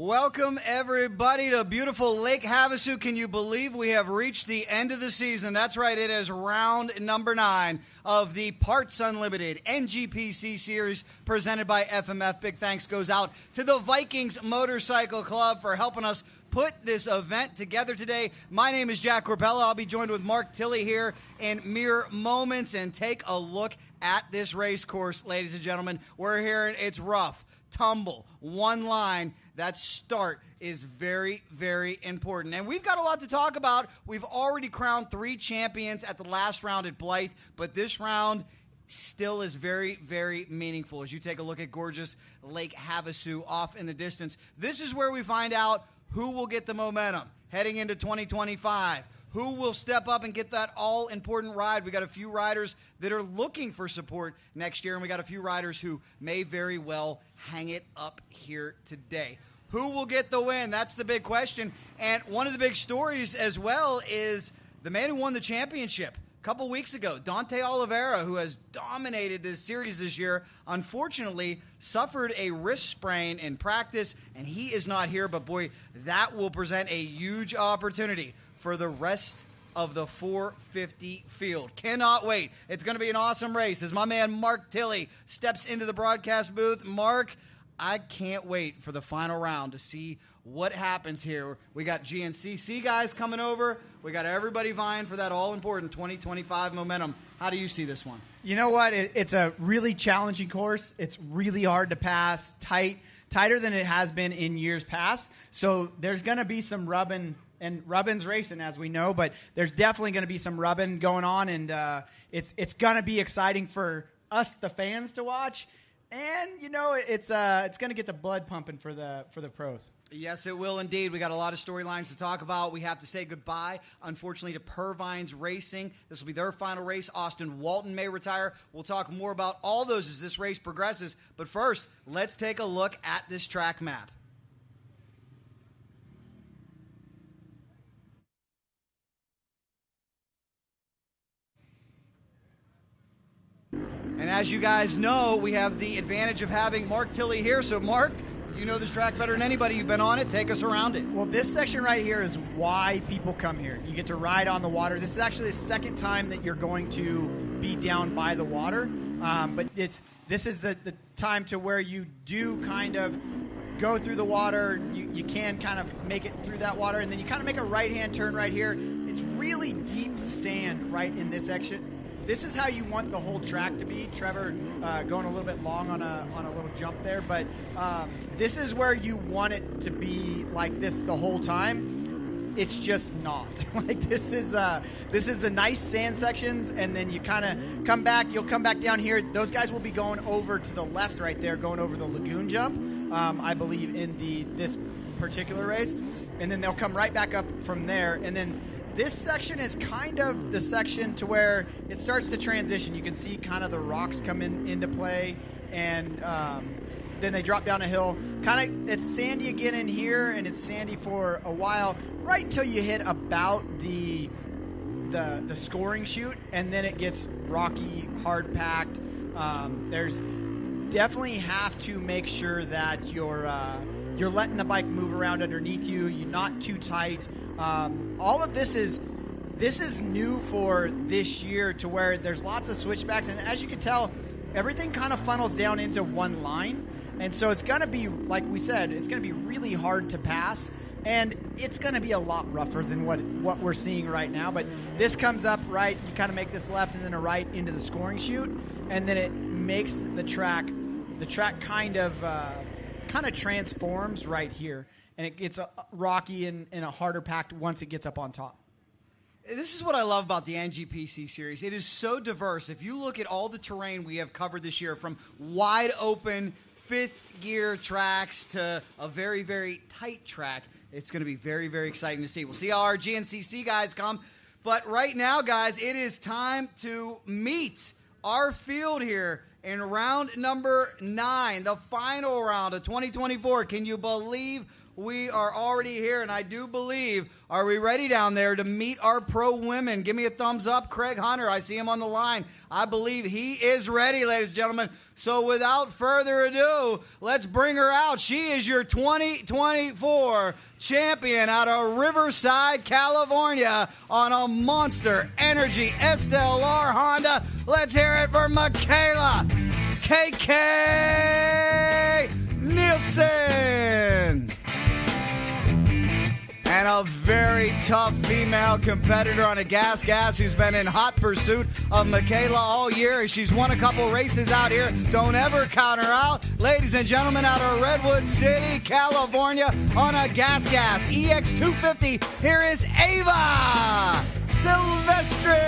Welcome, everybody, to beautiful Lake Havasu. Can you believe we have reached the end of the season? That's right, it is round number 9 of the Parts Unlimited NGPC series presented by FMF. Big thanks goes out to the Vikings Motorcycle Club for helping us put this event together today. My name is Jack Corbella. I'll be joined with Mark Tilley here in mere moments, and take a look at this race course, ladies and gentlemen. We're hearing it's rough, tumble, one line. That start is very, very important. And we've got a lot to talk about. We've already crowned 3 champions at the last round at Blythe, but this round still is very, very meaningful as you take a look at gorgeous Lake Havasu off in the distance. This is where we find out who will get the momentum heading into 2025. Who will step up and get that all-important ride? We got a few riders that are looking for support next year, and we got a few riders who may very well hang it up here today. Who will get the win? That's the big question. And one of the big stories as well is the man who won the championship a couple weeks ago, Dante Oliveira, who has dominated this series this year, unfortunately suffered a wrist sprain in practice, and he is not here. But boy, that will present a huge opportunity for the rest of the 450 field. Cannot wait. It's going to be an awesome race as my man Mark Tilley steps into the broadcast booth. Mark, I can't wait for the final round to see what happens here. We got GNCC guys coming over. We got everybody vying for that all-important 2025 momentum. How do you see this one? You know what? It's a really challenging course. It's really hard to pass, tighter than it has been in years past. So there's going to be some rubbing. And rubbin's racing, as we know, but there's definitely going to be some rubbing going on, and it's going to be exciting for us, the fans, to watch. And you know, it's going to get the blood pumping for the pros. Yes, it will indeed. We got a lot of storylines to talk about. We have to say goodbye, unfortunately, to Purvines Racing. This will be their final race. Austin Walton may retire. We'll talk more about all those as this race progresses. But first, let's take a look at this track map. And as you guys know, we have the advantage of having Mark Tilley here. So, Mark, you know this track better than anybody. You've been on it. Take us around it. Well, this section right here is why people come here. You get to ride on the water. This is actually the second time that you're going to be down by the water. But this is the time to where you do kind of go through the water. You can kind of make it through that water, and then you kind of make a right-hand turn right here. It's really deep sand right in this section. This is how you want the whole track to be. Trevor going a little bit long on a little jump there, but this is where you want it to be like this the whole time. It's just not. Like this is the nice sand sections, and then you kind of come back. You'll come back down here. Those guys will be going over to the left right there, going over the lagoon jump, I believe, in this particular race, and then they'll come right back up from there, and then this section is kind of the section to where it starts to transition. You can see kind of the rocks come into play, and then they drop down a hill. Kind of, it's sandy again in here, and it's sandy for a while, right until you hit about the scoring chute, and then it gets rocky, hard packed. There's definitely have to make sure that you're letting the bike move around underneath you. You're not too tight. All of this is new for this year, to where there's lots of switchbacks, and as you can tell, everything kind of funnels down into one line, and so it's going to be, like we said, it's going to be really hard to pass, and it's going to be a lot rougher than what we're seeing right now. But this comes up right, you kind of make this left and then a right into the scoring chute, and then it makes the track kind of transforms right here, and it gets rocky and a harder packed once it gets up on top. This is what I love about the NGPC series. It is so diverse. If you look at all the terrain we have covered this year, from wide open fifth gear tracks to a very, very tight track, it's going to be very, very exciting to see. We'll see how our GNCC guys come. But right now, guys, it is time to meet our field here in round number 9, the final round of 2024. Can you believe we are already here, and I do believe, are we ready down there to meet our pro women? Give me a thumbs up. Craig Hunter, I see him on the line. I believe he is ready, ladies and gentlemen. So without further ado, let's bring her out. She is your 2024 champion out of Riverside, California on a Monster Energy SLR Honda. Let's hear it for Michaela KK Nielsen. And a very tough female competitor on a gas who's been in hot pursuit of Michaela all year. She's won a couple races out here. Don't ever count her out. Ladies and gentlemen, out of Redwood City, California, on a gas EX250, here is Ava Silvestri.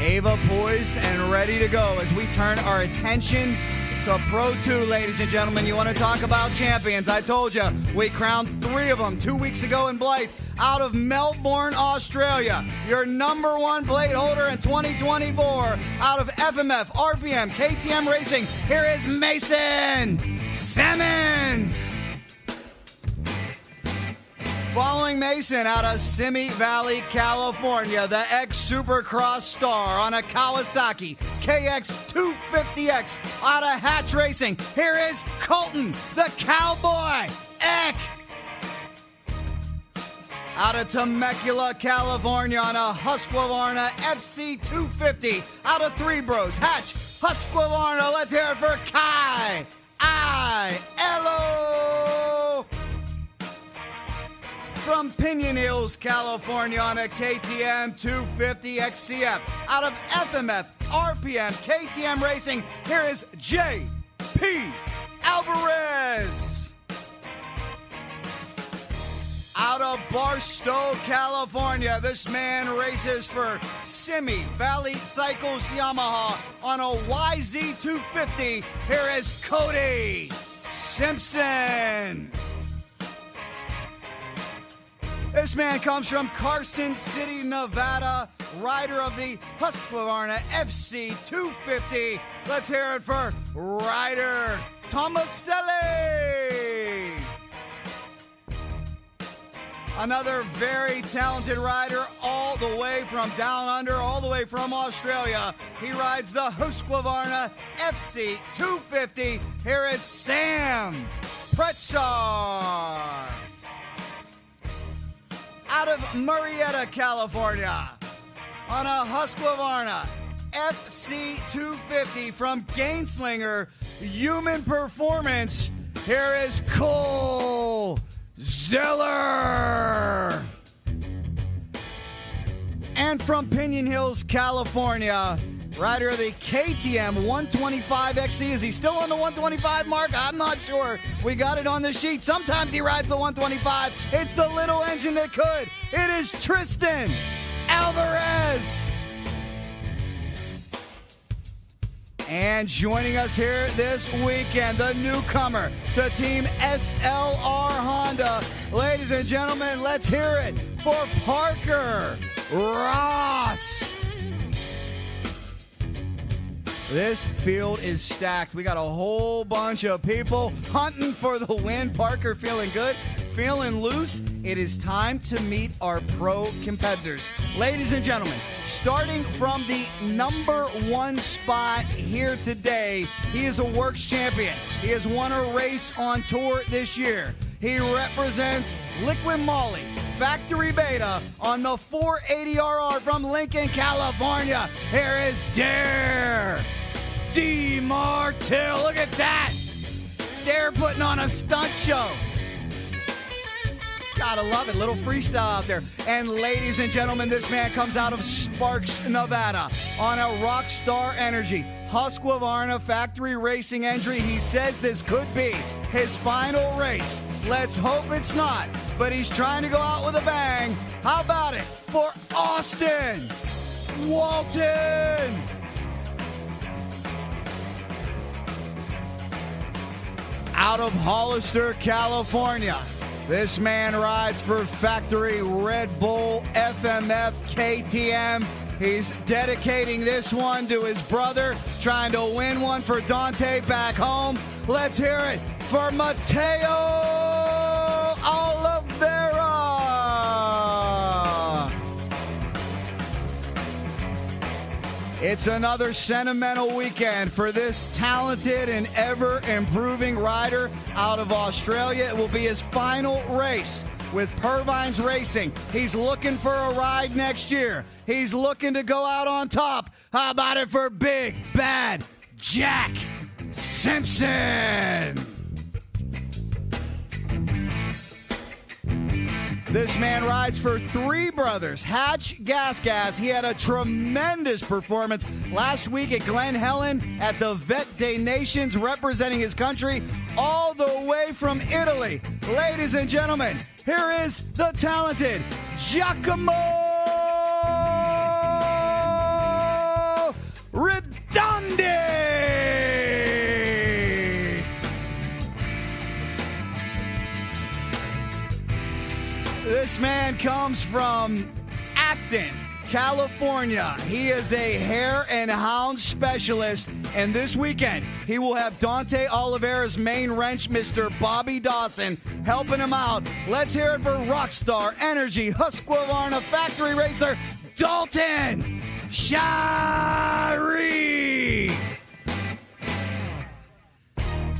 Ava poised and ready to go as we turn our attention to Pro 2, ladies and gentlemen. You want to talk about champions? I told you, we crowned 3 of them 2 weeks ago in Blythe out of Melbourne, Australia. Your number 1 plate holder in 2024 out of FMF, RPM, KTM Racing. Here is Mason Simmons. Following Mason out of Simi Valley, California, the ex-Supercross star on a Kawasaki KX250X out of Hatch Racing. Here is Colton, the Cowboy Eck. Out of Temecula, California on a Husqvarna FC250 out of Three Bros, Hatch, Husqvarna. Let's hear it for Kai Aiello. From Pinion Hills, California on a KTM 250 XCF. Out of FMF, RPM, KTM Racing, here is J.P. Alvarez. Out of Barstow, California, this man races for Simi Valley Cycles Yamaha on a YZ250. Here is Cody Simpson. This man comes from Carson City, Nevada, rider of the Husqvarna FC250. Let's hear it for Ryder Tomaselli. Another very talented rider all the way from down under, all the way from Australia. He rides the Husqvarna FC250. Here is Sam Pretzar. Out of Murrieta, California, on a Husqvarna FC250 from Gainslinger Human Performance, here is Cole Zeller. And from Pinion Hills, California, rider of the KTM 125 XC. Is he still on the 125 mark? I'm not sure. We got it on the sheet. Sometimes he rides the 125. It's the little engine that could. It is Tristan Alvarez. And joining us here this weekend, the newcomer to Team SLR Honda. Ladies and gentlemen, let's hear it for Parker Ross. This field is stacked. We got a whole bunch of people hunting for the win. Parker feeling good, feeling loose. It is time to meet our pro competitors. Ladies and gentlemen, starting from the number 1 spot here today, he is a works champion. He has won a race on tour this year. He represents Liquid Moly Factory Beta on the 480RR from Lincoln, California. Here is Dare DeMartell. Look at that. Dare putting on a stunt show. Gotta love it. Little freestyle out there. And ladies and gentlemen, this man comes out of Sparks, Nevada on a Rockstar Energy Husqvarna Factory Racing entry. He says this could be his final race. Let's hope it's not, but he's trying to go out with a bang. How about it for Austin Walton? Out of Hollister, California, this man rides for Factory Red Bull FMF KTM He's dedicating this one to his brother, trying to win one for Dante back home. Let's hear it for Mateo Oliveira. It's another sentimental weekend for this talented and ever-improving rider out of Australia. It will be his final race with Purvines Racing. He's looking for a ride next year. He's looking to go out on top. How about it for Big Bad Jack Simpson? This man rides for three brothers, Hatch Gas. He had a tremendous performance last week at Glen Helen at the Vet des Nations, representing his country all the way from Italy. Ladies and gentlemen, here is the talented Giacomo Redondi. This man comes from Acton, California. He is a hare and hound specialist, and this weekend he will have Dante Oliveira's main wrench, Mr. Bobby Dawson, helping him out. Let's hear it for Rockstar Energy Husqvarna factory racer Dalton Shari.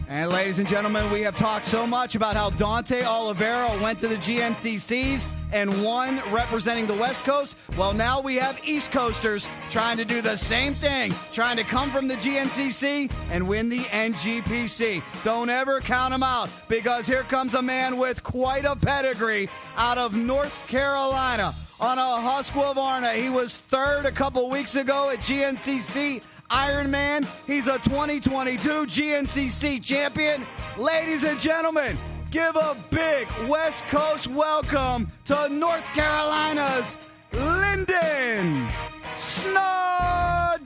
And ladies and gentlemen, we have talked so much about how Dante Oliveira went to the GNCCs and won representing the West Coast. Well, now we have East Coasters trying to do the same thing, trying to come from the GNCC and win the NGPC. Don't ever count him out, because here comes a man with quite a pedigree out of North Carolina on a Husqvarna. He was third a couple weeks ago at GNCC Ironman. He's a 2022 GNCC champion. Ladies and gentlemen, give a big West Coast welcome to North Carolina's Lyndon Snodgrass.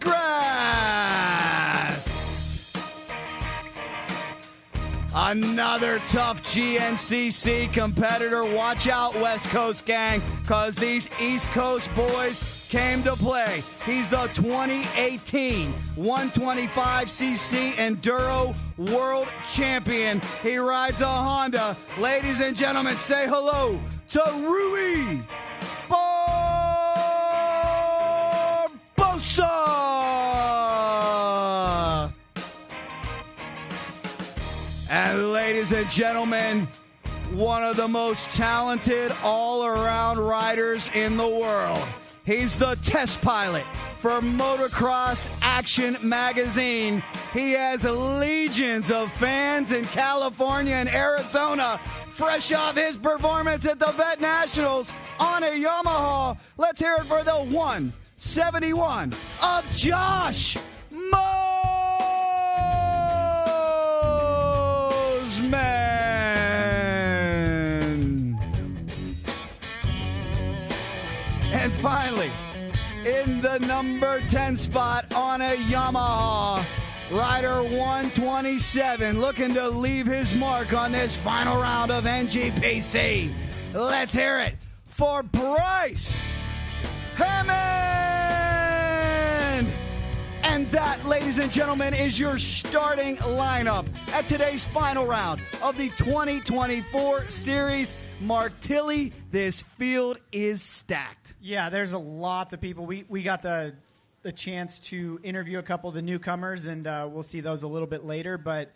Another tough GNCC competitor. Watch out, West Coast gang, because these East Coast boys came to play. He's the 2018 125cc Enduro World Champion. He rides a Honda. Ladies and gentlemen, say hello to Rui Barbosa. And ladies and gentlemen, one of the most talented all-around riders in the world. He's the test pilot for Motocross Action Magazine. He has legions of fans in California and Arizona, fresh off his performance at the Vet Nationals on a Yamaha. Let's hear it for the 171 of Josh Mosman. And finally, in the number 10 spot on a Yamaha, rider 127, looking to leave his mark on this final round of NGPC. Let's hear it for Bryce Hammond. And that, ladies and gentlemen, is your starting lineup at today's final round of the 2024 series. Mark Tilley, this field is stacked. Yeah, there's lots of people. We got the chance to interview a couple of the newcomers, and we'll see those a little bit later. But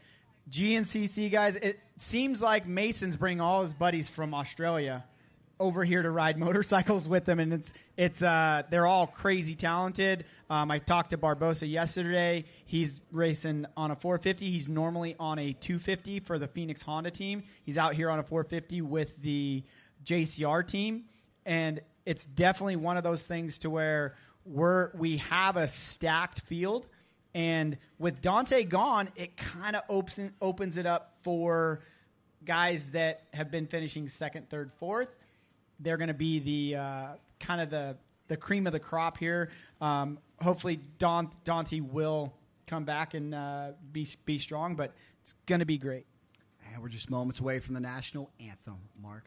GNCC guys, it seems like Mason's bringing all his buddies from Australia over here to ride motorcycles with them, and it's they're all crazy talented. I talked to Barbosa yesterday. He's racing on a 450. He's normally on a 250 for the Phoenix Honda team. He's out here on a 450 with the JCR team, and it's definitely one of those things to where we have a stacked field, and with Dante gone, it kind of opens it up for guys that have been finishing second, third, fourth. They're going to be the kind of the cream of the crop here. Hopefully, Dante will come back and be strong, but it's going to be great. And we're just moments away from the national anthem, Mark.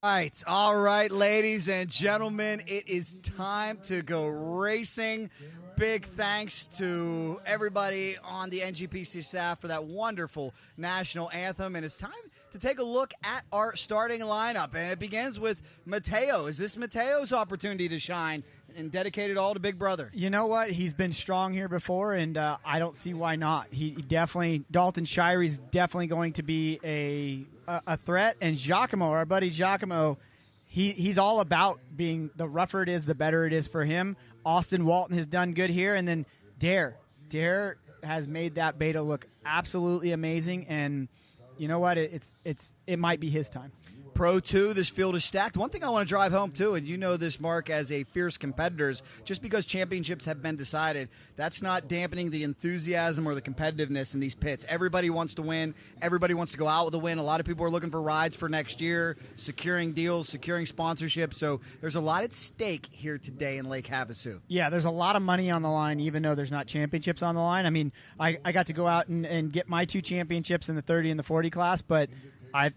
All right, ladies and gentlemen, it is time to go racing. Big thanks to everybody on the NGPC staff for that wonderful national anthem. And it's time to take a look at our starting lineup. And it begins with Mateo. Is this Mateo's opportunity to shine and dedicate it all to Big Brother? You know what? He's been strong here before, and I don't see why not. He definitely, Dalton Shire's definitely going to be a threat. And Giacomo, our buddy Giacomo, he's all about being, the rougher it is, the better it is for him. Austin Walton has done good here. And then Dare has made that beta look absolutely amazing. And you know what? It might be his time. Pro 2, this field is stacked. One thing I want to drive home, too, and you know this, Mark, as a fierce competitors, just because championships have been decided, that's not dampening the enthusiasm or the competitiveness in these pits. Everybody wants to win. Everybody wants to go out with a win. A lot of people are looking for rides for next year, securing deals, securing sponsorship. So there's a lot at stake here today in Lake Havasu. Yeah, there's a lot of money on the line, even though there's not championships on the line. I mean, I got to go out and get my 2 championships in the 30 and the 40 class, but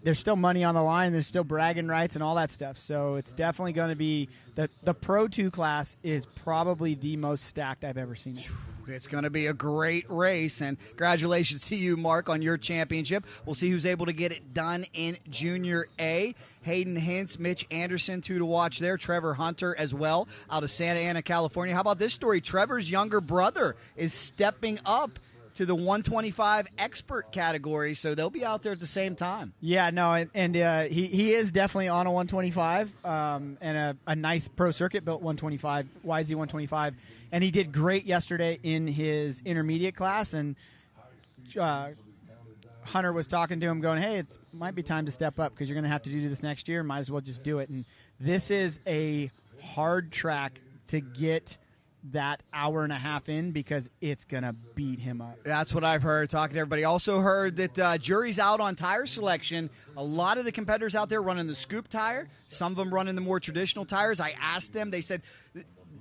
there's still money on the line. There's still bragging rights and all that stuff. So it's definitely going to be the Pro 2 class is probably the most stacked I've ever seen it. It's going to be a great race, and congratulations to you, Mark, on your championship. We'll see who's able to get it done in Junior A. Hayden Hintz, Mitch Anderson, 2 to watch there. Trevor Hunter as well, out of Santa Ana, California. How about this story? Trevor's younger brother is stepping up to the 125 expert category, so they'll be out there at the same time. Yeah, no, and he is definitely on a 125 and a nice pro circuit built 125, YZ 125, and he did great yesterday in his intermediate class, and Hunter was talking to him going, hey, it might be time to step up because you're going to have to do this next year. Might as well just do it. And this is a hard track to get that hour and a half in because it's going to beat him up. That's what I've heard, talking to everybody. Also heard that jury's out on tire selection. A lot of the competitors out there running the scoop tire. Some of them running the more traditional tires. I asked them. They said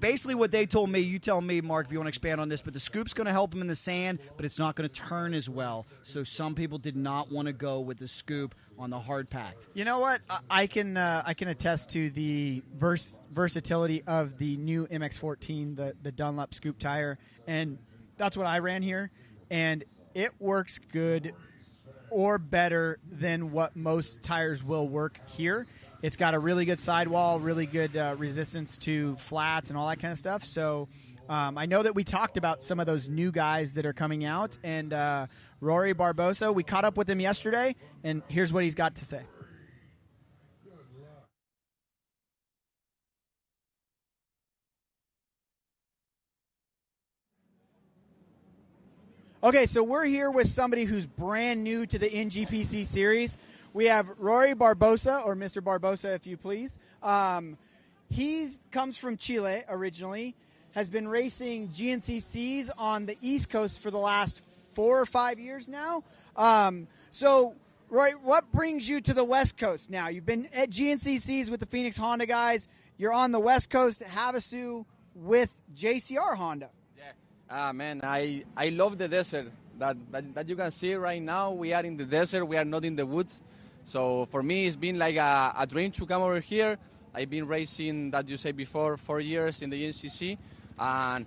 basically what they told me. You tell me, Mark, if you want to expand on this. But the scoop's going to help them in the sand, but it's not going to turn as well. So some people did not want to go with the scoop on the hard pack. You know what? I can attest to the versatility of the new MX-14, the Dunlop scoop tire, and that's what I ran here, and it works good or better than what most tires will work here. It's got a really good sidewall, really good resistance to flats and all that kind of stuff. So I know that we talked about some of those new guys that are coming out, and Rory Barbosa, we caught up with him yesterday, and here's what he's got to say. Okay, so we're here with somebody who's brand new to the NGPC series. We have Rory Barbosa, or Mr. Barbosa, if you please. He comes from Chile originally, has been racing GNCCs on the East Coast for the last 4 or 5 years now. So, Rory, what brings you to the West Coast now? You've been at GNCCs with the Phoenix Honda guys. You're on the West Coast at Havasu with JCR Honda. Man, I love the desert. That you can see right now, we are in the desert. We are not in the woods. So for me, it's been like a dream to come over here. I've been racing, that you said before, 4 years in the NCC. And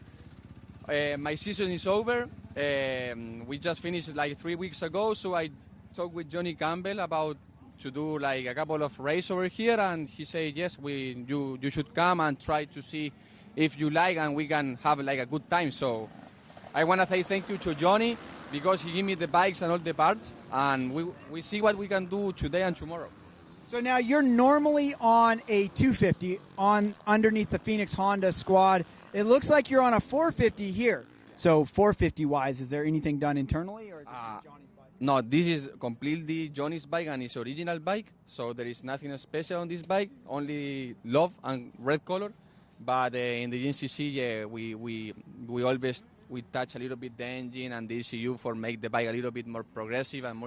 my season is over. We just finished like 3 weeks ago. So I talked with Johnny Campbell about to do like a couple of races over here. And he said, yes, you should come and try to see if you like, and we can have like a good time. So I want to say thank you to Johnny because he gave me the bikes and all the parts, and we see what we can do today and tomorrow. So now you're normally on a 250 underneath the Phoenix Honda squad. It looks like you're on a 450 here. So 450 wise, is there anything done internally, or is it just Johnny's bike? No, this is completely Johnny's bike and his original bike. So there is nothing special on this bike, only love and red color. But in the NCC, yeah, we always touch a little bit the engine and the ECU for make the bike a little bit more progressive and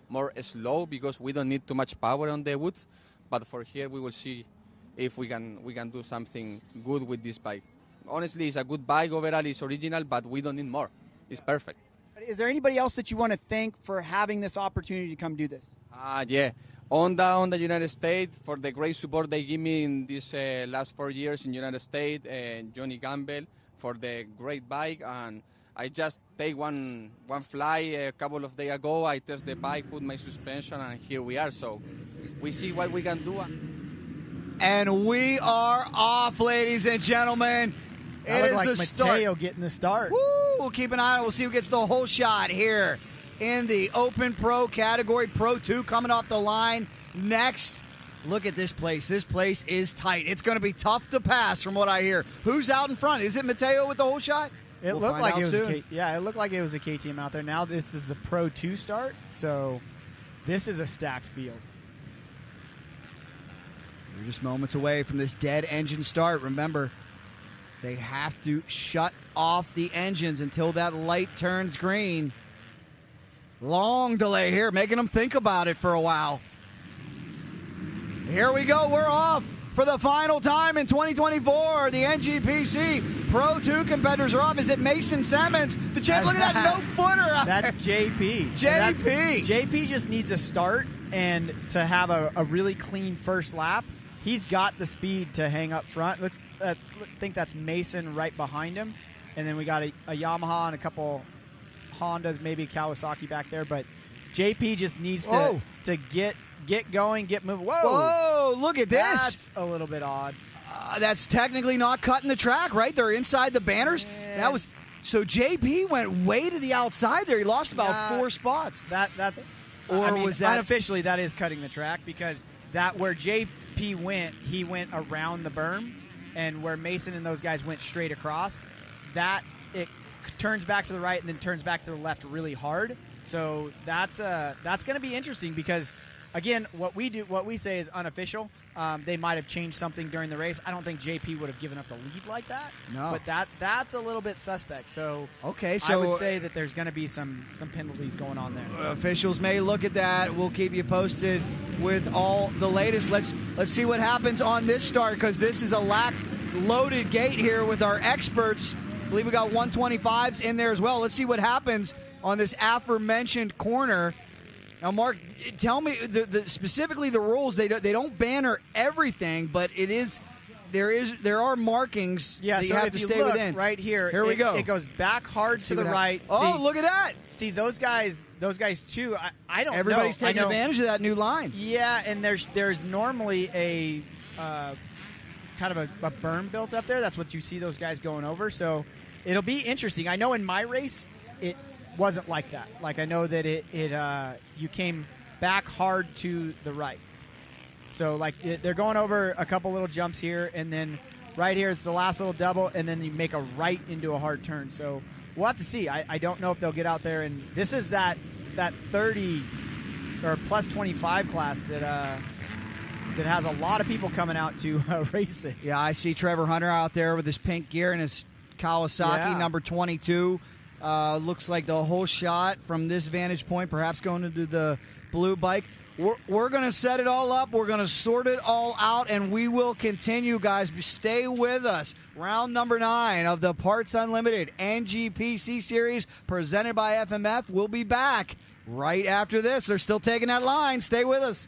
more slow because we don't need too much power on the woods. But for here, we will see if we can do something good with this bike. Honestly, it's a good bike overall. It's original, but we don't need more. It's perfect. Is there anybody else that you want to thank for having this opportunity to come do this? Yeah. on the United States for the great support they give me in these last 4 years in United States, and Johnny Campbell for the great bike. And I just take one fly a couple of days ago. I test the bike, put my suspension, and here we are. So we see what we can do. And we are off, ladies and gentlemen. It is like the Mateo start. Getting the start. Woo! We'll keep an eye on it. We'll see who gets the whole shot here in the Open Pro category. Pro 2 coming off the line next. Look at this place. This place is tight. It's going to be tough to pass from what I hear. Who's out in front? Is it Mateo with the whole shot? It looked like it was it looked like it was a KTM out there. Now this is a Pro 2 start, so this is a stacked field. We're just moments away from this dead engine start. Remember, they have to shut off the engines until that light turns green. Long delay here, making them think about it for a while. Here we go. We're off for the final time in 2024. The NGPC Pro 2 competitors are off. Is it Mason Simmons? The champ, look at that no-footer out there. That's JP. JP just needs a start and to have a really clean first lap. He's got the speed to hang up front. I think that's Mason right behind him. And then we got a Yamaha and a couple Hondas, maybe Kawasaki back there. But JP just needs to get going, get moving. Whoa, look at this. That's a little bit odd. That's technically not cutting the track, right? They're inside the banners. Yeah. So JP went way to the outside there. He lost about 4 spots. Unofficially, that is cutting the track because that where JP went, he went around the berm, and where Mason and those guys went straight across, that it turns back to the right and then turns back to the left really hard. So that's going to be interesting because, again, what we say is unofficial. They might have changed something during the race. I don't think JP would have given up the lead like that. No, but that's a little bit suspect. So I would say that there's going to be some penalties going on there. Officials may look at that. We'll keep you posted with all the latest. Let's see what happens on this start because this is a loaded gate here with our experts. I believe we got 125s in there as well. Let's see what happens on this aforementioned corner. Now, Mark, tell me specifically the rules. They don't banner everything, but there are markings that you have to stay within. Right here, here we go. It goes back hard to the right. Oh, look at that! See those guys too. I don't. Everybody's taking advantage of that new line. Yeah, and there's normally a kind of a berm built up there. That's what you see those guys going over. So it'll be interesting. I know in my race it wasn't like that. Like I know that you came back hard to the right. So like they're going over a couple little jumps here, and then right here it's the last little double, and then you make a right into a hard turn. So we'll have to see. I don't know if they'll get out there, and this is that 30 or plus 25 class that has a lot of people coming out to race it. Yeah, I see Trevor Hunter out there with his pink gear and his Kawasaki number 22. Looks like the whole shot from this vantage point, perhaps going into the blue bike. We're going to set it all up. We're going to sort it all out, and we will continue, guys. Stay with us. Round number 9 of the Parts Unlimited NGPC Series presented by FMF. We'll be back right after this. They're still taking that line. Stay with us.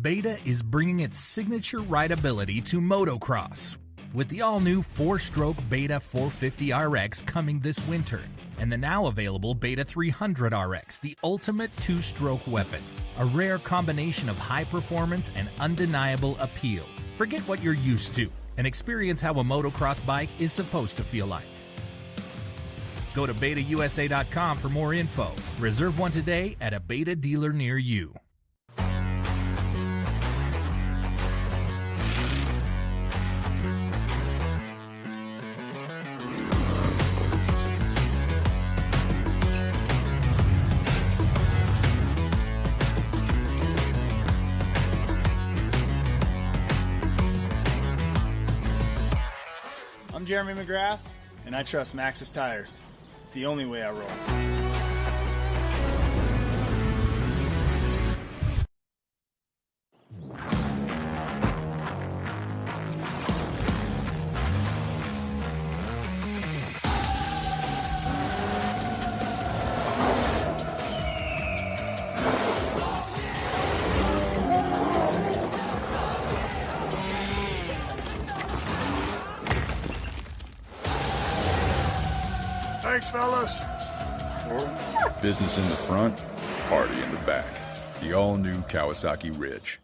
Beta is bringing its signature rideability to motocross with the all-new 4-stroke Beta 450 RX coming this winter, and the now available Beta 300 RX, the ultimate 2-stroke weapon, a rare combination of high performance and undeniable appeal. Forget what you're used to and experience how a motocross bike is supposed to feel like. Go to betausa.com for more info. Reserve one today at a Beta dealer near you. I'm Jeremy McGrath, and I trust Maxxis tires. It's the only way I roll. Thanks, fellas. Business in the front, party in the back. The all-new Kawasaki Ridge.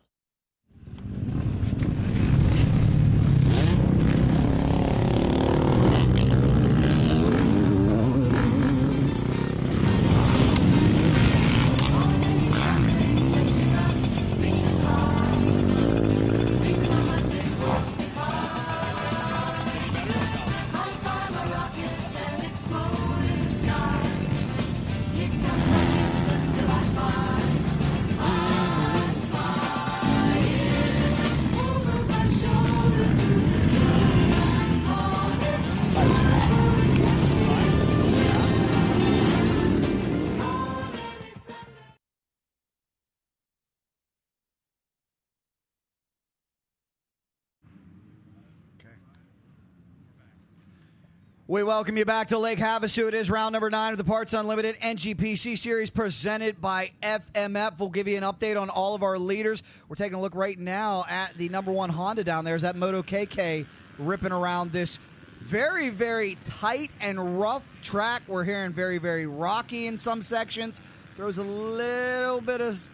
We welcome you back to Lake Havasu. It is round number 9 of the Parts Unlimited NGPC series presented by FMF. We'll give you an update on all of our leaders. We're taking a look right now at the number 1 Honda down there. Is that Moto KK ripping around this very, very tight and rough track. We're hearing very, very rocky in some sections. Throws a little bit of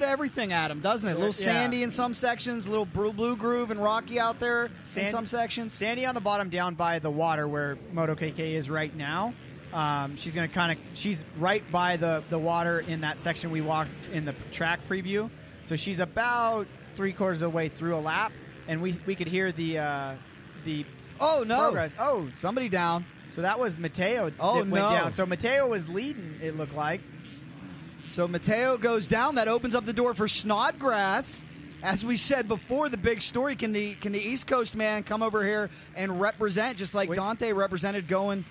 everything at him, doesn't it? A little sandy in some sections, a little blue groove and rocky out there in some sections. Sandy on the bottom down by the water where Moto KK is right now. She's going to she's right by the water in that section we walked in the track preview. So she's about 3/4 of the way through a lap, and we could hear the oh no progress. Oh, somebody down. So that was Mateo. Oh went no! Down. So Mateo was leading. It looked like. So Mateo goes down. That opens up the door for Snodgrass. As we said before, the big story, can the East Coast man come over here and represent just like Dante represented going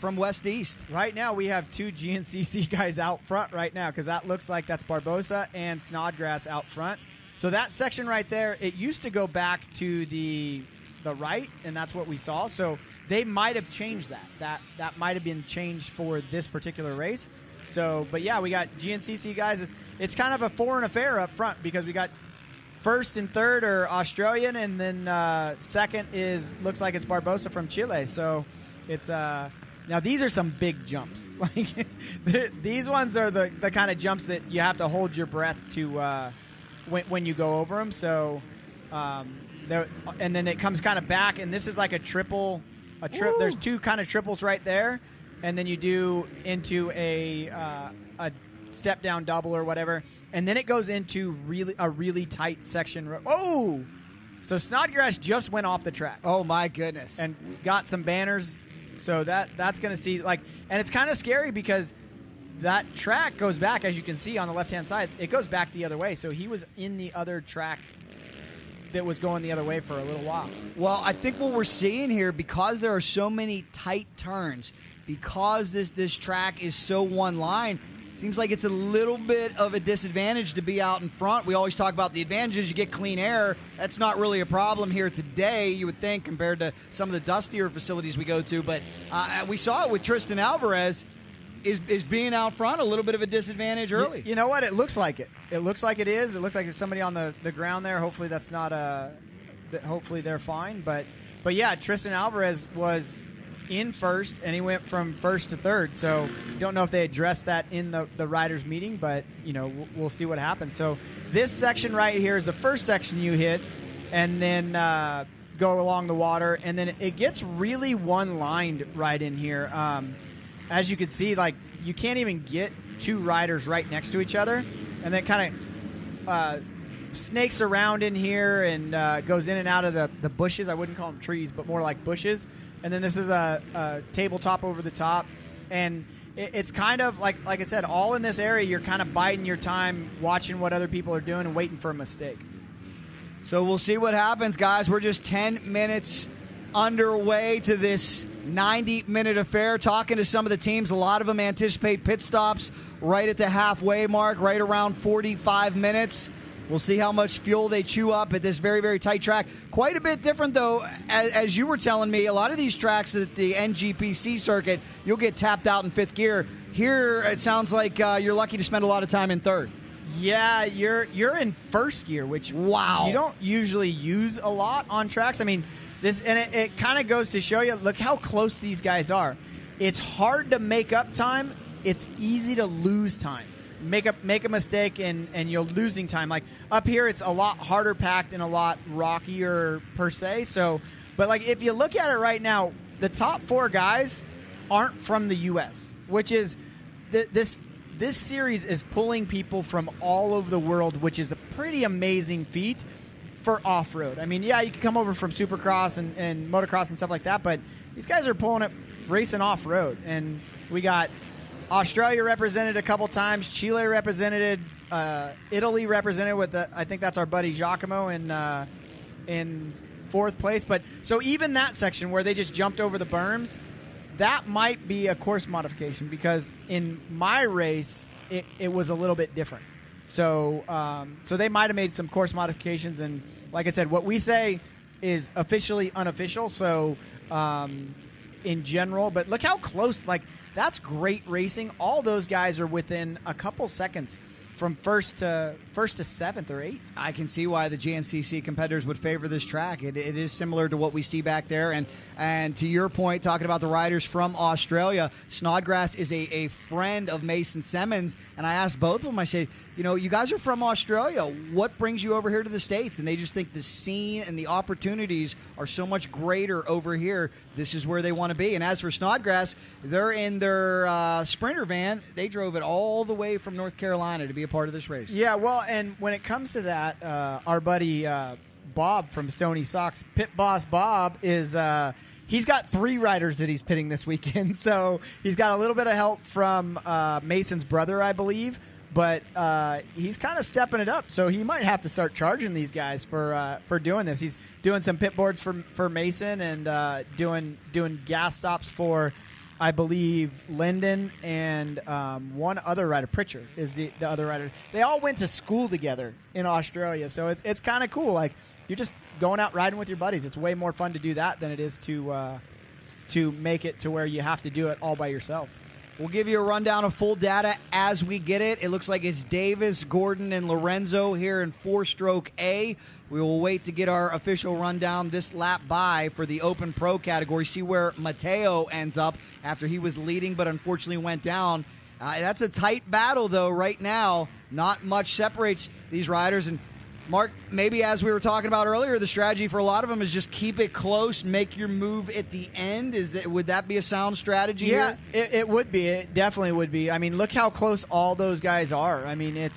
from west to east? Right now we have 2 GNCC guys out front right now because that looks like that's Barbosa and Snodgrass out front. So that section right there, it used to go back to the right, and that's what we saw. So they might have changed that. That might have been changed for this particular race. So, but yeah, we got GNCC guys. It's kind of a foreign affair up front because we got first and third are Australian, and then second looks like it's Barbosa from Chile. So it's now these are some big jumps. Like these ones are the kind of jumps that you have to hold your breath to when you go over them. So and then it comes kind of back, and this is like a triple. There's 2 kind of triples right there. And then you do into a step down double or whatever, and then it goes into a really tight section. Oh, so Snodgrass just went off the track. Oh my goodness! And got some banners. So that's going to see and it's kind of scary because that track goes back, as you can see on the left hand side. It goes back the other way. So he was in the other track that was going the other way for a little while. Well, I think what we're seeing here, because there are so many tight turns, because this track is so one line, it seems like it's a little bit of a disadvantage to be out in front. We always talk about the advantages. You get clean air. That's not really a problem here today, you would think, compared to some of the dustier facilities we go to. But we saw it with Tristan Alvarez. Is being out front a little bit of a disadvantage early? You know what? It looks like it. It looks like it is. It looks like there's somebody on the ground there. Hopefully that's not hopefully they're fine. But yeah, Tristan Alvarez was in first, and he went from first to third. So don't know if they addressed that in the riders' meeting, but we'll see what happens. So this section right here is the first section you hit, and then go along the water, and then it gets really one-lined right in here. As you can see, you can't even get 2 riders right next to each other, and then kind of snakes around in here and goes in and out of the bushes. I wouldn't call them trees, but more like bushes. And then this is a tabletop over the top, and it's kind of like I said, all in this area. You're kind of biding your time, watching what other people are doing, and waiting for a mistake. So we'll see what happens, guys. We're just 10 minutes underway to this 90-minute affair. Talking to some of the teams, a lot of them anticipate pit stops right at the halfway mark, right around 45 minutes. We'll see how much fuel they chew up at this very, very tight track. Quite a bit different, though, as you were telling me. A lot of these tracks at the NGPC circuit, you'll get tapped out in 5th gear. Here, it sounds like you're lucky to spend a lot of time in 3rd. Yeah, you're in 1st gear, which you don't usually use a lot on tracks. I mean, it kind of goes to show you, look how close these guys are. it's hard to make up time. It's easy to lose time. Make a mistake and you're losing time. Like up here, it's a lot harder packed and a lot rockier per se. So, but like if you look at it right now, the top 4 guys aren't from the U.S., which is this series is pulling people from all over the world, which is a pretty amazing feat for off-road. I mean, yeah, you can come over from Supercross and motocross and stuff like that, but these guys are pulling it, racing off-road. And we got Australia represented a couple times, Chile represented, Italy represented with I think that's our buddy Giacomo in 4th place. But so even that section where they just jumped over the berms, that might be a course modification, because in my race it was a little bit different. So so they might have made some course modifications, and like I said, what we say is officially unofficial. So in general, but look how close, like that's great racing. All those guys are within a couple seconds from first to 7th or 8th. I can see why the GNCC competitors would favor this track. It is similar to what we see back there. And to your point, talking about the riders from Australia, Snodgrass is a friend of Mason Simmons. And I asked both of them, I said, you guys are from Australia. What brings you over here to the States? And they just think the scene and the opportunities are so much greater over here. This is where they want to be. And as for Snodgrass, they're in their Sprinter van. They drove it all the way from North Carolina to be a part of this race. Yeah, well, and when it comes to that, our buddy Bob from Stony Socks, Pit Boss Bob, is he's got 3 riders that he's pitting this weekend. So he's got a little bit of help from Mason's brother, I believe. But he's kind of stepping it up, so he might have to start charging these guys for doing this. He's doing some pit boards for Mason and doing gas stops for, I believe, Linden and one other rider. Pritchard is the other rider. They all went to school together in Australia, so it's kind of cool. Like, you're just going out riding with your buddies. It's way more fun to do that than it is to make it to where you have to do it all by yourself. We'll give you a rundown of full data as we get it. It looks like it's Davis, Gordon, and Lorenzo here in 4-stroke A. We will wait to get our official rundown this lap by for the Open Pro category. See where Mateo ends up after he was leading but unfortunately went down. That's a tight battle, though, right now. Not much separates these riders. And Mark, maybe as we were talking about earlier, the strategy for a lot of them is just keep it close, make your move at the end. Would that be a sound strategy? Yeah, here? It would be. It definitely would be. I mean, look how close all those guys are. I mean,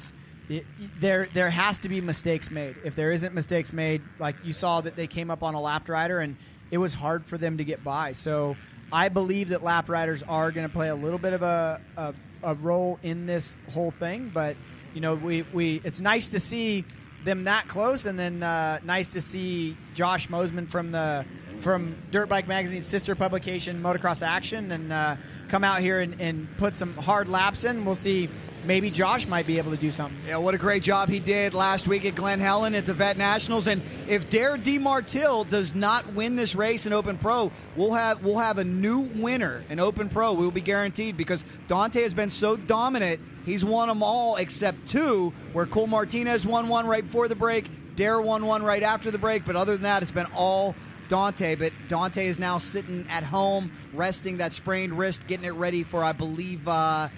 there has to be mistakes made. If there isn't mistakes made, like you saw that they came up on a lapped rider and it was hard for them to get by. So I believe that lapped riders are going to play a little bit of a role in this whole thing. But it's nice to see them that close, and then nice to see Josh Mosman from Dirt Bike Magazine's sister publication, Motocross Action, and come out here and put some hard laps in. We'll see. Maybe Josh might be able to do something. Yeah, what a great job he did last week at Glen Helen at the Vet Nationals. And if Dare DeMartille does not win this race in Open Pro, we'll have a new winner in Open Pro. We'll be guaranteed, because Dante has been so dominant. He's won them all except 2, where Cole Martinez won one right before the break, Dare won one right after the break. But other than that, it's been all Dante. But Dante is now sitting at home, resting that sprained wrist, getting it ready for, I believe, a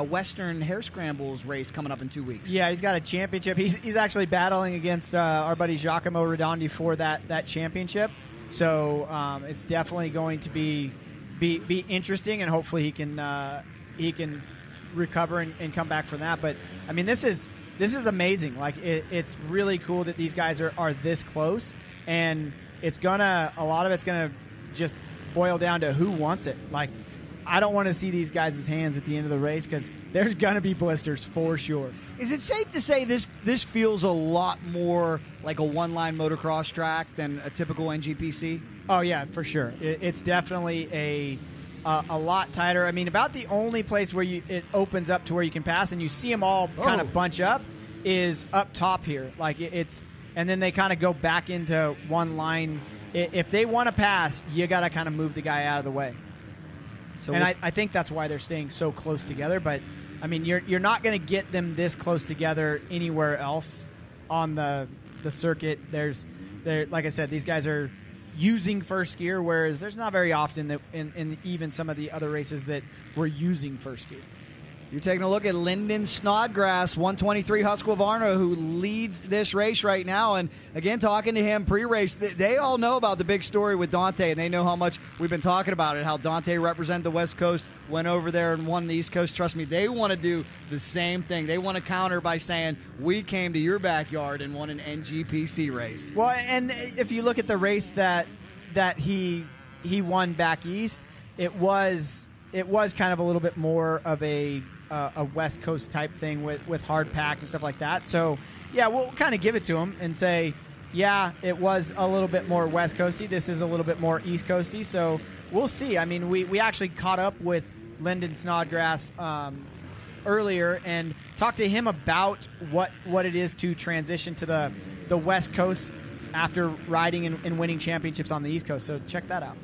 Western Hare Scrambles race coming up in 2 weeks. Yeah, he's got a championship. He's actually battling against our buddy Giacomo Redondi for that championship. So it's definitely going to be interesting, and hopefully he can recover and come back from that. But I mean, this is amazing. Like it's really cool that these guys are this close, and a lot of it's gonna just boil down to who wants it. Like, I don't want to see these guys' hands at the end of the race, because there's going to be blisters for sure. Is it safe to say this feels a lot more like a one-line motocross track than a typical NGPC? Oh, yeah, for sure. It's definitely a lot tighter. I mean, about the only place where it opens up to where you can pass and you see them all kind of bunch up is up top here. Like and then they kind of go back into one line. If they want to pass, you got to kind of move the guy out of the way. So I think that's why they're staying so close together. But I mean, you're not going to get them this close together anywhere else on the circuit. Like I said, these guys are using first gear, whereas there's not very often that in even some of the other races that we're using first gear. You're taking a look at Lyndon Snodgrass, 123 Husqvarna, who leads this race right now. And again, talking to him pre-race, they all know about the big story with Dante, and they know how much we've been talking about it, how Dante represented the West Coast, went over there and won the East Coast. Trust me, they want to do the same thing. They want to counter by saying, we came to your backyard and won an NGPC race. Well, and if you look at the race that he won back east, it was kind of a little bit more of a West Coast type thing with hard pack and stuff like that. So, yeah, we'll kind of give it to him and say, yeah, it was a little bit more West Coasty. This is a little bit more East Coasty. So we'll see. I mean, we actually caught up with Lyndon Snodgrass earlier and talked to him about what it is to transition to the West Coast after riding and winning championships on the East Coast. So check that out.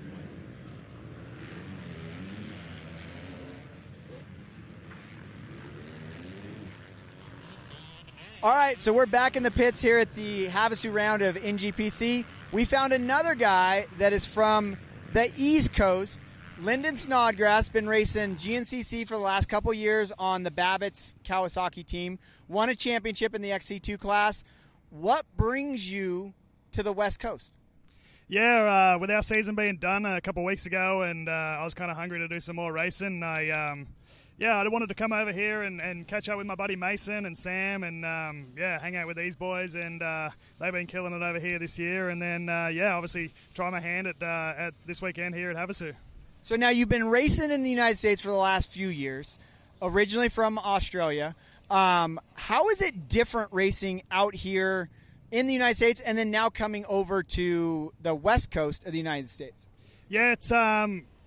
All right, so we're back in the pits here at the Havasu round of NGPC. We found another guy that is from the East Coast. Lyndon Snodgrass, been racing GNCC for the last couple years on the Babbitt's Kawasaki team. Won a championship in the XC2 class. What brings you to the West Coast? Yeah, with our season being done a couple weeks ago, and I was kind of hungry to do some more racing, I wanted to come over here and catch up with my buddy Mason and Sam and, hang out with these boys. And they've been killing it over here this year. And then, obviously try my hand at this weekend here at Havasu. So now you've been racing in the United States for the last few years, originally from Australia. How is it different racing out here in the United States and then now coming over to the West Coast of the United States? Yeah, it's...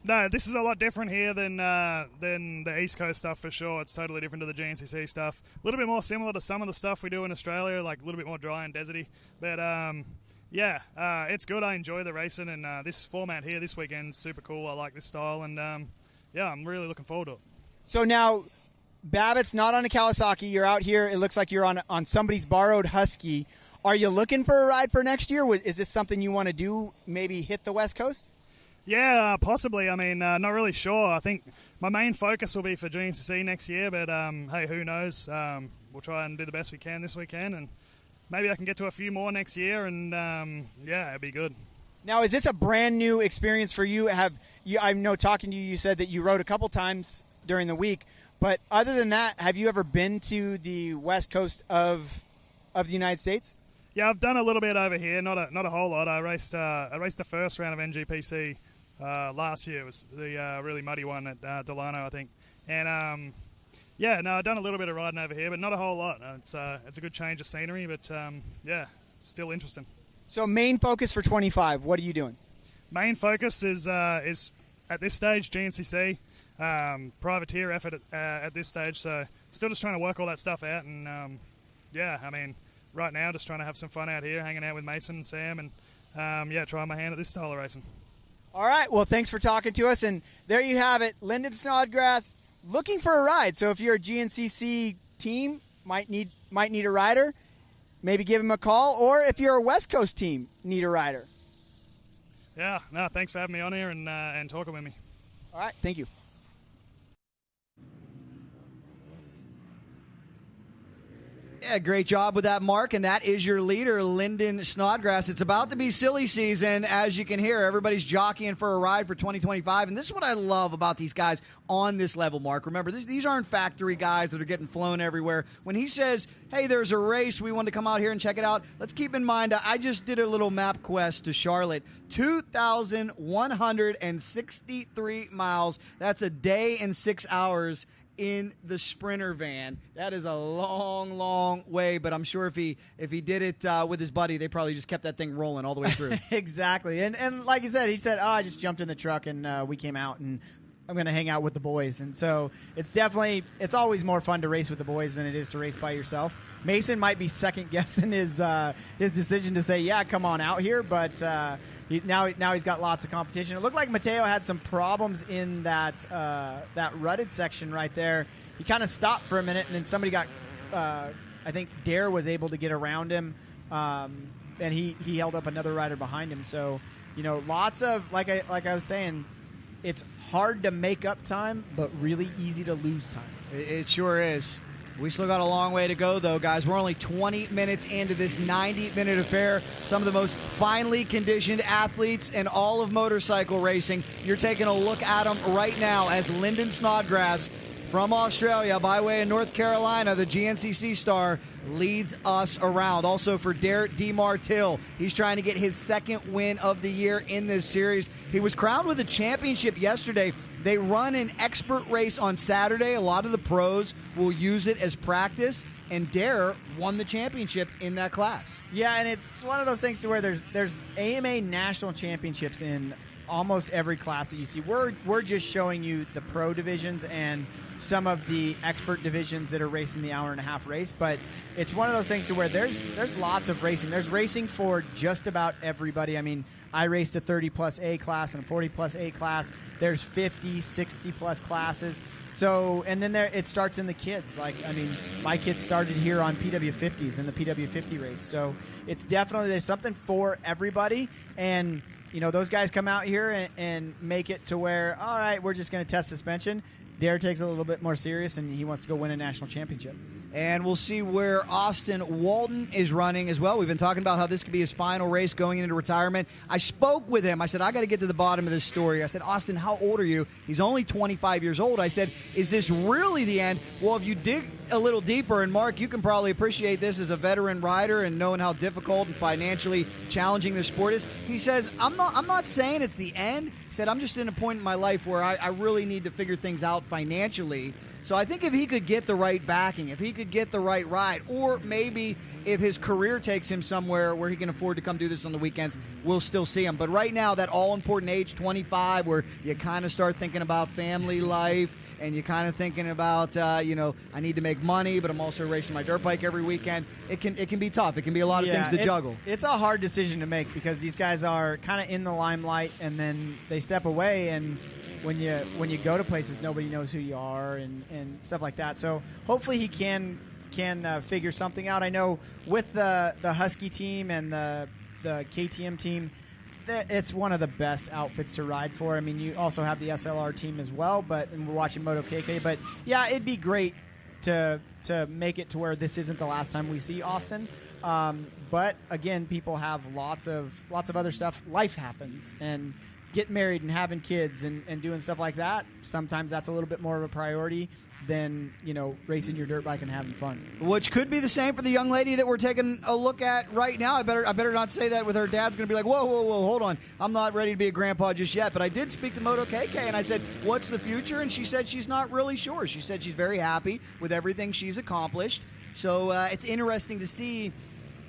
No, this is a lot different here than the East Coast stuff for sure. It's totally different to the GNCC stuff. A little bit more similar to some of the stuff we do in Australia, like a little bit more dry and deserty. But it's good. I enjoy the racing, and this format here this weekend is super cool. I like this style, and I'm really looking forward to it. So now, Babbitt's not on a Kawasaki. You're out here. It looks like you're on somebody's borrowed Husky. Are you looking for a ride for next year? Is this something you want to do? Maybe hit the West Coast? Yeah, possibly. I mean, not really sure. I think my main focus will be for GNCC next year, but hey, who knows? We'll try and do the best we can this weekend, and maybe I can get to a few more next year, and it'd be good. Now, is this a brand new experience for you? I know talking to you, you said that you rode a couple times during the week, but other than that, have you ever been to the West Coast of the United States? Yeah, I've done a little bit over here, not a whole lot. I raced the first round of NGPC. Last year. It was the really muddy one at Delano, I think. And, I've done a little bit of riding over here, but not a whole lot. It's a good change of scenery, but, still interesting. So main focus for 25, what are you doing? Main focus is at this stage, GNCC, privateer effort at this stage. So still just trying to work all that stuff out. And, right now just trying to have some fun out here, hanging out with Mason and Sam, and, trying my hand at this style of racing. All right, well, thanks for talking to us, and there you have it. Lyndon Snodgrass looking for a ride. So if you're a GNCC team, might need a rider, maybe give him a call, or if you're a West Coast team, need a rider. Yeah, no, thanks for having me on here and talking with me. All right, thank you. Yeah, great job with that, Mark. And that is your leader, Lyndon Snodgrass. It's about to be silly season, as you can hear. Everybody's jockeying for a ride for 2025. And this is what I love about these guys on this level, Mark. Remember, these aren't factory guys that are getting flown everywhere. When he says, hey, there's a race, we want to come out here and check it out, let's keep in mind, I just did a little map quest to Charlotte. 2,163 miles. That's a day and 6 hours in the Sprinter van. That is a long, long way, but I'm sure if he did it with his buddy, they probably just kept that thing rolling all the way through. Exactly. And like he said, I just jumped in the truck and we came out and I'm going to hang out with the boys. And so it's always more fun to race with the boys than it is to race by yourself. Mason might be second guessing his decision to say, yeah, come on out here, but now he's got lots of competition. It looked like Mateo had some problems in that rutted section right there. He kind of stopped for a minute, and then somebody got I think Dare was able to get around him, and he held up another rider behind him. So lots of like I was saying, it's hard to make up time, but really easy to lose time. It sure is. We still got a long way to go, though, guys. We're only 20 minutes into this 90-minute affair. Some of the most finely conditioned athletes in all of motorcycle racing. You're taking a look at them right now as Lyndon Snodgrass from Australia by way of North Carolina, the GNCC star, leads us around. Also for Derek DeMartille, he's trying to get his second win of the year in this series. He was crowned with a championship yesterday. They run an expert race on Saturday. A lot of the pros will use it as practice, and Dare won the championship in that class. Yeah, and it's one of those things to where there's AMA national championships in almost every class that you see. We're just showing you the pro divisions and some of the expert divisions that are racing the hour-and-a-half race, but it's one of those things to where there's lots of racing. There's racing for just about everybody. I mean, I raced a 30-plus A class and a 40-plus A class. There's 50, 60-plus classes. So, and then it starts in the kids. My kids started here on PW50s in the PW50 race. So it's definitely, there's something for everybody. And, those guys come out here and make it to where, all right, we're just going to test suspension. Dare takes it a little bit more serious, and he wants to go win a national championship. And we'll see where Austin Walton is running as well. We've been talking about how this could be his final race going into retirement. I spoke with him. I said, I got to get to the bottom of this story. I said, Austin, how old are you? He's only 25 years old. I said, is this really the end? Well, if you dig a little deeper, and Mark, you can probably appreciate this as a veteran rider and knowing how difficult and financially challenging the sport is. He says, I'm not saying it's the end. He said, I'm just in a point in my life where I really need to figure things out financially. So I think if he could get the right backing, if he could get the right ride, or maybe if his career takes him somewhere where he can afford to come do this on the weekends, we'll still see him. But right now, that all-important age, 25, where you kind of start thinking about family life and you're kind of thinking about, I need to make money, but I'm also racing my dirt bike every weekend. It can be tough. It can be a lot of things to juggle. It's a hard decision to make because these guys are kind of in the limelight and then they step away, and when you go to places, nobody knows who you are and stuff like that. So hopefully he can figure something out. I know with the Husky team and the KTM team, it's one of the best outfits to ride for. I mean, you also have the SLR team as well, and we're watching Moto KK. But yeah, it'd be great to make it to where this isn't the last time we see Austin. But again, people have lots of other stuff. Life happens, and getting married and having kids and doing stuff like that, sometimes that's a little bit more of a priority than, racing your dirt bike and having fun. Which could be the same for the young lady that we're taking a look at right now. I better not say that with her dad's going to be like, whoa, hold on. I'm not ready to be a grandpa just yet. But I did speak to Moto KK, and I said, what's the future? And she said she's not really sure. She said she's very happy with everything she's accomplished. So it's interesting to see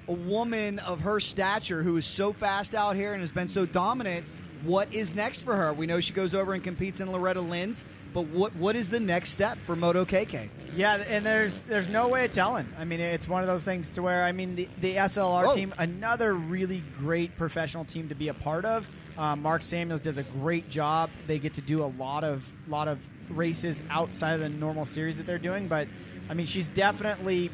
a woman of her stature who is so fast out here and has been so dominant. What is next for her? We know she goes over and competes in Loretta Lynn's, but what is the next step for Moto KK? Yeah, and there's no way of telling. I mean, it's one of those things to where, the SLR team, another really great professional team to be a part of. Mark Samuels does a great job. They get to do a lot of races outside of the normal series that they're doing, but she's definitely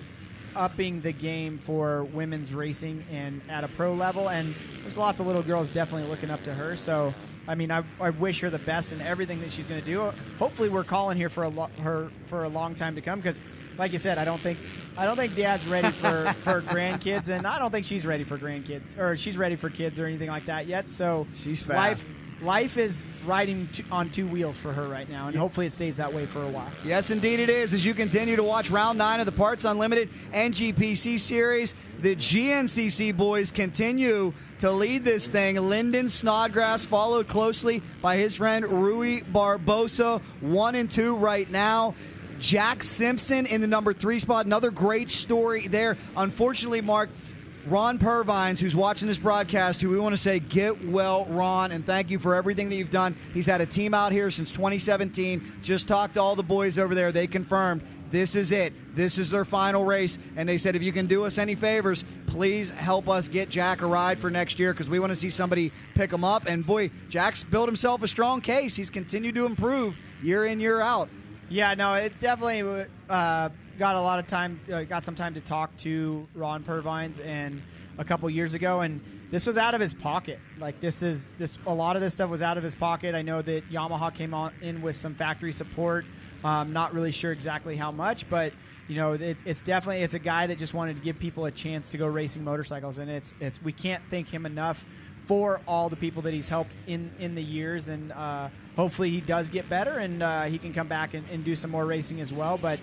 upping the game for women's racing and at a pro level, and there's lots of little girls definitely looking up to her. So I wish her the best in everything that she's going to do. Hopefully we're calling here for a long time to come, because like you said, I don't think Dad's ready for grandkids, and I don't think she's ready for grandkids, or she's ready for kids or anything like that yet. So she's fast. Life is riding on two wheels for her right now, and hopefully it stays that way for a while. Yes, indeed it is. As you continue to watch Round 9 of the Parts Unlimited NGPC Series, the GNCC boys continue to lead this thing. Lyndon Snodgrass followed closely by his friend Rui Barbosa, 1 and 2 right now. Jack Simpson in the number 3 spot. Another great story there. Unfortunately, Mark, Ron Purvines, who's watching this broadcast, who we want to say get well, Ron, and thank you for everything that you've done. He's had a team out here since 2017. Just talked to all the boys over there. They confirmed this is it. This is their final race. And they said, if you can do us any favors, please help us get Jack a ride for next year, because we want to see somebody pick him up. And, boy, Jack's built himself a strong case. He's continued to improve year in, year out. Yeah, no, it's definitely got a lot of time, got some time to talk to Ron Purvines and a couple years ago, and this was out of his pocket. Like a lot of this stuff was out of his pocket. I know that Yamaha came in with some factory support. Not really sure exactly how much, but it's a guy that just wanted to give people a chance to go racing motorcycles, and we can't thank him enough for all the people that he's helped in the years, and hopefully he does get better and he can come back and do some more racing as well. But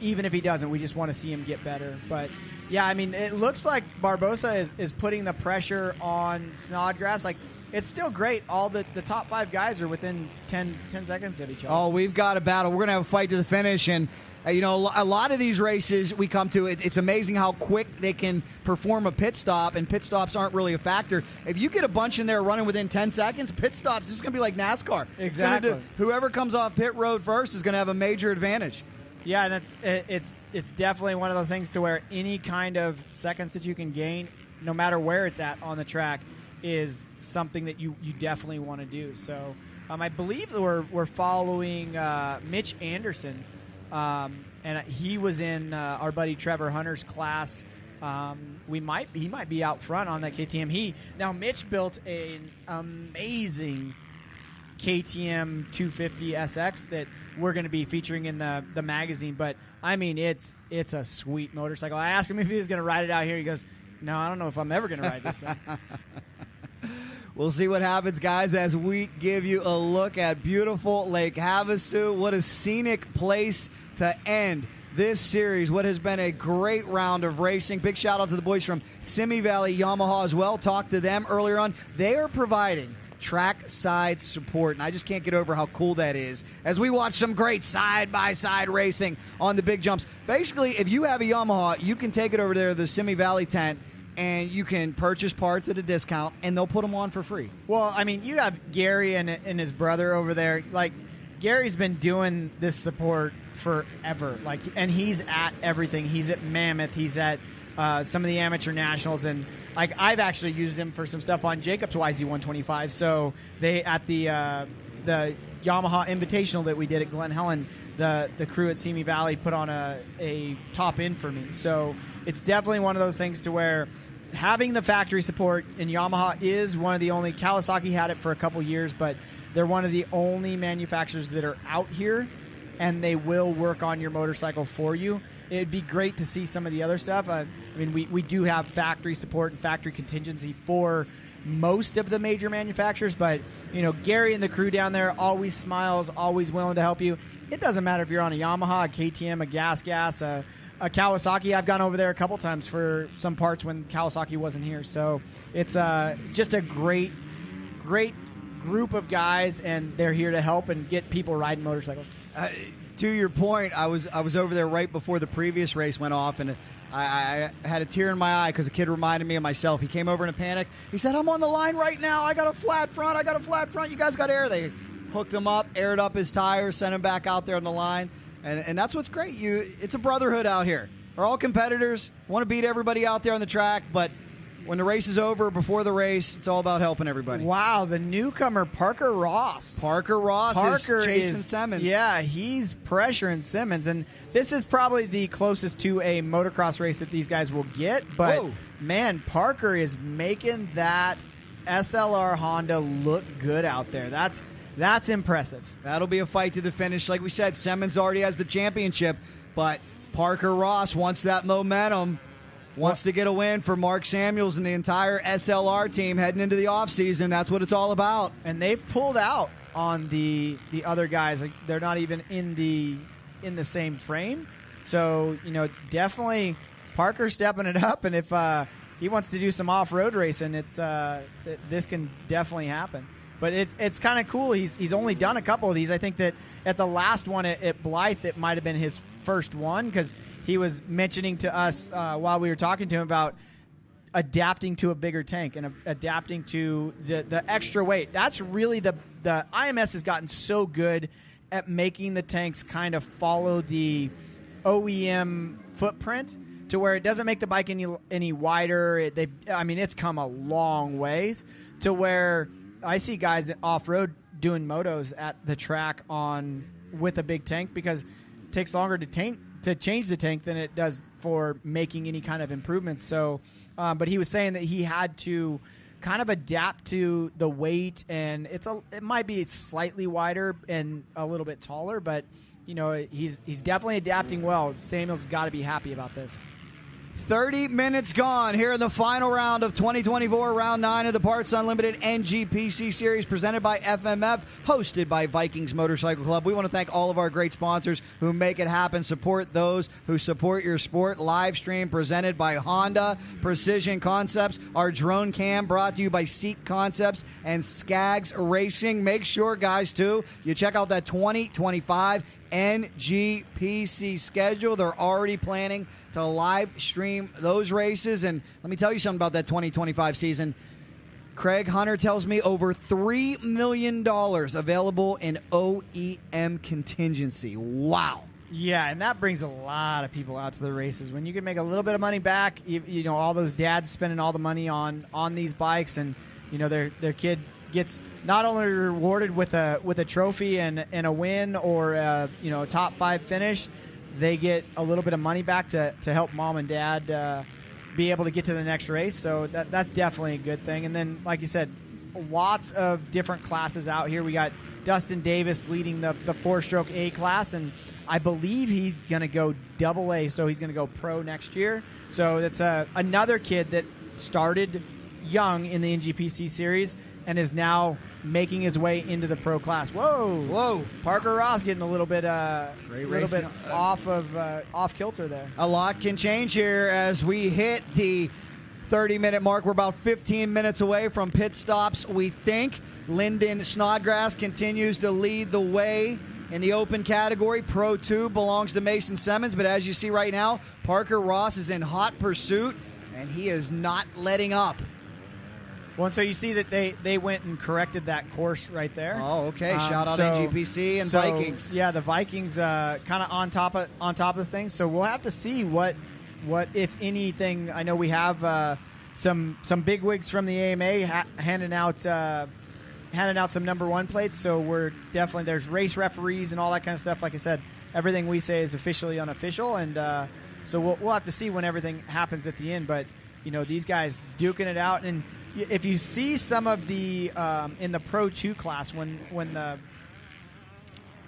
even if he doesn't, we just want to see him get better. But yeah, I mean, it looks like Barbosa is putting the pressure on Snodgrass. Like, it's still great. All the top 5 guys are within 10 seconds of each other. Oh, we've got a battle. We're going to have a fight to the finish, and a lot of these races we come to, it's amazing how quick they can perform a pit stop, and pit stops aren't really a factor. If you get a bunch in there running within 10 seconds, pit stops, this is going to be like NASCAR. Exactly. Whoever comes off pit road first is going to have a major advantage. Yeah, and it's definitely one of those things to where any kind of seconds that you can gain, no matter where it's at on the track, is something that you definitely want to do. So I believe that we're following Mitch Anderson. And he was in our buddy Trevor Hunter's class. He might be out front on that KTM. Mitch built an amazing KTM 250 SX that we're going to be featuring in the magazine. But I mean, it's a sweet motorcycle. I asked him if he was going to ride it out here. He goes, "No, I don't know if I'm ever going to ride this thing." We'll see what happens, guys, as we give you a look at beautiful Lake Havasu. What a scenic place to end this series. What has been a great round of racing. Big shout out to the boys from Simi Valley Yamaha as well. Talked to them earlier on. They are providing track-side support, and I just can't get over how cool that is as we watch some great side-by-side racing on the big jumps. Basically, if you have a Yamaha, you can take it over there to the Simi Valley tent, and you can purchase parts at a discount, and they'll put them on for free. Well, I mean, you have Gary and his brother over there. Like, Gary's been doing this support forever. Like, and he's at everything. He's at Mammoth. He's at some of the amateur nationals, and like I've actually used him for some stuff on Jacob's YZ125. So they at the Yamaha Invitational that we did at Glen Helen, the crew at Simi Valley put on a top end for me. So it's definitely one of those things to where having the factory support, and Yamaha is one of the only, Kawasaki had it for a couple years, but they're one of the only manufacturers that are out here, and they will work on your motorcycle for you. It'd be great to see some of the other stuff. I mean, we do have factory support and factory contingency for most of the major manufacturers, but Gary and the crew down there always smiles, always willing to help you. It doesn't matter if you're on a Yamaha, a KTM, a Gas, a Kawasaki. I've gone over there a couple times for some parts when Kawasaki wasn't here. So it's just a great group of guys, and they're here to help and get people riding motorcycles. To your point, I was over there right before the previous race went off, and I had a tear in my eye because the kid reminded me of myself. He came over in a panic. He said, "I'm on the line right now. I got a flat front. You guys got air." They hooked him up, aired up his tires, sent him back out there on the line. And that's what's great. It's a brotherhood out here. We're all competitors, want to beat everybody out there on the track, but when the race is over, before the race, it's all about helping everybody. Wow, the newcomer, Parker Ross. Parker is chasing Simmons. Yeah, he's pressuring Simmons, and this is probably the closest to a motocross race that these guys will get, but man, Parker is making that SLR Honda look good out there. That's impressive. That'll be a fight to the finish. Like we said, Simmons already has the championship, but Parker Ross wants that momentum, wants to get a win for Mark Samuels and the entire SLR team heading into the offseason. That's what it's all about. And they've pulled out on the other guys. Like, they're not even in the same frame. So, definitely Parker stepping it up, and if he wants to do some off-road racing, this can definitely happen. But it's kind of cool. He's only done a couple of these. I think that at the last one at Blythe, it might have been his first one, because he was mentioning to us while we were talking to him about adapting to a bigger tank and adapting to the extra weight. That's really the IMS has gotten so good at making the tanks kind of follow the OEM footprint to where it doesn't make the bike any wider. It's come a long ways to where I see guys off-road doing motos at the track with a big tank, because it takes longer to change the tank than it does for making any kind of improvements. So But he was saying that he had to kind of adapt to the weight, and it might be slightly wider and a little bit taller, but he's definitely adapting well. Samuel's got to be happy about this. 30 minutes gone here in the final round of 2024, round 9 of the Parts Unlimited NGPC series presented by FMF, hosted by Vikings Motorcycle Club. We want to thank all of our great sponsors who make it happen. Support those who support your sport. Livestream presented by Honda, Precision Concepts. Our drone cam brought to you by Seat Concepts and Skags Racing. Make sure, guys, too, you check out that 2025 NGPC schedule. They're already planning to live stream those races. And let me tell you something about that 2025 season. Craig Hunter tells me over $3 million available in OEM contingency. Wow. Yeah, and that brings a lot of people out to the races. When you can make a little bit of money back, all those dads spending all the money on these bikes, and their kid gets not only rewarded with a trophy and a win or a top 5 finish, they get a little bit of money back to help mom and dad be able to get to the next race. So that's definitely a good thing. And then, like you said, lots of different classes out here. We got Dustin Davis leading the 4-stroke A class, and I believe he's going to go double A, so he's going to go pro next year. So that's another kid that started young in the NGPC series and is now making his way into the pro class. Whoa! Parker Ross getting a little bit, off kilter there. A lot can change here as we hit the 30-minute mark. We're about 15 minutes away from pit stops, we think. Lyndon Snodgrass continues to lead the way in the open category. Pro 2 belongs to Mason Simmons, but as you see right now, Parker Ross is in hot pursuit, and he is not letting up. Well, and so you see that they went and corrected that course right there. Oh, okay. Shout out NGPC and Vikings. Yeah, the Vikings kind of on top of this thing. So we'll have to see what if anything. I know we have some bigwigs from the AMA handing out some number 1 plates. So we're definitely, there's race referees and all that kind of stuff. Like I said, everything we say is officially unofficial, and so we'll have to see when everything happens at the end. But these guys duking it out. And if you see some of the in the Pro 2 class, when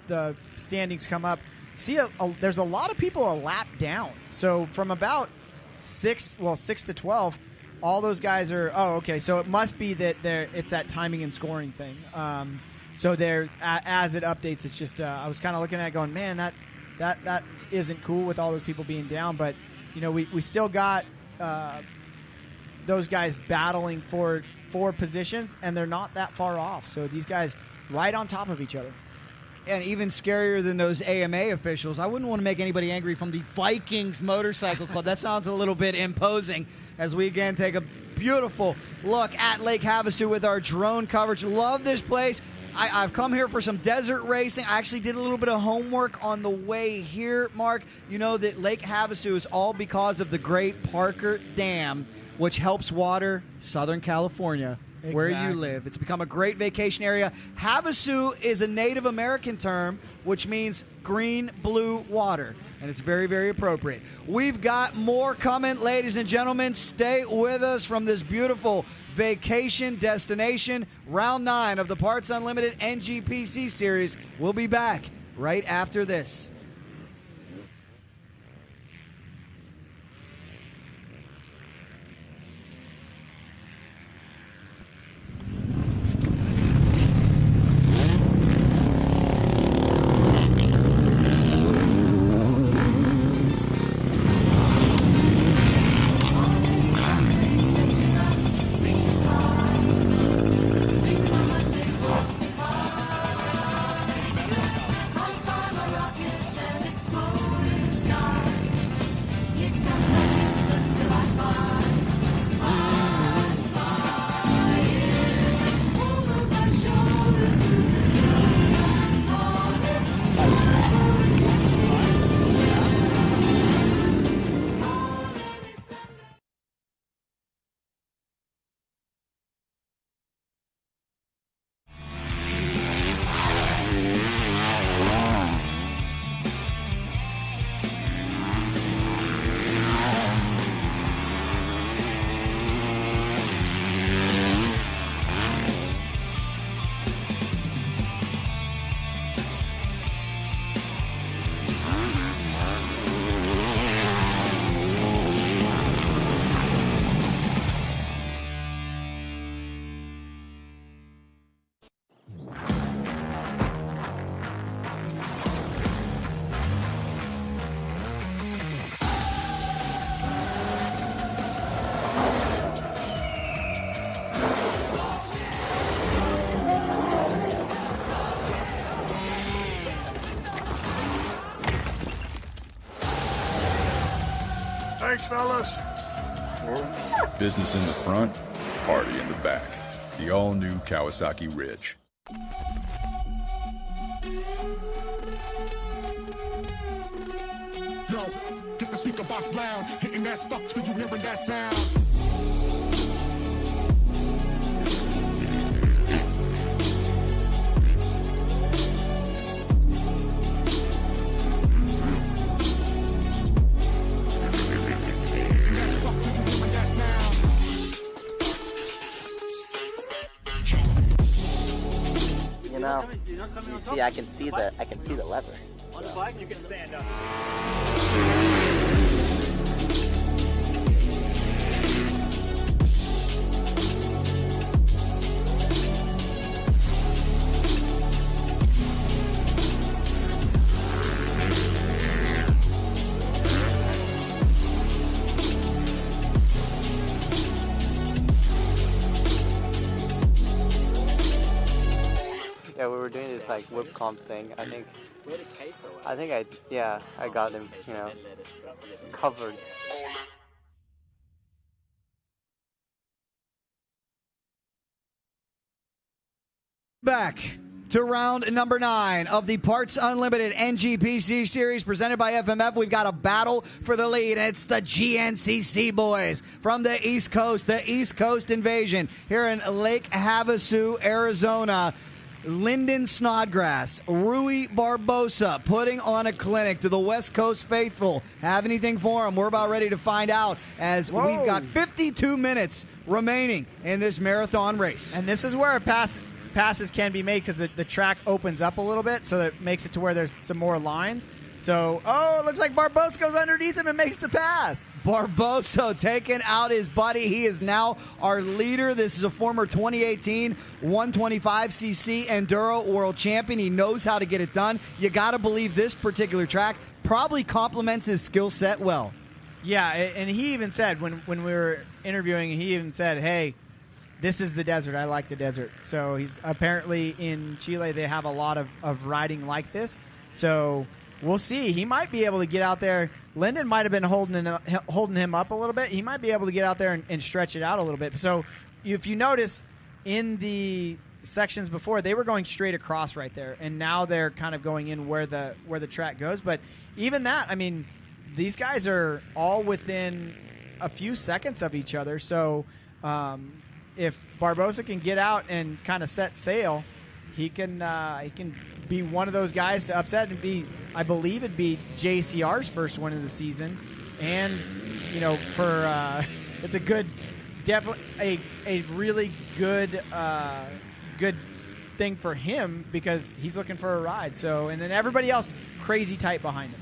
the standings come up, see there's a lot of people a lap down. So from about 6 to 12, all those guys are. Oh, okay. So it must be that it's that timing and scoring thing. So there, as it updates, it's just I was kind of looking at it going, man, that isn't cool with all those people being down. But we still got those guys battling for positions, and they're not that far off. So these guys right on top of each other. And even scarier than those AMA officials, I wouldn't want to make anybody angry from the Vikings Motorcycle Club. That sounds a little bit imposing as we again take a beautiful look at Lake Havasu with our drone coverage. Love this place. I've come here for some desert racing. I actually did a little bit of homework on the way here, Mark. You know that Lake Havasu is all because of the Great Parker Dam, which helps water Southern California, where you live. It's become a great vacation area. Havasu is a Native American term, which means green, blue water, and it's very, very appropriate. We've got more coming, ladies and gentlemen. Stay with us from this beautiful vacation destination. Round 9 of the Parts Unlimited NGPC series. We'll be back right after this. Thanks, fellas. Business in the front, party in the back. The all-new Kawasaki Ridge. Yo, get the speaker box loud, hitting that stuff till you hearing that sound. You know, you see, I can see the lever. On the bike, you can stand up. Yeah, we were doing this like whip comp thing. I think I got him, covered. Back to round number 9 of the Parts Unlimited NGPC series presented by FMF. We've got a battle for the lead, and it's the GNCC boys from the East Coast, the East Coast Invasion here in Lake Havasu, Arizona. Lyndon Snodgrass, Rui Barbosa putting on a clinic to the West Coast faithful. Have anything for them? We're about ready to find out as we've got 52 minutes remaining in this marathon race. And this is where passes can be made because the track opens up a little bit, so that makes it to where there's some more lines. So, it looks like Barbosa goes underneath him and makes the pass. Barbosa taking out his buddy. He is now our leader. This is a former 2018 125cc Enduro world champion. He knows how to get it done. You got to believe this particular track probably complements his skill set well. Yeah, and he even said, when we were interviewing, he even said, hey, this is the desert. I like the desert. So he's apparently in Chile, they have a lot of riding like this. So we'll see. He might be able to get out there. Lyndon might have been holding him up a little bit. He might be able to get out there and stretch it out a little bit. So if you notice, in the sections before, they were going straight across right there, and now they're kind of going in where the track goes. But even that, I mean, these guys are all within a few seconds of each other. So if Barbosa can get out and kind of set sail, he can be one of those guys to upset and be, I believe it'd be JCR's first win of the season. And, for it's a good, definitely a really good good thing for him because he's looking for a ride. So, and then everybody else crazy tight behind him.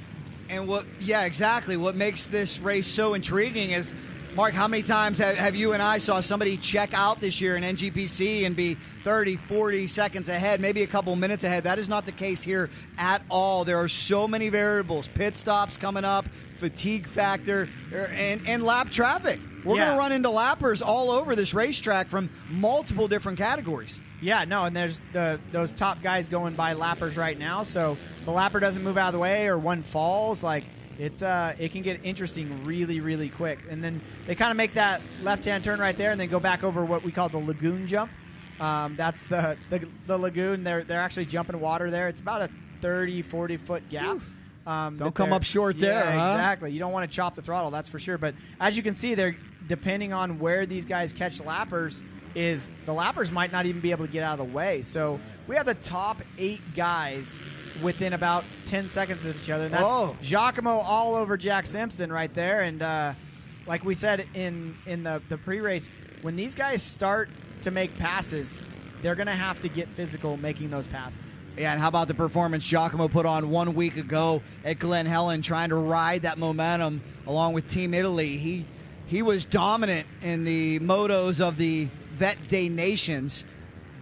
And exactly. What makes this race so intriguing is, Mark, how many times have you and I saw somebody check out this year in NGPC and be 30, 40 seconds ahead, maybe a couple minutes ahead? That is not the case here at all. There are so many variables. Pit stops coming up, fatigue factor, and lap traffic. We're going to run into lappers all over this racetrack from multiple different categories. Yeah, no, and there's those top guys going by lappers right now. So the lapper doesn't move out of the way or one falls, it can get interesting really, really quick. And then they kind of make that left-hand turn right there and then go back over what we call the lagoon jump. That's the lagoon. They're actually jumping water there. It's about a 30, 40-foot gap. Don't come up short there. Yeah, exactly. You don't want to chop the throttle, that's for sure. But as you can see, they're depending on where these guys catch lappers, the lappers might not even be able to get out of the way. So we have the top 8 guys within about 10 seconds of each other. And that's Giacomo all over Jack Simpson right there. And like we said in the pre-race, when these guys start to make passes, they're going to have to get physical making those passes. Yeah, and how about the performance Giacomo put on 1 week ago at Glen Helen, trying to ride that momentum along with Team Italy. He was dominant in the motos of the Vet Day Nations.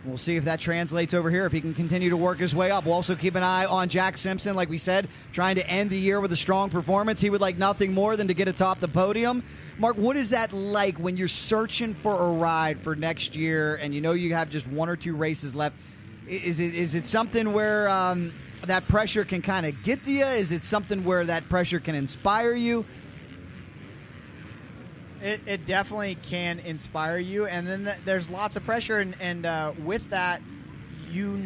We'll see if that translates over here, if he can continue to work his way up. We'll also keep an eye on Jack Simpson, like we said, trying to end the year with a strong performance. He would like nothing more than to get atop the podium. Mark, what is that like when you're searching for a ride for next year and you know you have just 1 or 2 races left? Is it something where that pressure can kind of get to you? Is it something where that pressure can inspire you? It definitely can inspire you, and then there's lots of pressure, and with that, you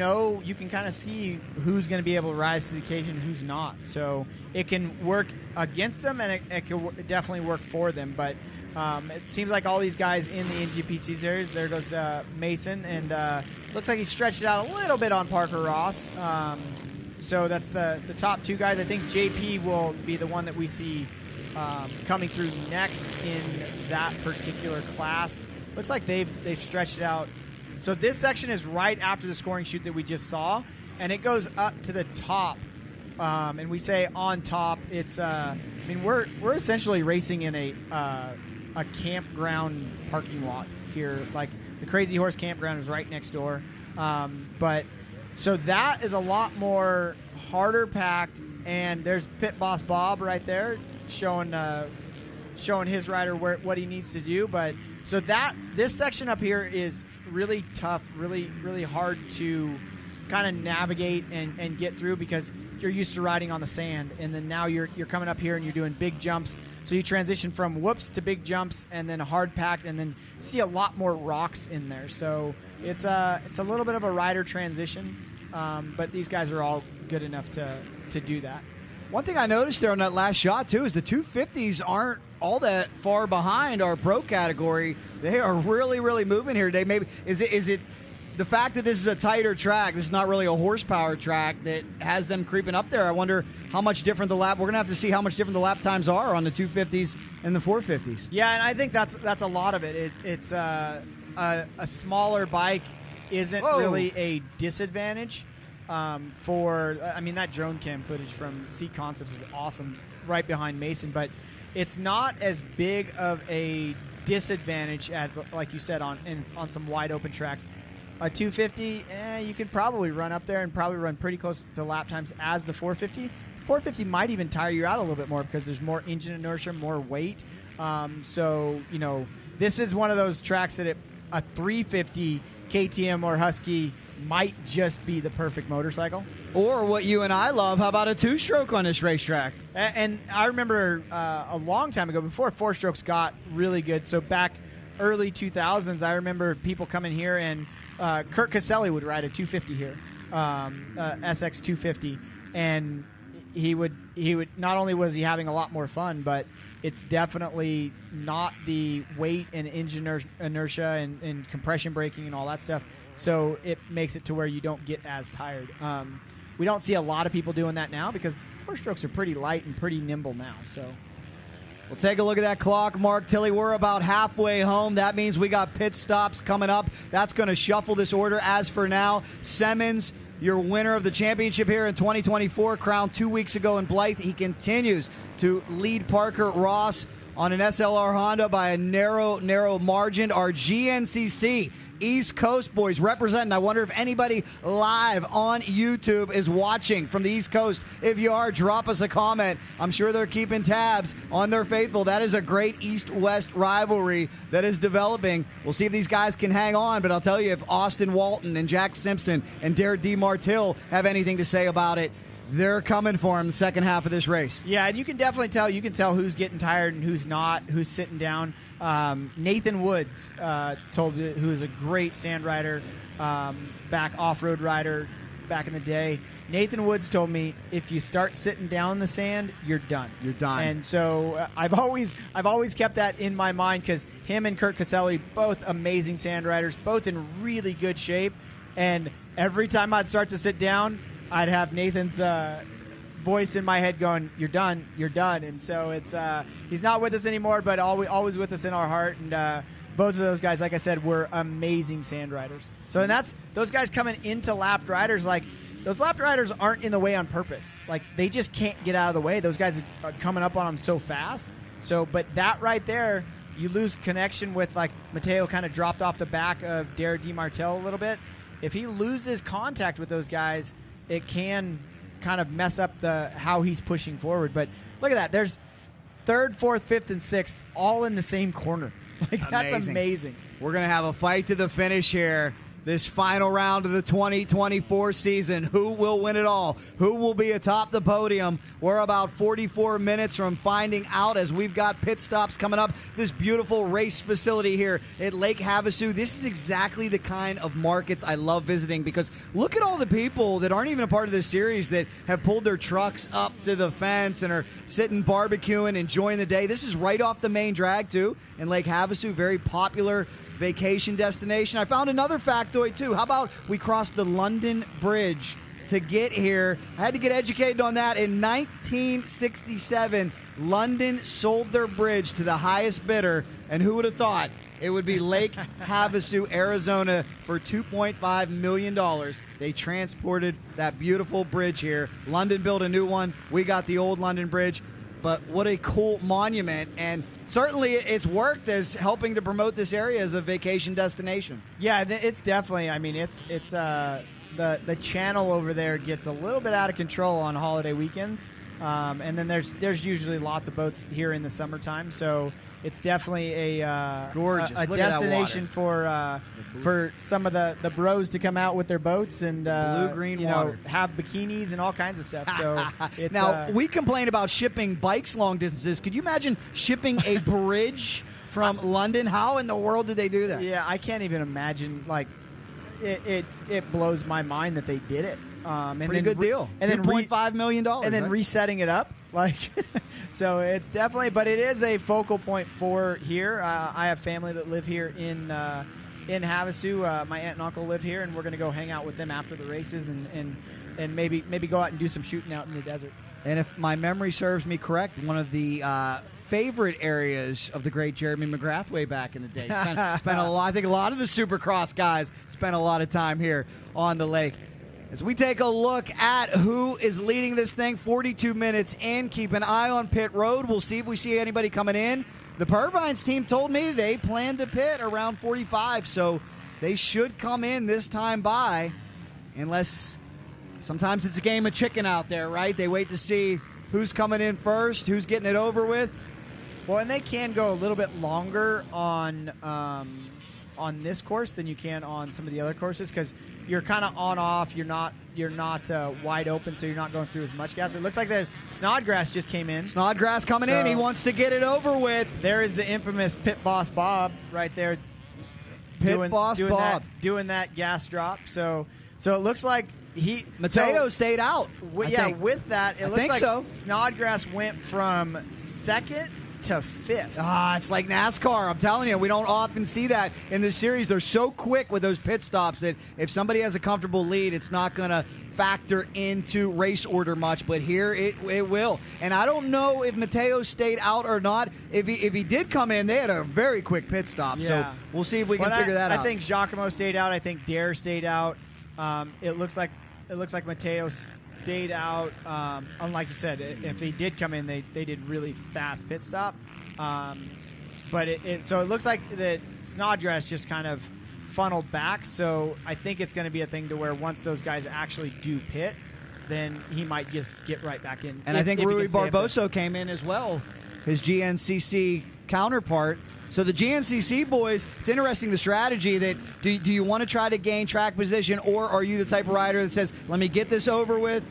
can kind of see who's going to be able to rise to the occasion, who's not. So it can work against them, and it can definitely work for them. But it seems like all these guys in the NGPC series, there goes Mason, and looks like he stretched it out a little bit on Parker Ross. So that's the top two guys. I think JP will be the one that we see coming through next in that particular class. Looks like they've stretched it out. So this section is right after the scoring chute that we just saw, and it goes up to the top. And we say on top, it's we're essentially racing in a campground parking lot here. Like the Crazy Horse campground is right next door. But so that is a lot more harder packed, and there's Pit Boss Bob right there showing his rider what he needs to do. But so this section up here is really tough, really, really hard to kind of navigate and get through, because you're used to riding on the sand, and then now you're coming up here and you're doing big jumps. So you transition from whoops to big jumps, and then hard packed, and then you see a lot more rocks in there. So it's a little bit of a rider transition, but these guys are all good enough to do that. One thing I noticed there on that last shot, too, is the 250s aren't all that far behind our pro category. They are really, really moving here today. Maybe is it the fact that this is a tighter track, this is not really a horsepower track, that has them creeping up there? I wonder how much different the lap. We're going to have to see how much different the lap times are on the 250s and the 450s. Yeah, and I think that's a lot of it. It's a smaller bike isn't really a disadvantage. That drone cam footage from Seat Concepts is awesome, right behind Mason, but it's not as big of a disadvantage as, like you said, on some wide open tracks. A 250, you could probably run up there and probably run pretty close to lap times as the 450. 450 might even tire you out a little bit more because there's more engine inertia, more weight. This is one of those tracks that a 350 KTM or Husky might just be the perfect motorcycle. Or what you and I love, how about a two-stroke on this racetrack? And I remember a long time ago, before four-strokes got really good, so back early 2000s, I remember people coming here, and Kurt Caselli would ride a 250 here, SX 250, and he would not only was he having a lot more fun, but it's definitely not the weight and engine inertia and compression braking and all that stuff. So it makes it to where you don't get as tired. We don't see a lot of people doing that now because four strokes are pretty light and pretty nimble now. So we'll take a look at that clock, Mark Tilley. We're about halfway home. That means we got pit stops coming up. That's going to shuffle this order. As for now, Simmons, your winner of the championship here in 2024, crowned 2 weeks ago in Blythe. He continues to lead Parker Ross on an SLR Honda by a narrow margin. Our GNCC East Coast boys representing. I wonder if anybody live on YouTube is watching from the East Coast. If you are, drop us a comment. I'm sure they're keeping tabs on their faithful. That is a great East-West rivalry that is developing. We'll see if these guys can hang on, but I'll tell you, if Austin Walton and Jack Simpson and Derek DeMartille have anything to say about it, they're coming for him the second half of this race. Yeah, and you can definitely tell. You can tell who's getting tired and who's not, who's sitting down. Nathan Woods, who is a great sand rider, back off-road rider back in the day. Nathan Woods told me, if you start sitting down in the sand, you're done. You're done. And so I've always kept that in my mind, because him and Kurt Caselli, both amazing sand riders, both in really good shape. And every time I'd start to sit down, I'd have Nathan's voice in my head going, "You're done, you're done." And so it's he's not with us anymore, but always with us in our heart. And both of those guys, like I said, were amazing sand riders. So and that's those guys coming into lapped riders. Like, those lapped riders aren't in the way on purpose. Like, they just can't get out of the way. Those guys are coming up on them so fast. So, but that right there, you lose connection with, like, Mateo kind of dropped off the back of Derek DeMartille a little bit. If he loses contact with those guys, it can kind of mess up how he's pushing forward. But look at that. There's 3rd, 4th, 5th, and 6th all in the same corner. Like, that's amazing. We're going to have a fight to the finish here. this final round of the 2024 season. Who will win it all? Who will be atop the podium? We're about 44 minutes from finding out as we've got pit stops coming up. This beautiful race facility here at Lake Havasu. This is exactly the kind of markets I love visiting, because look at all the people that aren't even a part of this series that have pulled their trucks up to the fence and are sitting barbecuing, enjoying the day. This is right off the main drag, too, in Lake Havasu. Very popular vacation destination. I found another factoid, too. How about we crossed the London Bridge to get here? I had to get educated on that. In 1967, London sold their bridge to the highest bidder, and who would have thought it would be Lake Havasu, Arizona, for $2.5 million. They transported that beautiful bridge here. London built a new one. We got the old London Bridge. But what a cool monument, and certainly it's worked as helping to promote this area as a vacation destination. Yeah, it's definitely, I mean, it's the channel over there gets a little bit out of control on holiday weekends. And then there's usually lots of boats here in the summertime, so it's definitely a gorgeous a destination for some of the bros to come out with their boats and blue-green water, have bikinis and all kinds of stuff. So it's, now we complain about shipping bikes long distances. Could you imagine shipping a bridge from London? How in the world did they do that? Yeah, I can't even imagine. Like it blows my mind that they did it. Pretty good deal. And $2.5 million. And then resetting it up. So it's definitely, but it is a focal point for here. I have family that live here in Havasu. My aunt and uncle live here, and we're going to go hang out with them after the races and maybe go out and do some shooting out in the desert. And if my memory serves me correct, one of the favorite areas of the great Jeremy McGrath way back in the day. Spent a lot. I think a lot of the Supercross guys spent a lot of time here on the lake. As we take a look at who is leading this thing, 42 minutes in, keep an eye on pit road. We'll see if we see anybody coming in. The Purvines team told me they plan to pit around 45, so they should come in this time by, unless sometimes it's a game of chicken out there, right? They wait to see who's coming in first, who's getting it over with. Well, and they can go a little bit longer on this course than you can on some of the other courses, because you're kind of on-off. You're not wide open, so you're not going through as much gas. It looks like there's Snodgrass just came in. Snodgrass coming in. He wants to get it over with. There is the infamous Pit Boss Bob right there. Pit Boss Bob. Doing that gas drop. So it looks like Mateo stayed out. With that, it looks like Snodgrass went from second to fifth. It's like NASCAR. I'm telling you, we don't often see that in this series. They're so quick with those pit stops that if somebody has a comfortable lead, it's not going to factor into race order much. But here it will. And I don't know if Mateo stayed out or not. If he did come in, they had a very quick pit stop. Yeah. So we'll see if we can figure that out. I think Giacomo stayed out. I think Dare stayed out. It looks like Mateo stayed out. Unlike you said, if he did come in, they did really fast pit stop. But so it looks like that Snodgrass just kind of funneled back. So I think it's going to be a thing to where once those guys actually do pit, then he might just get right back in. And I think Rui Barboso came in as well, his GNCC counterpart. So the GNCC boys, it's interesting the strategy that do you want to try to gain track position, or are you the type of rider that says, let me get this over with,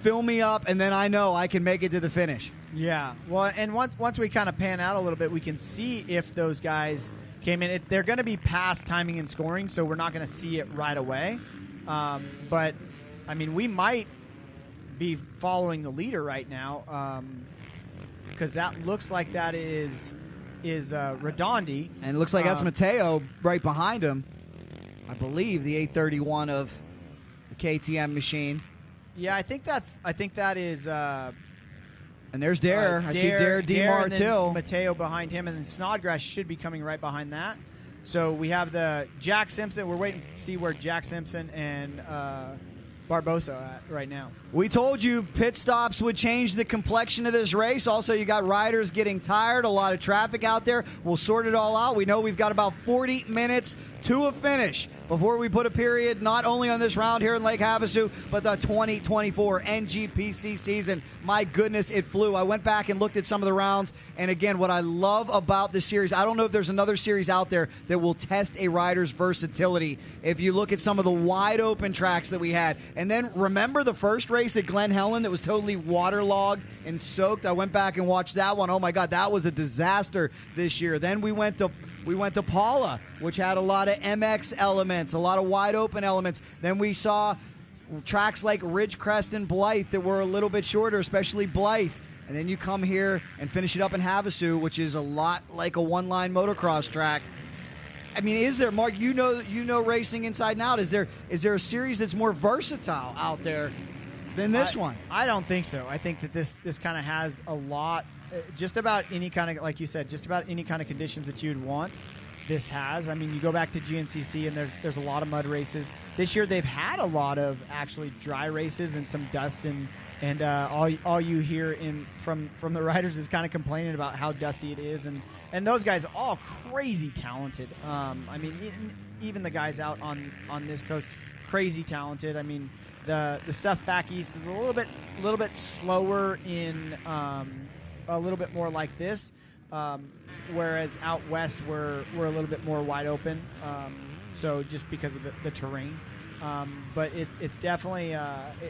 fill me up, and then I know I can make it to the finish? Yeah. Well, and once we kind of pan out a little bit, we can see if those guys came in. They're going to be past timing and scoring, so we're not going to see it right away. But, I mean, we might be following the leader right now because that looks like that is Redondi. And it looks like that's Mateo right behind him. I believe the 831 of the KTM machine. Yeah, I think that is. And there's Dare. I see Dare DeMartil. Mateo behind him, and then Snodgrass should be coming right behind that. So we have the Jack Simpson. We're waiting to see where Jack Simpson and Barbosa at right now. We told you pit stops would change the complexion of this race. Also, you got riders getting tired, a lot of traffic out there. We'll sort it all out. We know we've got about 40 minutes to a finish before we put a period not only on this round here in Lake Havasu, but the 2024 NGPC season. My goodness, it flew. I went back and looked at some of the rounds, and again, what I love about this series, I don't know if there's another series out there that will test a rider's versatility. If you look at some of the wide open tracks that we had, and then remember the first race at Glen Helen that was totally waterlogged and soaked? I went back and watched that one. Oh my God, that was a disaster this year. Then we went to Paula, which had a lot of MX elements, a lot of wide open elements. Then we saw tracks like Ridgecrest and Blythe that were a little bit shorter, especially Blythe. And then you come here and finish it up in Havasu, which is a lot like a one-line motocross track. I mean, is there, Mark, you know racing inside and out, is there a series that's more versatile out there than this one? I don't think so. I think that this kind of has a lot, just about any kind of, like you said, just about any kind of conditions that you'd want. This has. I mean, you go back to GNCC and there's a lot of mud races. This year they've had a lot of actually dry races and some dust, and all you hear from the riders is kind of complaining about how dusty it is, and those guys are all crazy talented. I mean, even the guys out on this coast, crazy talented. I mean, the stuff back east is a little bit slower in a little bit more like this. Whereas out west we're a little bit more wide open, so just because of the terrain. But it's definitely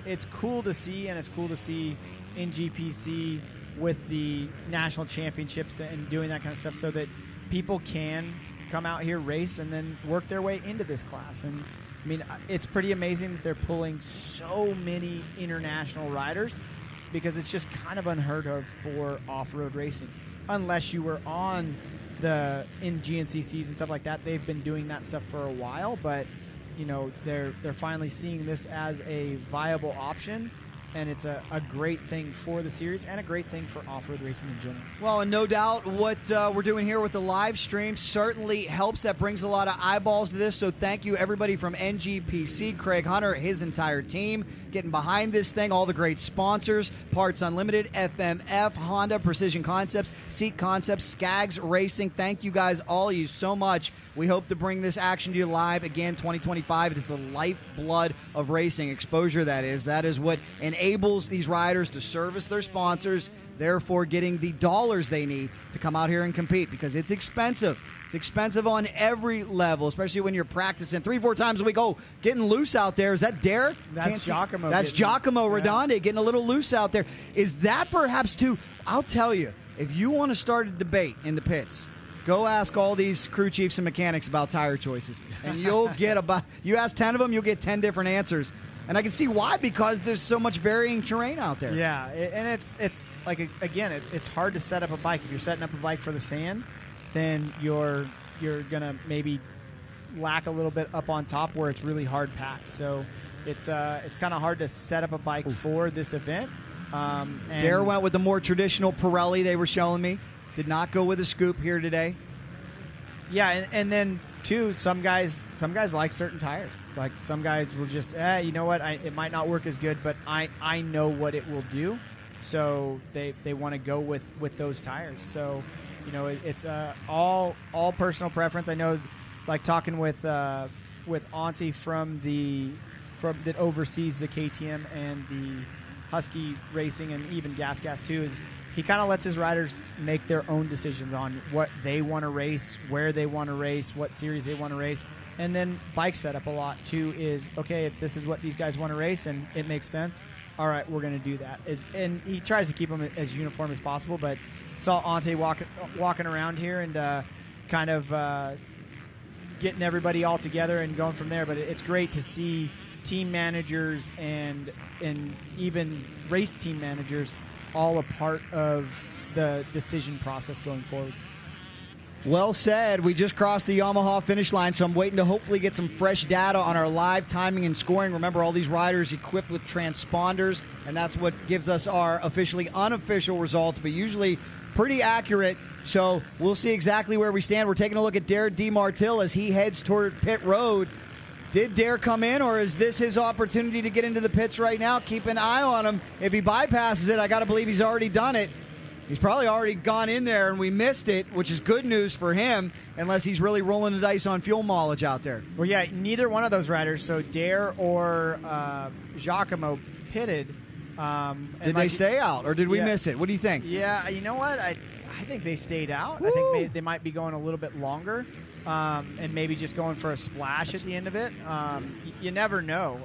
it's cool to see, and it's cool to see NGPC with the national championships and doing that kind of stuff, so that people can come out here, race, and then work their way into this class. And I mean, it's pretty amazing that they're pulling so many international riders, because it's just kind of unheard of for off-road racing. Unless you were in GNCCs and stuff like that. They've been doing that stuff for a while, but you know, they're finally seeing this as a viable option, and it's a great thing for the series and a great thing for off-road racing in general. Well, and no doubt what we're doing here with the live stream certainly helps. That brings a lot of eyeballs to this, so thank you everybody from NGPC, Craig Hunter, his entire team, getting behind this thing, all the great sponsors, Parts Unlimited, FMF, Honda, Precision Concepts, Seat Concepts, Skaggs Racing. Thank you guys, all of you, so much. We hope to bring this action to you live again 2025. It is the lifeblood of racing, exposure that is. That is what enables these riders to service their sponsors, therefore getting the dollars they need to come out here and compete, because it's expensive. It's expensive on every level, especially when you're practicing 3-4 times a week. Oh, getting loose out there. Is that Derek? That's Giacomo. That's Giacomo Redonde getting a little loose out there. Is that perhaps too? I'll tell you, if you want to start a debate in the pits, go ask all these crew chiefs and mechanics about tire choices, and you'll get you ask 10 of them, you'll get 10 different answers. And I can see why, because there's so much varying terrain out there. Yeah, and it's like, again, it's hard to set up a bike. If you're setting up a bike for the sand, then you're gonna maybe lack a little bit up on top where it's really hard packed. So it's kind of hard to set up a bike for this event. And Dare went with the more traditional Pirelli. They were showing me. Did not go with a scoop here today. Yeah, and then too, some guys like certain tires. Like some guys will just, you know what, it might not work as good, but I know what it will do, so they want to go with those tires. So, you know, it's all personal preference. I know, like talking with Auntie from that oversees the KTM and the Husky Racing and even Gas too, is he kind of lets his riders make their own decisions on what they want to race, where they want to race, what series they want to race. And then bike setup a lot too is, okay, if this is what these guys want to race and it makes sense, all right, we're going to do that. And he tries to keep them as uniform as possible, but saw Ante walking around here and kind of getting everybody all together and going from there. But it's great to see team managers and even race team managers all a part of the decision process going forward. Well said. We just crossed the Yamaha finish line, so I'm waiting to hopefully get some fresh data on our live timing and scoring. Remember, all these riders equipped with transponders, and that's what gives us our officially unofficial results, but usually pretty accurate. So we'll see exactly where we stand. We're taking a look at Dare DeMartille as he heads toward pit road. Did Dare come in, or is this his opportunity to get into the pits right now? Keep an eye on him. If he bypasses it, I got to believe he's already done it. He's probably already gone in there and we missed it, which is good news for him, unless he's really rolling the dice on fuel mileage out there. Well, yeah, neither one of those riders, so Dare or Giacomo, pitted. Did they stay out, or did we miss it? What do you think? Yeah, you know what? I think they stayed out. Woo! I think they might be going a little bit longer, and maybe just going for a splash at the end of it. You never know.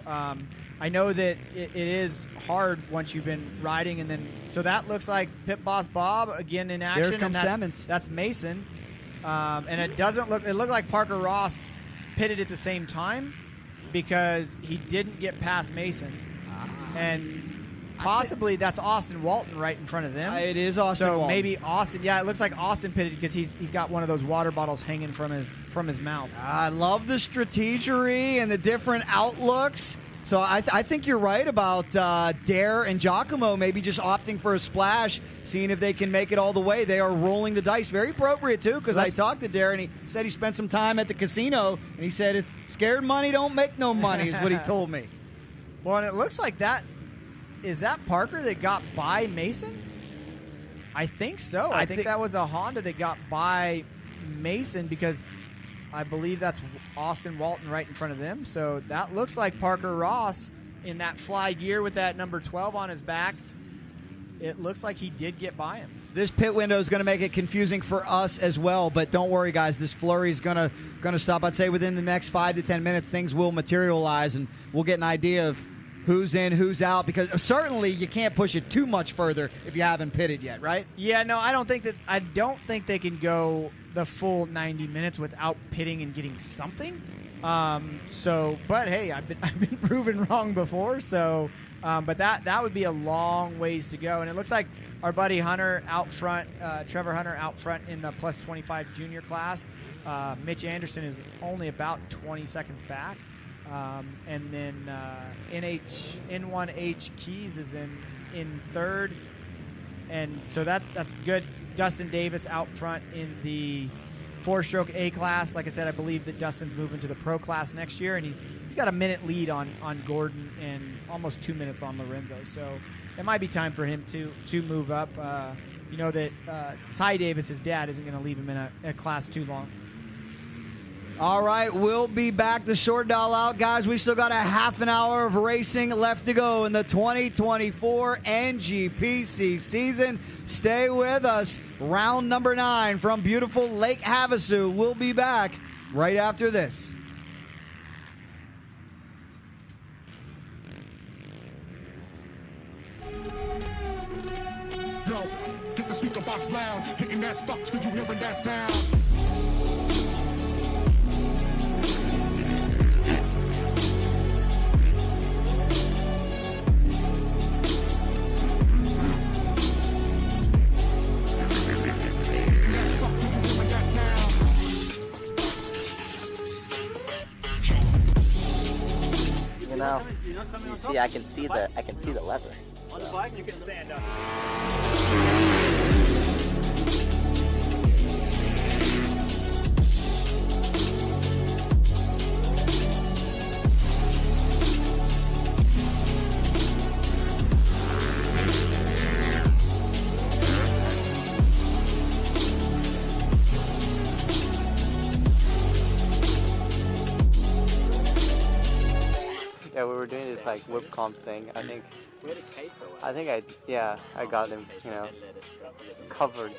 I know that it is hard once you've been riding, and then so that looks like Pit Boss Bob again in action. There comes Simmons. That's Mason, and it doesn't look. It looked like Parker Ross pitted at the same time because he didn't get past Mason, and possibly that's Austin Walton right in front of them. It is Austin so Walton. Maybe Austin. Yeah, it looks like Austin pitted because he's got one of those water bottles hanging from his mouth. I love the strategery and the different outlooks. So I think you're right about Dare and Giacomo maybe just opting for a splash, seeing if they can make it all the way. They are rolling the dice. Very appropriate, too, because I talked to Dare, and he said he spent some time at the casino, and he said, "It's scared money don't make no money," is what he told me. Well, and it looks like that. Is that Parker that got by Mason? I think so. I think that was a Honda that got by Mason because I believe that's Austin Walton right in front of them. So that looks like Parker Ross in that fly gear with that number 12 on his back. It looks like he did get by him. This pit window is going to make it confusing for us as well, but don't worry, guys. This flurry is going to stop. I'd say within the next 5 to 10 minutes, things will materialize, and we'll get an idea of who's in, who's out, because certainly you can't push it too much further if you haven't pitted yet, right? Yeah, no, I don't think they can go the full 90 minutes without pitting and getting something. But hey, I've been proven wrong before. So, but that would be a long ways to go. And it looks like our buddy Hunter out front, Trevor Hunter out front in the plus 25 junior class. Mitch Anderson is only about 20 seconds back. And then N1H Keys is in third, and so that's good. Dustin Davis out front in the 4-stroke A class. Like I said, I believe that Dustin's moving to the pro class next year, and he's got a minute lead on Gordon and almost 2 minutes on Lorenzo. So it might be time for him to move up. You know that Ty Davis, his dad, isn't going to leave him in a class too long. All right, we'll be back to sort it all out, guys. We still got a half an hour of racing left to go in the 2024 NGPC season. Stay with us. Round number 9 from beautiful Lake Havasu. We'll be back right after this. Yo, get the speaker box loud, hitting that stuff till you hearing that sound. Now, you see, I can see the lever. On the bike, you can stand up. Yeah, we were doing this like whip comp thing. I think I got them, covered.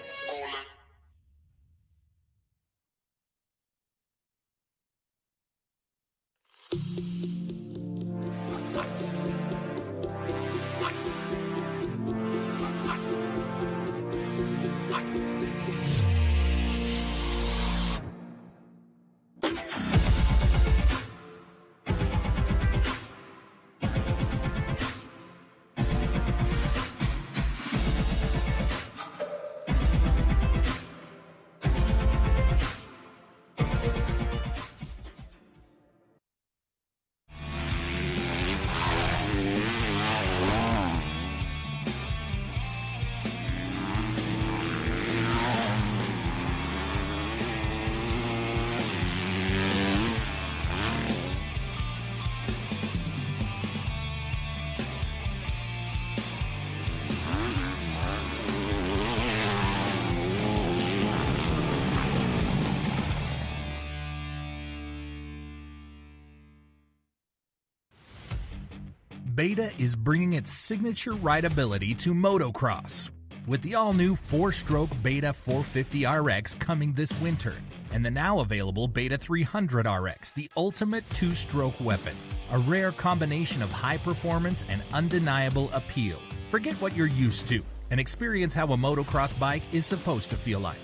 Beta is bringing its signature rideability to motocross with the all-new 4-stroke Beta 450 RX coming this winter, and the now available Beta 300 RX, the ultimate 2-stroke weapon, a rare combination of high performance and undeniable appeal. Forget what you're used to and experience how a motocross bike is supposed to feel like.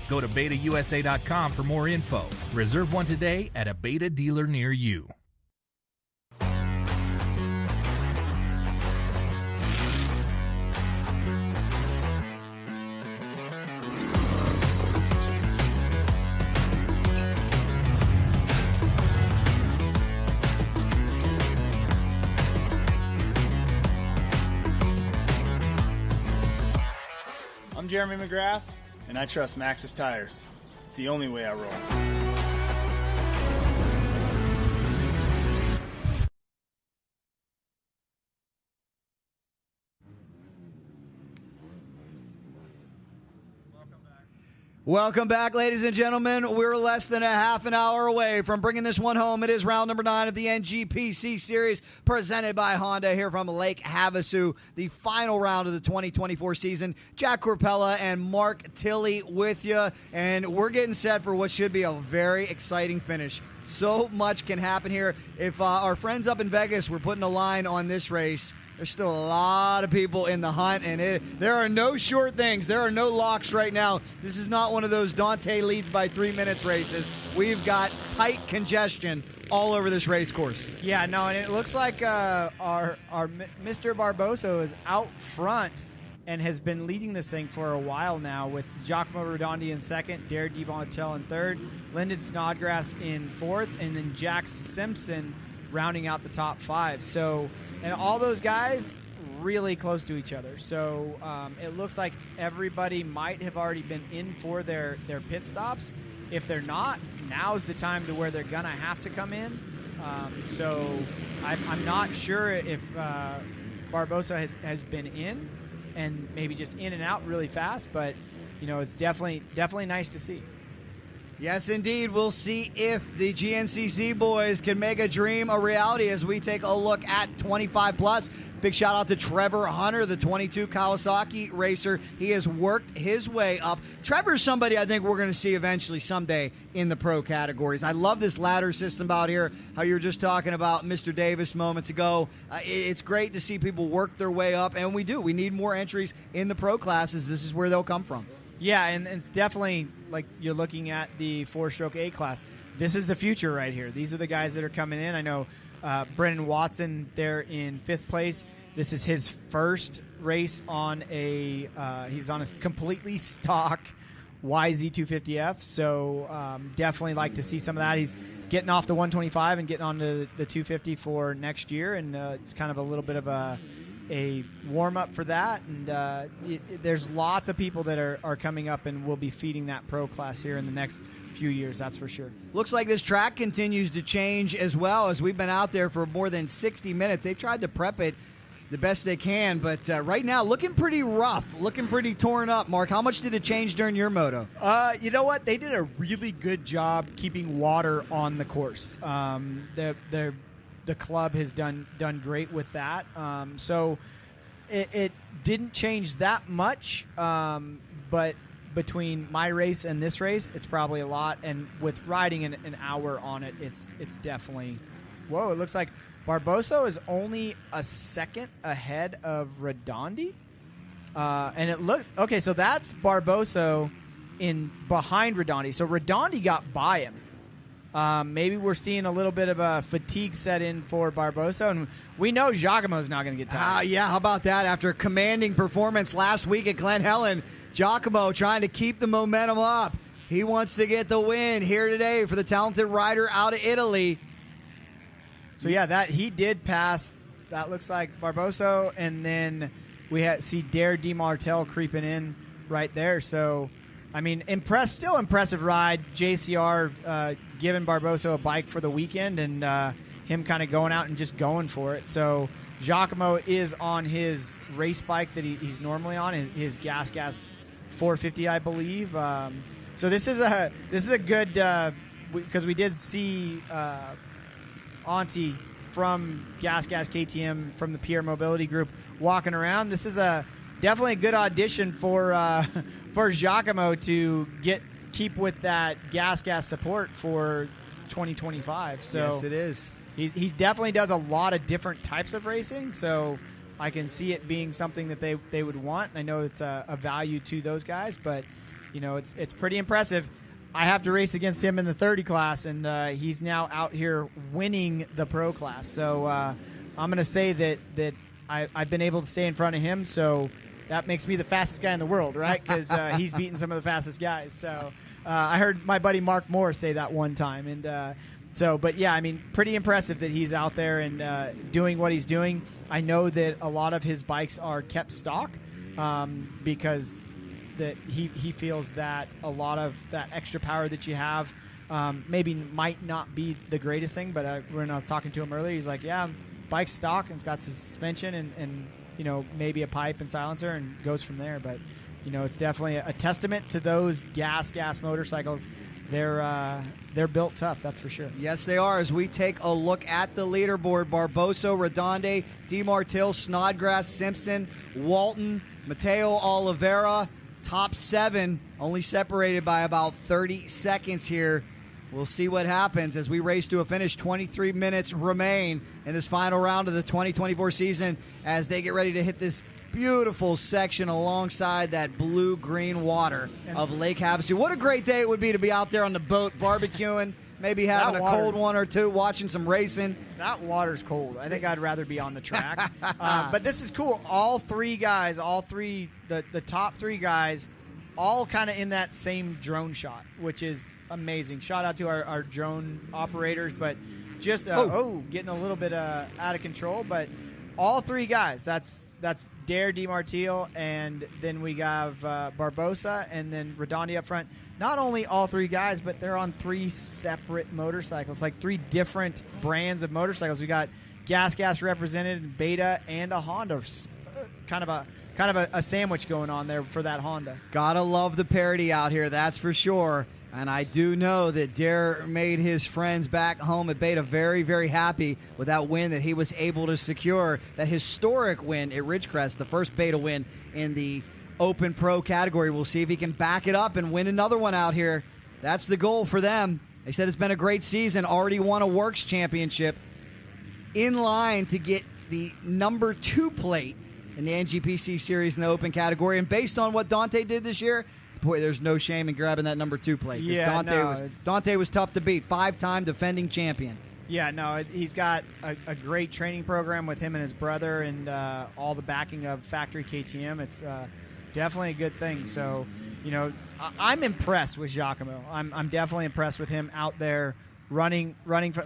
Go to betausa.com for more info. Reserve one today at a Beta dealer near you. I'm Jeremy McGrath, and I trust Maxxis tires. It's the only way I roll. Welcome back, ladies and gentlemen. We're less than a half an hour away from bringing this one home. It is round number 9 of the NGPC series presented by Honda here from Lake Havasu, the final round of the 2024 season. Jack Corpella and Mark Tilley with you, and we're getting set for what should be a very exciting finish. So much can happen here. If our friends up in Vegas were putting a line on this race, there's still a lot of people in the hunt, and there are no short things. There are no locks right now. This is not one of those Dante leads by 3 minutes races. We've got tight congestion all over this race course. Yeah, no, and it looks like our Mr. Barboso is out front and has been leading this thing for a while now, with Giacomo Redondi in second, Derek DiMontel in third, Lyndon Snodgrass in fourth, and then Jack Simpson rounding out the top 5. So, and all those guys really close to each other. So it looks like everybody might have already been in for their pit stops. If they're not, now's the time to where they're going to have to come in. So I'm not sure if Barbosa has been in and maybe just in and out really fast, but it's definitely nice to see. Yes, indeed. We'll see if the GNCC boys can make a dream a reality as we take a look at 25 plus. Big shout out to Trevor Hunter, the 22 Kawasaki racer. He has worked his way up. Trevor's somebody I think we're going to see eventually someday in the pro categories. I love this ladder system out here, how you were just talking about Mr. Davis moments ago. It's great to see people work their way up, and we do. We need more entries in the pro classes. This is where they'll come from. Yeah, and it's definitely like you're looking at the 4-stroke A class. This is the future right here. These are the guys that are coming in. I know Brennan Watson there in 5th place. This is his first race on he's on a completely stock YZ250F. So definitely like to see some of that. He's getting off the 125 and getting on to the 250 for next year, and it's kind of a little bit of a warm-up for that, and there's lots of people that are coming up and will be feeding that pro class here in the next few years, that's for sure. Looks like this track continues to change as well, as we've been out there for more than 60 minutes. They've tried to prep it the best they can, but right now looking pretty rough, looking pretty torn up. Mark, how much did it change during your moto? You know what? They did a really good job keeping water on the course. The club has done great with that. So it didn't change that much, but between my race and this race, it's probably a lot. And with riding an hour on it, it's definitely whoa. It looks like Barboso is only a second ahead of Redondi, and it looked okay. So that's Barboso in behind Redondi. So Redondi got by him. Maybe we're seeing a little bit of a fatigue set in for Barbosa, and we know Giacomo's not going to get tired. Yeah, how about that? After a commanding performance last week at Glen Helen, Giacomo trying to keep the momentum up. He wants to get the win here today for the talented rider out of Italy. So, yeah, that he did pass. That looks like Barbosa, and then we see Dare DiMartel creeping in right there. So, I mean, still impressive ride. JCR giving Barbosa a bike for the weekend, and him kind of going out and just going for it. So Giacomo is on his race bike that he's normally on, his gas 450, I believe. So this is a good because we did see Auntie from Gas KTM, from the Pierre Mobility Group, walking around. This is definitely a good audition for Giacomo to keep with that gas support for 2025. So yes, it is. He definitely does a lot of different types of racing, so I can see it being something that they would want. I know it's a value to those guys, but it's pretty impressive. I have to race against him in the 30 class, and he's now out here winning the pro class. So I'm going to say that I've been able to stay in front of him, so that makes me the fastest guy in the world, right? Because he's beaten some of the fastest guys. So I heard my buddy Mark Moore say that one time. And but yeah, I mean, pretty impressive that he's out there and doing what he's doing. I know that a lot of his bikes are kept stock because that he feels that a lot of that extra power that you have maybe might not be the greatest thing. But when I was talking to him earlier, he's like, yeah, bike's stock and it's got suspension and maybe a pipe and silencer, and goes from there. But it's definitely a testament to those gas motorcycles. They're built tough, that's for sure. Yes, they are. As we take a look at the leaderboard, Barbosa, Redonde, DiMartile, Snodgrass, Simpson, Walton, Mateo Oliveira, top 7, only separated by about 30 seconds here. We'll see what happens as we race to a finish. 23 minutes remain in this final round of the 2024 season as they get ready to hit this beautiful section alongside that blue-green water of Lake Havasu. What a great day it would be to be out there on the boat barbecuing, maybe having a cold one or two, watching some racing. That water's cold. I think I'd rather be on the track. But this is cool. All three guys, the top 3 guys, all kind of in that same drone shot, which is amazing. Shout out to our drone operators, but just getting a little bit out of control. But all 3 guys, that's Dare, DiMartile, and then we have Barbosa, and then Redonde up front. Not only all 3 guys, but they're on 3 separate motorcycles, like 3 different brands of motorcycles. We got Gas represented, Beta, and a Honda. Kind of a sandwich going on there for that Honda. Gotta love the parity out here, that's for sure. And I do know that Dare made his friends back home at Beta very, very happy with that win that he was able to secure, that historic win at Ridgecrest, the first Beta win in the Open Pro category. We'll see if he can back it up and win another one out here. That's the goal for them. They said it's been a great season, already won a Works Championship, in line to get the number 2 plate in the NGPC series in the Open category. And based on what Dante did this year, boy, there's no shame in grabbing that number 2 plate. Yeah, Dante was tough to beat, 5-time defending champion. Yeah, no, he's got a great training program with him and his brother, and all the backing of Factory KTM. It's definitely a good thing. So, I'm impressed with Giacomo. I'm definitely impressed with him out there running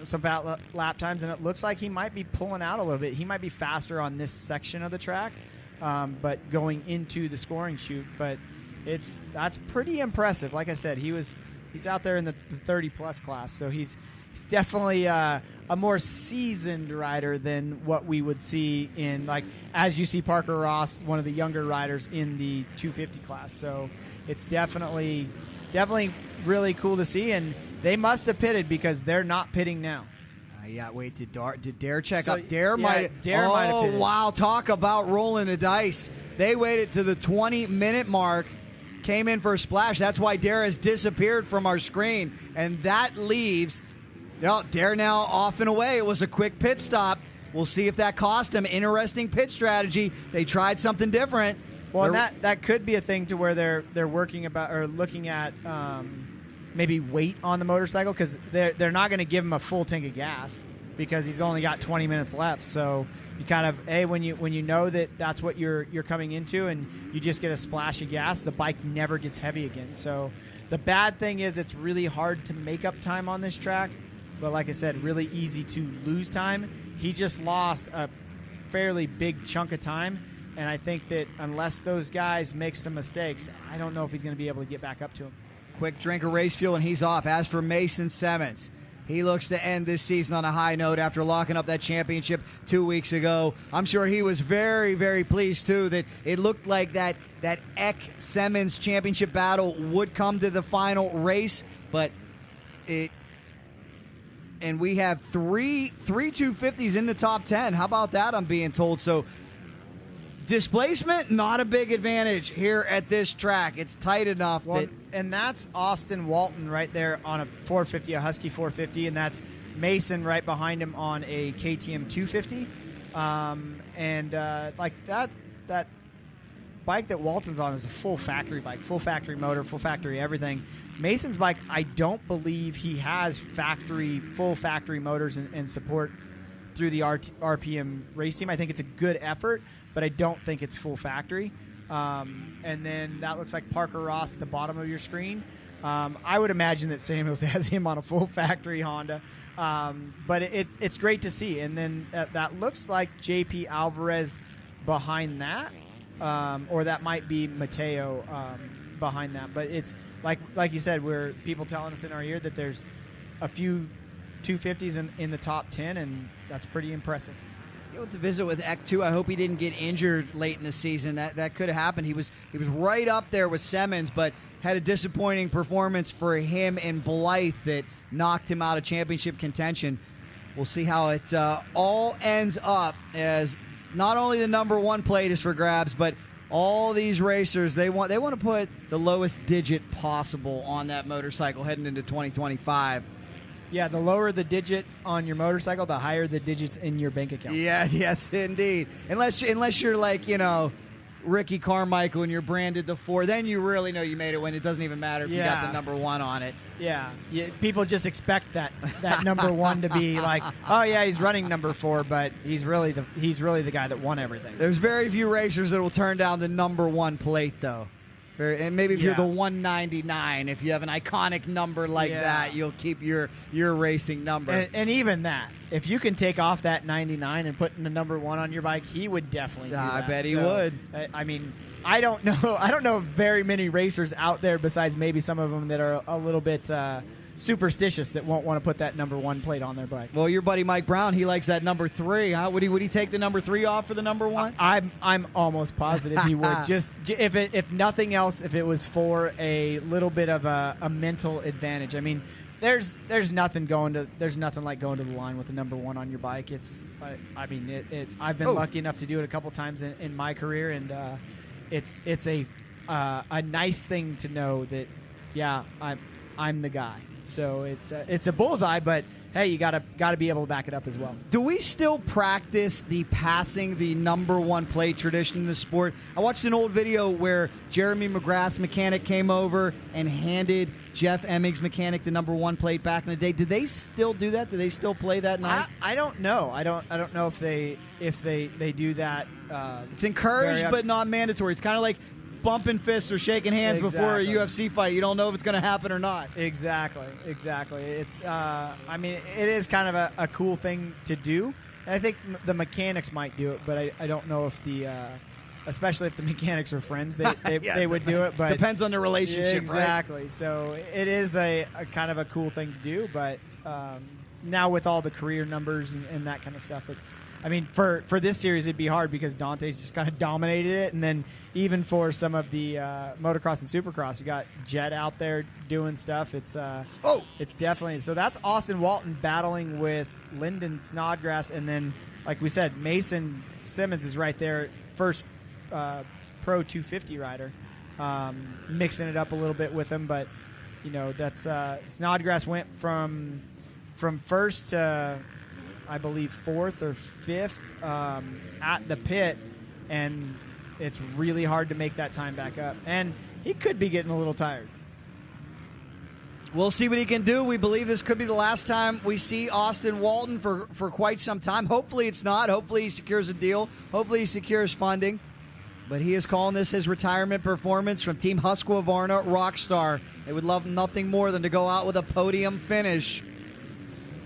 some fat lap times, and it looks like he might be pulling out a little bit. He might be faster on this section of the track, but going into the scoring chute, but that's pretty impressive. Like I said, he's out there in the 30-plus class, so he's definitely a more seasoned rider than what we would see in, like, as you see Parker Ross, one of the younger riders in the 250 class. So it's definitely really cool to see, and they must have pitted because they're not pitting now. Yeah, wait, did Dare check up? Dare yeah, might Dare might have pitted. Wow, talk about rolling the dice. They waited to the 20-minute mark, came in for a splash. That's why Dare has disappeared from our screen, and that leaves Dare now off and away. It was a quick pit stop. We'll see if that cost him. Interesting pit strategy. They tried something different. Well, that could be a thing to where they're working about or looking at maybe weight on the motorcycle, because they're not going to give him a full tank of gas because he's only got 20 minutes left. So you kind of when you know that's what you're coming into, and you just get a splash of gas, the bike never gets heavy again. So the bad thing is it's really hard to make up time on this track, but like I said, really easy to lose time. He just lost a fairly big chunk of time, and I think that unless those guys make some mistakes, I don't know if he's going to be able to get back up to him. Quick drink of race fuel, and he's off. As for Mason Simmons, he looks to end this season on a high note after locking up that championship 2 weeks ago. I'm sure he was very, very pleased, too, that it looked like that Eck-Simmons championship battle would come to the final race, but And we have three 250s in the top 10. How about that, I'm being told? So displacement, not a big advantage here at this track. It's tight enough. And that's Austin Walton right there on a 450, a Husky 450, and that's Mason right behind him on a KTM 250. Like that bike that Walton's on is a full factory bike, full factory motor, full factory everything. Mason's bike, I don't believe he has full factory motors and support through the RPM race team. I think it's a good effort, but I don't think it's full factory. And then that looks like Parker Ross at the bottom of your screen. I would imagine that Samuels has him on a full factory Honda. But it's great to see. And then that looks like JP Alvarez behind that, or that might be Mateo behind that. But it's like you said, where people telling us in our ear that there's a few 250s in the top 10, and that's pretty impressive. You went to visit with Eck too. I hope he didn't get injured late in the season. That could have happened. He was right up there with Simmons, but had a disappointing performance for him and Blythe that knocked him out of championship contention. We'll see how it all ends up, as not only the number one plate is for grabs, but all these racers, they want to put the lowest digit possible on that motorcycle heading into 2025. Yeah, the lower the digit on your motorcycle, the higher the digits in your bank account. Yeah, yes, indeed. Unless you're like, Ricky Carmichael and you're branded the 4, then you really know you made it when it doesn't even matter if you got the number 1 on it. Yeah, people just expect that number 1 to be like, oh yeah, he's running number 4, but he's really the guy that won everything. There's very few racers that will turn down the number 1 plate though. And maybe if you're the 199, if you have an iconic number like that, you'll keep your racing number. And even that, if you can take off that 99 and put in the number 1 on your bike, he would definitely do that. I bet he would. I mean, I don't know very many racers out there besides maybe some of them that are a little bit superstitious that won't want to put that number 1 plate on their bike. Well, your buddy Mike Brown, he likes that number 3. Huh? Would he take the number 3 off for the number 1? I'm almost positive he would. Just if nothing else, if it was for a little bit of a mental advantage. I mean, there's nothing like going to the line with the number 1 on your bike. I've been lucky enough to do it a couple times in my career, and it's a nice thing to know that I'm the guy. So it's a bullseye, but hey, you gotta be able to back it up as well. Do we still practice the passing the number 1 plate tradition in the sport? I watched an old video where Jeremy McGrath's mechanic came over and handed Jeff Emming's mechanic the number 1 plate back in the day. Do they still do that? Do they still play that night? I don't know. I don't know if they do that. It's encouraged but not mandatory. It's kind of like bumping fists or shaking hands before a UFC fight. You don't know if it's going to happen or not. Exactly. It's it is kind of a cool thing to do. And I think the mechanics might do it, but I don't know if especially if the mechanics are friends, they would do it. But depends on the relationship. Exactly. Right? So it is a kind of a cool thing to do, but now with all the career numbers and that kind of stuff, for this series, it'd be hard because Dante's just kind of dominated it. And then even for some of the motocross and supercross, you got Jet out there doing stuff. It's definitely – so that's Austin Walton battling with Lyndon Snodgrass. And then, like we said, Mason Simmons is right there, first Pro 250 rider, mixing it up a little bit with him. But, that's Snodgrass went from first to – I believe 4th or 5th at the pit, and it's really hard to make that time back up. And he could be getting a little tired. We'll see what he can do. We believe this could be the last time we see Austin Walton for quite some time. Hopefully it's not. Hopefully he secures a deal. Hopefully he secures funding. But he is calling this his retirement performance from Team Husqvarna Rockstar. They would love nothing more than to go out with a podium finish.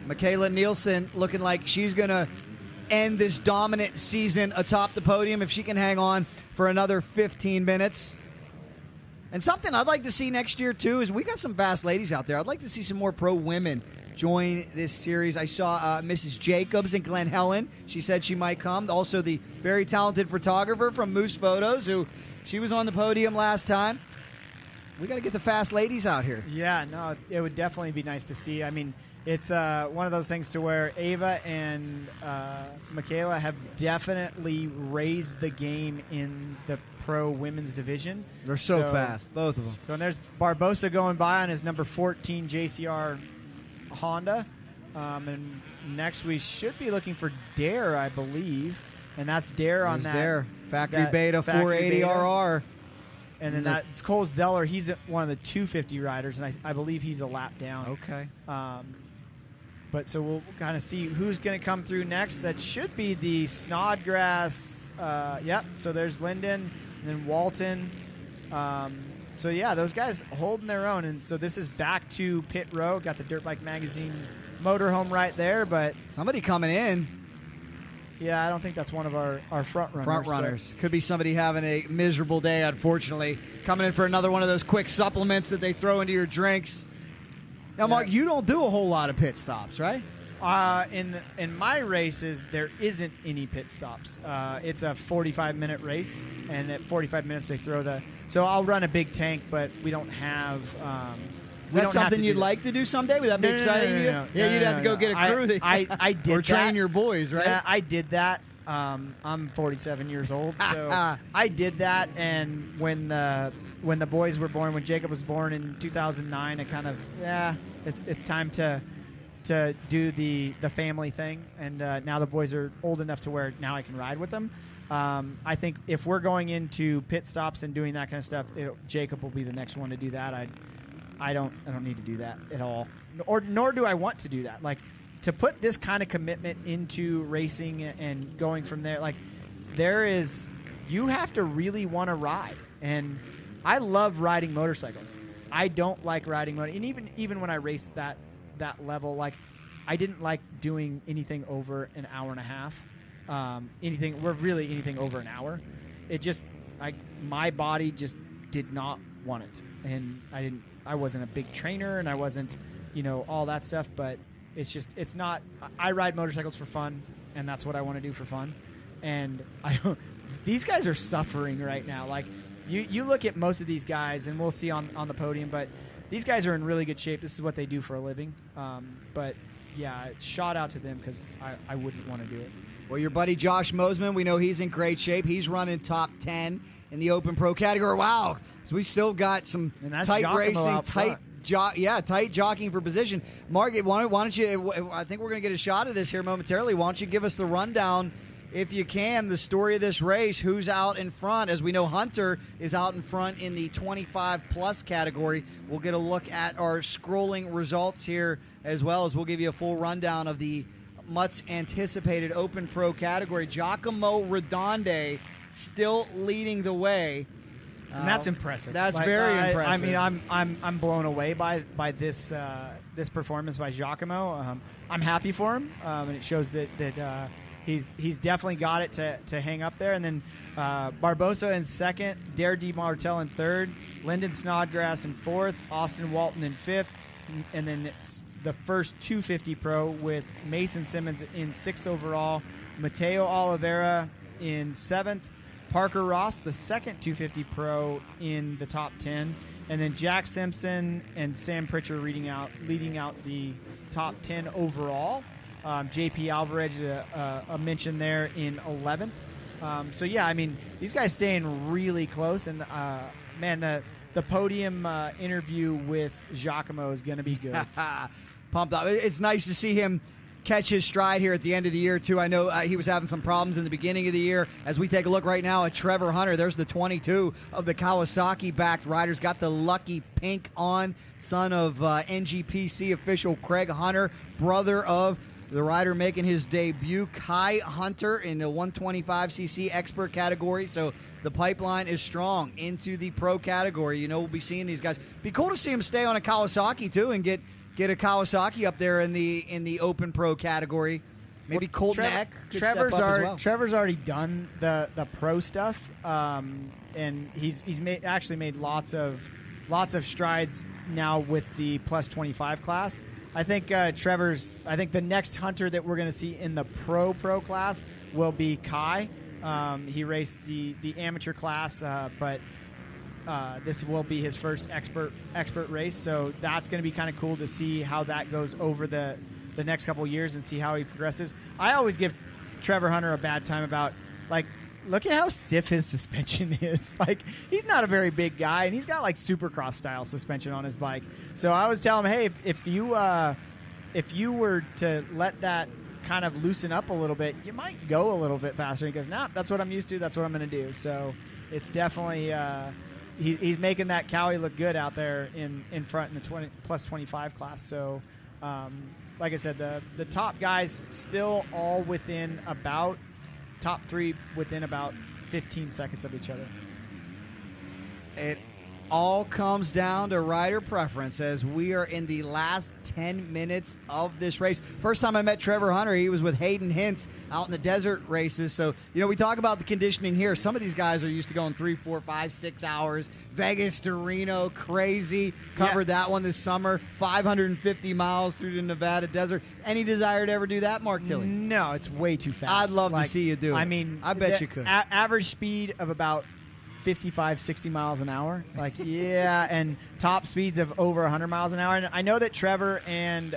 Michaela Nielsen looking like she's going to end this dominant season atop the podium if she can hang on for another 15 minutes. And something I'd like to see next year, too, is we got some fast ladies out there. I'd like to see some more pro women join this series. I saw Mrs. Jacobs in Glen Helen. She said she might come. Also, the very talented photographer from Moose Photos, who she was on the podium last time. We got to get the fast ladies out here. Yeah, no, it would definitely be nice to see. I mean, it's one of those things to where Ava and Michaela have definitely raised the game in the pro women's division. They're so fast, both of them. So and there's Barbosa going by on his number 14 JCR Honda. And next we should be looking for Dare, I believe. And that's Dare on that. Dare. Factory that Beta Factory 480 Beta. RR. And then that's Cole Zeller. He's one of the 250 riders, and I believe he's a lap down. Okay. But so we'll kind of see who's going to come through next. That should be the Snodgrass. Yep. So there's Linden and then Walton. So, yeah, those guys holding their own. And so this is back to pit row. Got the Dirt Bike Magazine motorhome right there. But somebody coming in. Yeah, I don't think that's one of our front runners. Front runners. Could be somebody having a miserable day, unfortunately. Coming in for another one of those quick supplements that they throw into your drinks. Now, Mark, you don't do a whole lot of pit stops, right? In my races, there isn't any pit stops. It's a 45-minute race, and at 45 minutes they throw the. So I'll run a big tank, but we don't have. Is that something you'd like to do someday? Would that be exciting to you? Yeah, you'd have to go get a crew. I did or train that. your boys, right? Yeah, I did that. I'm 47 years old, so I did that. And when the boys were born, when Jacob was born in 2009, I kind of it's time to do the family thing. And now the boys are old enough to where now I can ride with them. I think if we're going into pit stops and doing that kind of stuff, Jacob will be the next one to do that. I don't need to do that at all, nor do I want to do that. Like, to put this kind of commitment into racing and going from there, like, you have to really want to ride. And I love riding motorcycles. I don't like riding and even when I raced that level, like, I didn't like doing anything over an hour and a half. Anything over an hour. It just, my body just did not want it, and I wasn't a big trainer, and I wasn't, all that stuff. But it's not. I ride motorcycles for fun, and that's what I want to do for fun. And these guys are suffering right now. Like, you look at most of these guys, and we'll see on the podium, but these guys are in really good shape. This is what they do for a living. But yeah, shout out to them, because I wouldn't want to do it. Well, your buddy Josh Mosman, we know he's in great shape. He's running top 10 in the Open Pro category. Wow. So we still got some tight racing, tight jockeying for position. Mark, why don't you, I think we're going to get a shot of this here momentarily. Why don't you give us the rundown, if you can, the story of this race, who's out in front? As we know, Hunter is out in front in the 25-plus category. We'll get a look at our scrolling results here, as well as we'll give you a full rundown of the much anticipated Open Pro category. Giacomo Redonde still leading the way. And that's impressive. That's very impressive. I mean, I'm blown away by this this performance by Giacomo. I'm happy for him, and it shows that he's definitely got it to hang up there. And then Barbosa in second, Dare D. Martel in third, Lyndon Snodgrass in fourth, Austin Walton in fifth, and then it's the first 250 Pro with Mason Simmons in sixth overall, Mateo Oliveira in seventh, Parker Ross, the second 250 Pro, in the top 10, and then Jack Simpson and Sam Pritchard leading out the top 10 overall. JP Alvarez, a mention there in 11th. So yeah, I mean, these guys staying really close, and man, the podium interview with Giacomo is going to be good. Pumped up. It's nice to see him catch his stride here at the end of the year, too. I know he was having some problems in the beginning of the year. As we take a look right now at Trevor Hunter, there's the 22 of the Kawasaki-backed riders. Got the lucky pink on, son of NGPC official Craig Hunter, brother of the rider making his debut, Kai Hunter, in the 125cc expert category. So the pipeline is strong into the pro category. We'll be seeing these guys. Be cool to see him stay on a Kawasaki, too, and get a Kawasaki up there in the Open Pro category. Maybe Colton Eck. Trevor's already done the pro stuff, and he's made lots of strides now with the plus 25 class. I think the next Hunter that we're going to see in the pro class will be Kai. He raced the amateur class, but this will be his first expert race. So that's going to be kind of cool to see how that goes over the next couple of years and see how he progresses. I always give Trevor Hunter a bad time about, like, look at how stiff his suspension is. Like, he's not a very big guy, and he's got like Supercross style suspension on his bike. So I was telling him, hey, if you were to let that kind of loosen up a little bit, you might go a little bit faster. He goes, nah, that's what I'm used to. That's what I'm going to do. So it's definitely he's making that Cowie look good out there in front in the 20+25 class. So like I said, the top guys still all within about top three within about 15 seconds of each other. It all comes down to rider preference as we are in the last 10 minutes of this race. First time I met Trevor Hunter, he was with Hayden Hintz out in the desert races. So, we talk about the conditioning here. Some of these guys are used to going 3, 4, 5, 6 hours. Vegas to Reno, crazy. Covered that one this summer. 550 miles through the Nevada desert. Any desire to ever do that, Mark Tilley? No, it's way too fast. I'd love to see you do it. I mean, I bet you could. Average speed of about 55, 60 miles an hour. Like, yeah, and top speeds of over 100 miles an hour. And I know that Trevor and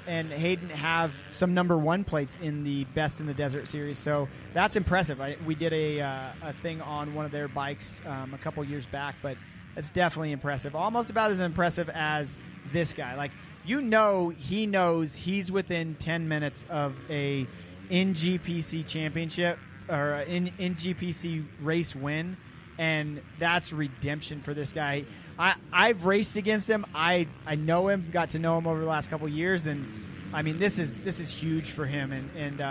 Hayden have some number 1 plates in the Best in the Desert series, so that's impressive. We did a thing on one of their bikes a couple years back, but it's definitely impressive. Almost about as impressive as this guy. Like, he knows he's within 10 minutes of a NGPC championship or an NGPC race win, and that's redemption for this guy. I've raced against him. I know him, got to know him over the last couple of years, and I mean this is huge for him. And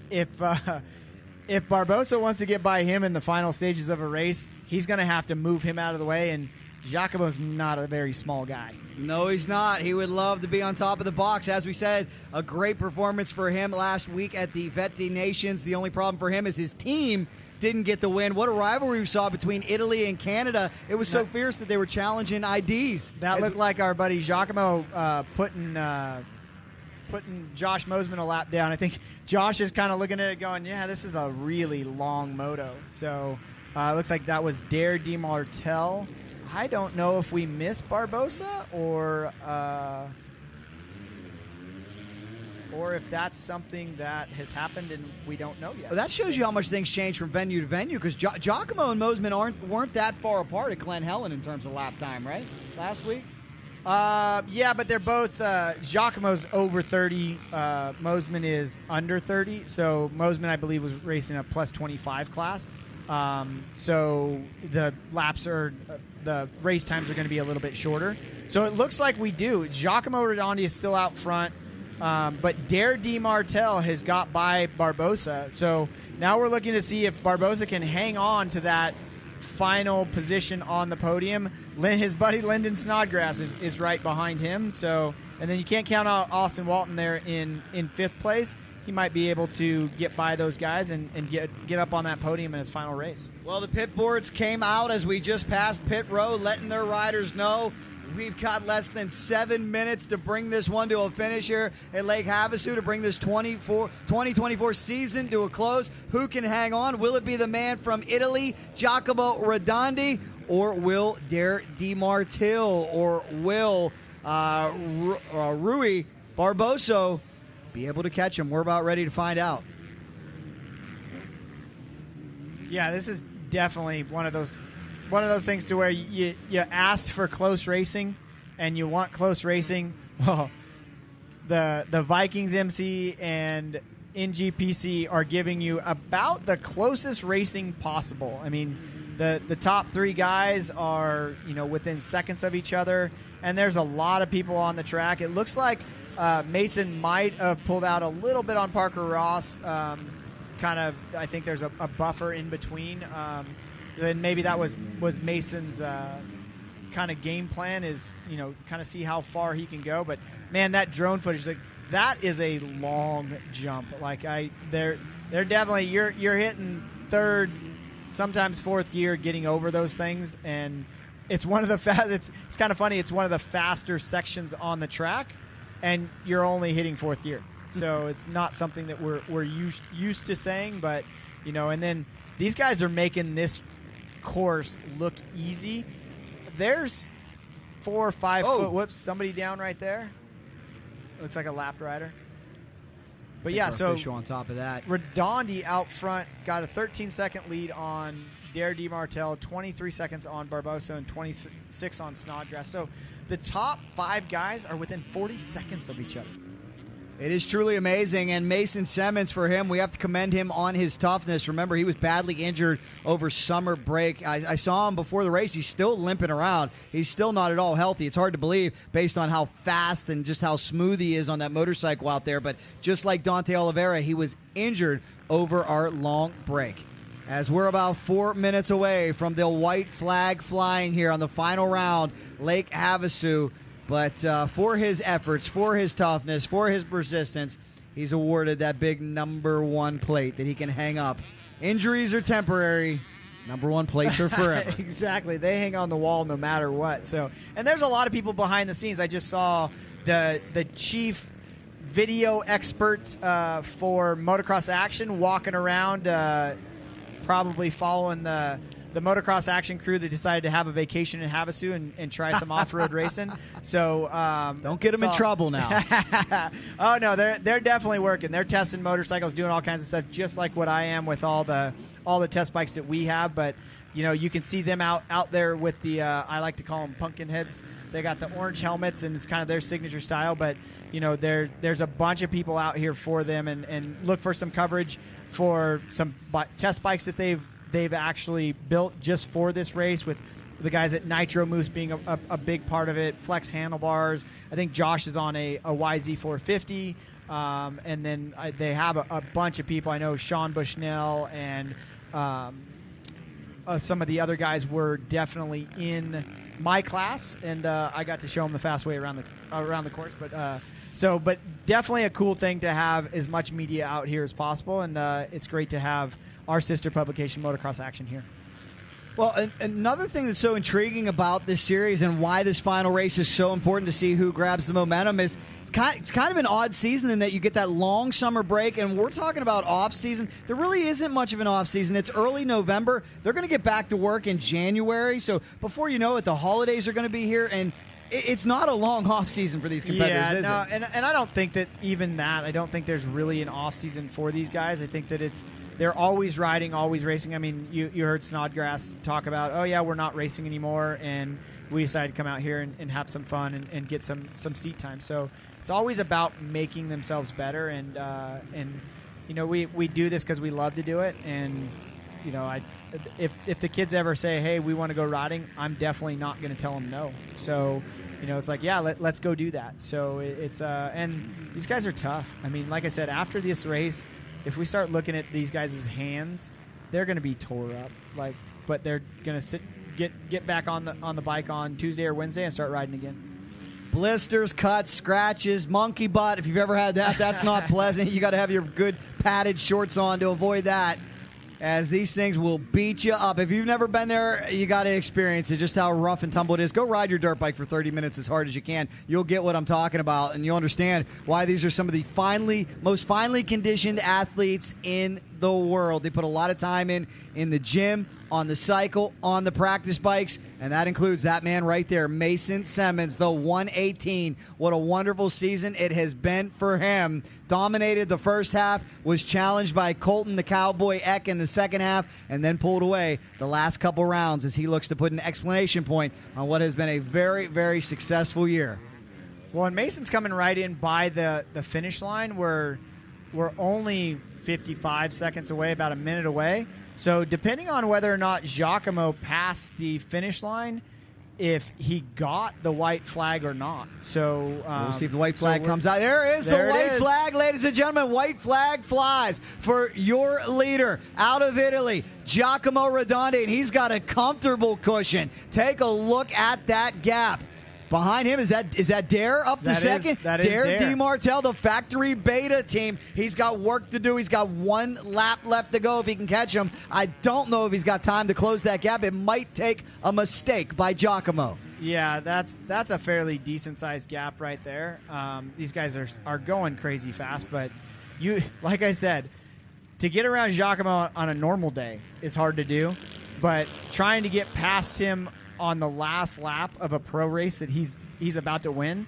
if Barbosa wants to get by him in the final stages of a race, he's going to have to move him out of the way. And Giacomo's not a very small guy. No, he's not. He would love to be on top of the box. As we said, a great performance for him last week at the Vette Nations. The only problem for him is his team didn't get the win. What a rivalry we saw between Italy and Canada. It was so fierce that they were challenging IDs. That looked like our buddy Giacomo putting Josh Mosman a lap down. I think Josh is kind of looking at it going, yeah, this is a really long moto. So it looks like that was Dare DiMartel. I don't know if we missed Barbosa or if that's something that has happened and we don't know yet. Well, that shows you how much things change from venue to venue, because Giacomo and Mosman weren't that far apart at Glen Helen in terms of lap time, right? Last week? Yeah, but they're both Giacomo's over 30. Mosman is under 30. So Mosman, I believe, was racing a +25 class. So the laps the race times are going to be a little bit shorter. So it looks like we do. Giacomo Redondi is still out front, but Dare DiMartel has got by Barbosa. So now we're looking to see if Barbosa can hang on to that final position on the podium. His buddy Lyndon Snodgrass is right behind him. So, and then you can't count out Austin Walton there in 5th place. He might be able to get by those guys and get up on that podium in his final race. Well, the pit boards came out as we just passed pit row, letting their riders know we've got less than 7 minutes to bring this one to a finish here at Lake Havasu, to bring this 2024 season to a close. Who can hang on? Will it be the man from Italy, Giacomo Redondi, or will Dare DiMartel, or will Rui Barbosa be able to catch him? We're about ready to find out. Yeah, this is definitely one of those things to where you ask for close racing and you want close racing. Well, the Vikings MC and NGPC are giving you about the closest racing possible. I mean, the top 3 guys are within seconds of each other, and there's a lot of people on the track. It looks like Mason might have pulled out a little bit on Parker Ross. I think there's a buffer in between. Then maybe that was Mason's kind of game plan, is kind of see how far he can go. But man, that drone footage, like, that is a long jump. Like, they're definitely you're hitting 3rd, sometimes 4th gear, getting over those things, and it's one of the it's kind of funny. It's one of the faster sections on the track, and you're only hitting 4th gear. So it's not something that we're used to saying, but and then these guys are making this course look easy. There's 4 or 5 foot whoops. Somebody down right there. Looks like a lapped rider. But yeah, so official on top of that. Redondi out front got a 13-second lead on Dare DiMartel, 23 seconds on Barbosa, and 26 on Snodgrass. So the top 5 guys are within 40 seconds of each other. It is truly amazing, and Mason Simmons, for him, we have to commend him on his toughness. Remember, he was badly injured over summer break. I saw him before the race. He's still limping around. He's still not at all healthy. It's hard to believe based on how fast and just how smooth he is on that motorcycle out there. But just like Dante Oliveira, he was injured over our long break. As we're about 4 minutes away from the white flag flying here on the final round, Lake Havasu. But for his efforts, for his toughness, for his persistence, he's awarded that big number 1 plate that he can hang up. Injuries are temporary. Number 1 plates are forever. Exactly. They hang on the wall no matter what. So, and there's a lot of people behind the scenes. I just saw the chief video expert for Motocross Action walking around, probably following the Motocross Action crew that decided to have a vacation in Havasu and try some off-road racing. So don't get them in trouble now. Oh no, they're definitely working. They're testing motorcycles, doing all kinds of stuff, just like what I am with all the test bikes that we have. But you can see them out there with the I like to call them pumpkin heads. They got the orange helmets, and it's kind of their signature style. But there's a bunch of people out here for them, and look for some coverage for some test bikes that they've actually built just for this race, with the guys at Nitro Moose being a big part of it, Flex handlebars. I think Josh is on a YZ450, and then they have a bunch of people. I know Sean Bushnell and some of the other guys were definitely in my class, and I got to show them the fast way around the course. But definitely a cool thing to have as much media out here as possible, and it's great to have our sister publication, Motocross Action, here. Well, another thing that's so intriguing about this series and why this final race is so important to see who grabs the momentum is it's kind of an odd season in that you get that long summer break, and we're talking about off-season. There really isn't much of an off-season. It's early November. They're going to get back to work in January, so before you know it, the holidays are going to be here, and it's not a long off-season for these competitors, is it? And I don't think that even that, I don't think there's really an off-season for these guys. I think that they're always riding, always racing. I mean, you heard Snodgrass talk about, oh, yeah, we're not racing anymore, and we decided to come out here and have some fun and get some seat time. So it's always about making themselves better, and we do this because we love to do it, and if the kids ever say, hey, we want to go riding, I'm definitely not going to tell them no. So it's like, yeah, let's go do that. So it's and these guys are tough. I mean, like I said, after this race, if we start looking at these guys' hands, they're going to be tore up. But they're going to get back on the bike on Tuesday or Wednesday and start riding again. Blisters, cuts, scratches, monkey butt. If you've ever had that, that's not pleasant. You got to have your good padded shorts on to avoid that, as these things will beat you up. If you've never been there, you got to experience it, just how rough and tumble it is. Go ride your dirt bike for 30 minutes as hard as you can. You'll get what I'm talking about, and you'll understand why these are some of the most finely conditioned athletes in the world. They put a lot of time in the gym, on the cycle, on the practice bikes, and that includes that man right there, Mason Simmons, the 118. What a wonderful season it has been for him. Dominated the first half, was challenged by Colton the Cowboy Eck in the second half, and then pulled away the last couple rounds as he looks to put an exclamation point on what has been a very, very successful year. Well, and Mason's coming right in by the finish line. We're only 55 seconds away, about a minute away. So depending on whether or not Giacomo passed the finish line, if he got the white flag or not. So we'll see if the white flag comes out. There is the white flag, ladies and gentlemen. White flag flies for your leader out of Italy, Giacomo Redondi, and he's got a comfortable cushion. Take a look at that gap. Behind him, is that Dare up to second? That is Dare DiMartel, the factory beta team. He's got work to do. He's got one lap left to go if he can catch him. I don't know if he's got time to close that gap. It might take a mistake by Giacomo. Yeah, that's a fairly decent-sized gap right there. These guys are going crazy fast, but like I said, to get around Giacomo on a normal day is hard to do. but trying to get past him on the last lap of a pro race that he's about to win,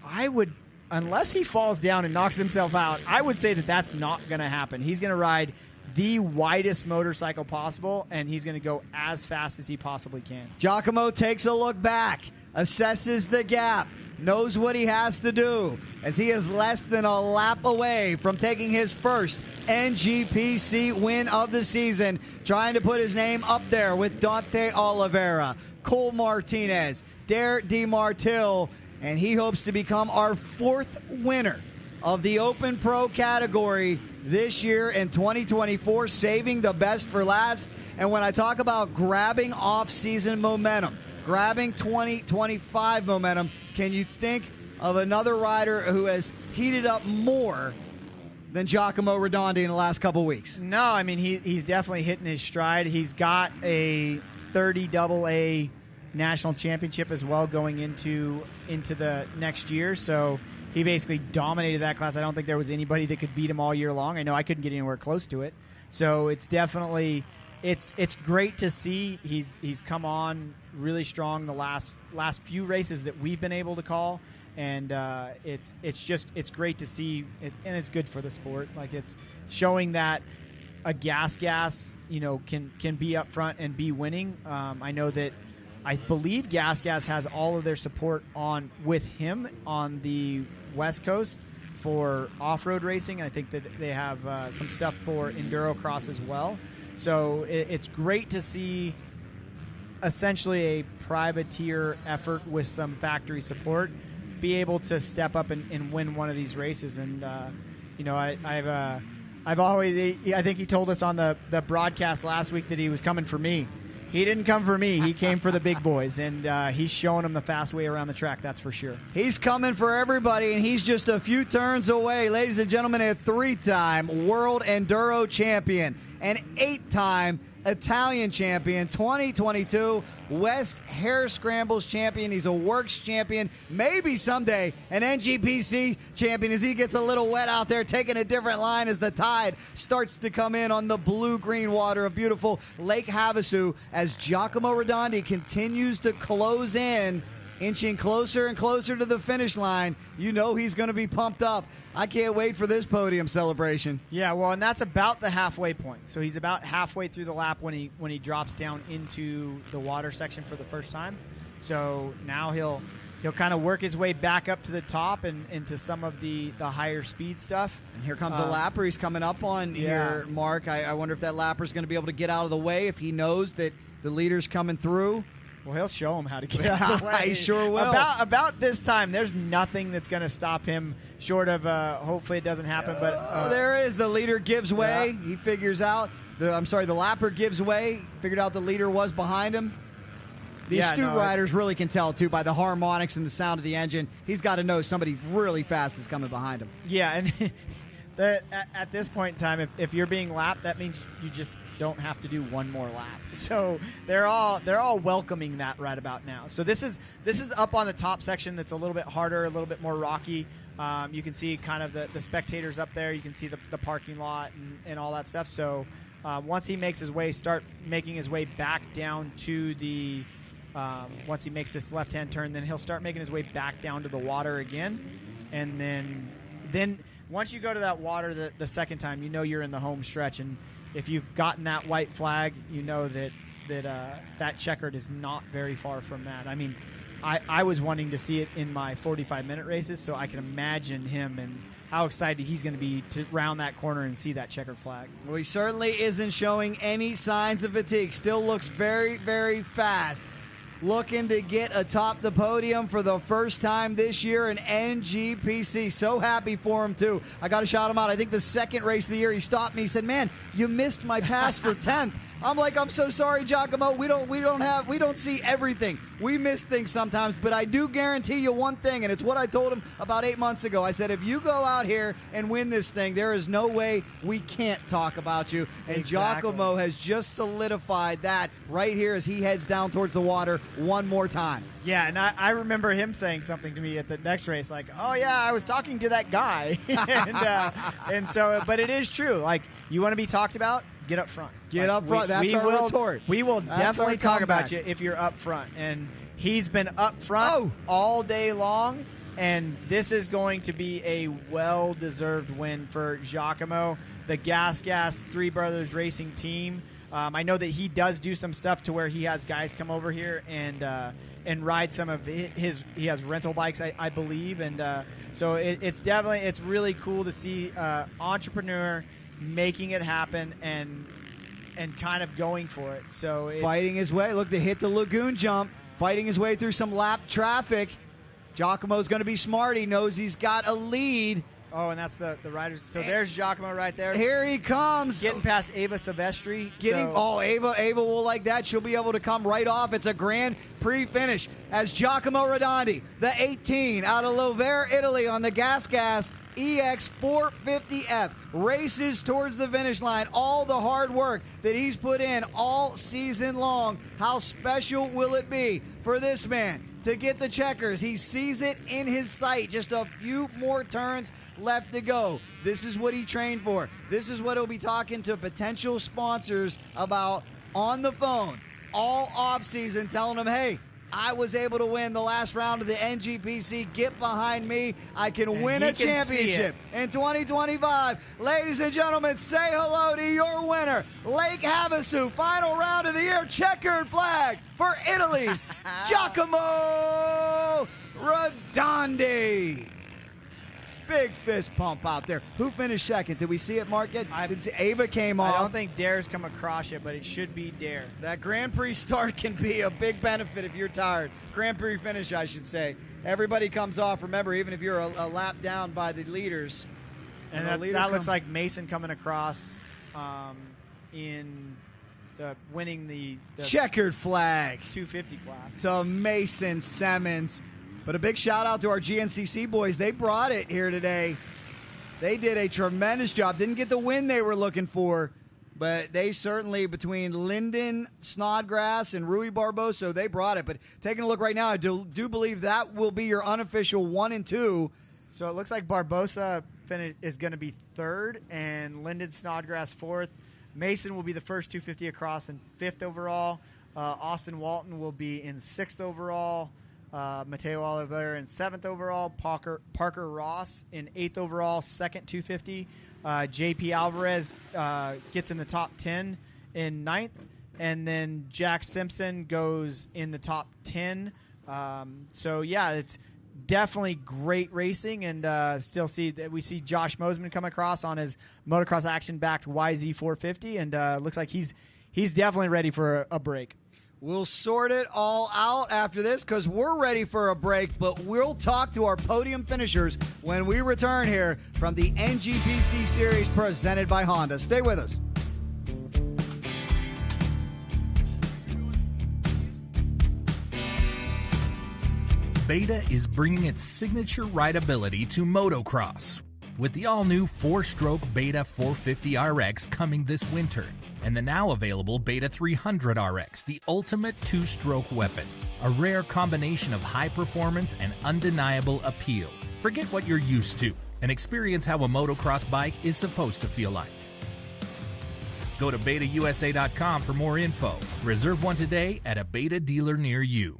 I would, unless he falls down and knocks himself out, I would say that that's not going to happen. He's going to ride the widest motorcycle possible, and he's going to go as fast as he possibly can. Giacomo takes a look back, assesses the gap, knows what he has to do, as he is less than a lap away from taking his first NGPC win of the season, trying to put his name up there with Dante Oliveira, Cole Martinez, Dare DiMartile, and he hopes to become our 4th winner of the Open Pro category this year in 2024, saving the best for last. And when I talk about grabbing off-season momentum, grabbing 2025 momentum, can you think of another rider who has heated up more than Giacomo Redondi in the last couple weeks? No, I mean, he's definitely hitting his stride. He's got a 30 AA national championship as well going into the next year, so he basically dominated that class. I don't think there was anybody that could beat him all year long. I know I couldn't get anywhere close to it. So it's definitely it's great to see. He's come on really strong the last few races that we've been able to call, and it's great to see it, and it's good for the sport. Like, it's showing that a gas can be up front and be winning. I believe Gas has all of their support on with him on the West Coast for off-road racing. I think that they have some stuff for enduro cross as well. So it's great to see essentially a privateer effort with some factory support be able to step up and win one of these races. And I've always, I think he told us on the broadcast last week that he was coming for me. He didn't come for me. He came for the big boys, and he's showing them the fast way around the track, that's for sure. He's coming for everybody, and he's just a few turns away. Ladies and gentlemen, a 3-time World Enduro Champion, an 8-time Italian champion, 2022 West Hare Scrambles champion. He's a Works champion, maybe someday an NGPC champion as he gets a little wet out there, taking a different line as the tide starts to come in on the blue-green water of beautiful Lake Havasu as Giacomo Redondi continues to close in, inching closer and closer to the finish line. You know he's going to be pumped up. I can't wait for this podium celebration. Yeah, well, and that's about the halfway point. So he's about halfway through the lap when he drops down into the water section for the first time. So now he'll kind of work his way back up to the top and into some of the higher speed stuff. And here comes the lapper. He's coming up on here, Mark. I wonder if that lapper is going to be able to get out of the way if he knows that the leader's coming through. Well, he'll show him how to get out of the way. He sure will. About this time, there's nothing that's going to stop him short of hopefully it doesn't happen. But there is. The leader gives way. Yeah. He figures out. The lapper gives way. Figured out the leader was behind him. The astute riders really can tell, too, by the harmonics and the sound of the engine. He's got to know somebody really fast is coming behind him. Yeah, and at this point in time, if you're being lapped, that means you just don't have to do one more lap. So they're all welcoming that right about now. So this is up on the top section that's a little bit harder, a little bit more rocky. You can see kind of the spectators up there. You can see the parking lot and all that stuff. So once he makes his way, back down to the once he makes this left-hand turn, then he'll start making his way back down to the water again. And then once you go to that water the second time, you know you're in the home stretch. And if you've gotten that white flag, you know that checkered is not very far from that. I mean, I was wanting to see it in my 45-minute races, so I can imagine him and how excited he's going to be to round that corner and see that checkered flag. Well, he certainly isn't showing any signs of fatigue. Still looks very, very fast. Looking to get atop the podium for the first time this year in NGPC. So happy for him, too. I got to shout him out. I think the second race of the year, he stopped me. He said, "Man, you missed my pass for 10th. I'm like, "I'm so sorry, Giacomo. We don't see everything. We miss things sometimes, but I do guarantee you one thing, and it's what I told him about 8 months ago. I said, if you go out here and win this thing, there is no way we can't talk about you." And exactly. Giacomo has just solidified that right here as he heads down towards the water one more time. Yeah, and I remember him saying something to me at the next race, like, "Oh yeah, I was talking to that guy," and so, but it is true. Like, you want to be talked about, get up front. Get up front. That's our retort. We will That's definitely our talk about comeback. you if you're up front. And he's been up front all day long, and this is going to be a well-deserved win for Giacomo, the Gas Three Brothers Racing team. I know that he does do some stuff to where he has guys come over here and ride some of his. He has rental bikes, I believe, and so it's really cool to see entrepreneur making it happen and kind of going for it. So Fighting his way. Look, to hit the lagoon jump. Fighting his way through some lap traffic. Giacomo's going to be smart. He knows he's got a lead. Oh, and that's the riders. So there's Giacomo right there. Here he comes. Getting past Ava Silvestri. Ava will like that. She'll be able to come right off. It's a Grand Prix finish as Giacomo Redondi, the 18 out of Lovere, Italy, on the Gas EX 450F, races towards the finish line. All the hard work that he's put in all season long. How special will it be for this man to get the checkers? He sees it in his sight. Just a few more turns left to go. This is what he trained for. This is what he'll be talking to potential sponsors about on the phone all offseason, telling them, hey, I was able to win the last round of the NGPC. Get behind me. I can win a championship in 2025. Ladies and gentlemen, say hello to your winner, Lake Havasu. Final round of the year, checkered flag for Italy's Giacomo Redondi. Big fist pump out there. Who finished second? Did we see it, Mark? I didn't see. Ava came off. I don't think Dare's come across yet, but it should be Dare. That Grand Prix start can be a big benefit if you're tired. Grand Prix finish, I should say. Everybody comes off. Remember, even if you're a lap down by the leaders. And that looks like Mason coming across in winning the checkered flag 250 class. To Mason Simmons. But a big shout-out to our GNCC boys. They brought it here today. They did a tremendous job. Didn't get the win they were looking for, but they certainly, between Lyndon Snodgrass and Rui Barboso, they brought it. But taking a look right now, I do believe that will be your unofficial 1 and 2. So it looks like Barbosa is going to be third, and Lyndon Snodgrass fourth. Mason will be the first 250 across and fifth overall. Austin Walton will be in sixth overall. Mateo Oliveira in 7th overall, Parker Ross in 8th overall, second 250. JP Alvarez gets in the top 10 in 9th, and then Jack Simpson goes in the top 10. So yeah, it's definitely great racing, and we see Josh Mosman come across on his motocross action backed YZ 450, and looks like he's definitely ready for a break. We'll sort it all out after this because we're ready for a break, but we'll talk to our podium finishers when we return here from the NGPC Series presented by Honda. Stay with us. Beta is bringing its signature rideability to motocross with the all-new 4-stroke Beta 450 RX coming this winter, and the now available Beta 300 RX, the ultimate 2-stroke weapon. A rare combination of high performance and undeniable appeal. Forget what you're used to and experience how a motocross bike is supposed to feel like. Go to betausa.com for more info. Reserve one today at a Beta dealer near you.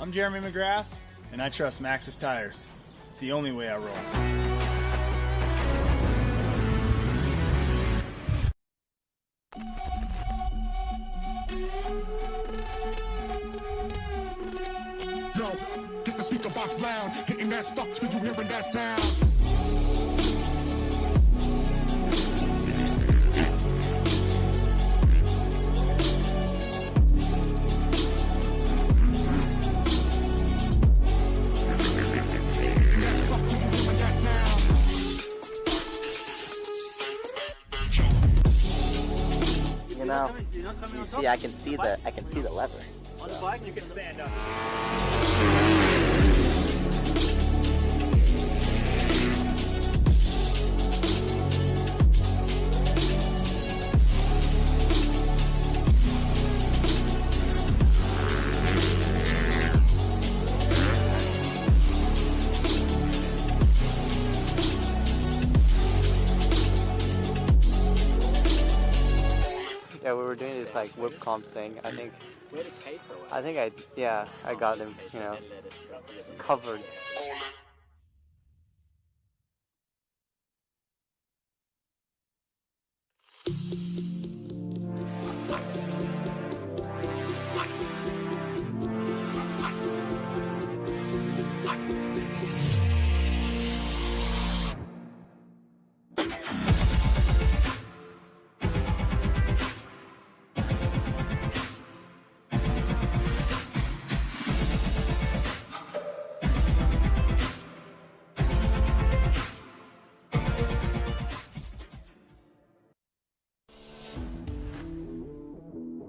I'm Jeremy McGrath, and I trust Maxxis tires. It's the only way I roll. Yo, get the speaker speaker box loud, hitting that stuff till you hearing that sound. You know, you see, I can see the lever. On the bike, you can stand up. Yeah, we were doing this like whip comp thing. I think I got him, you know, covered.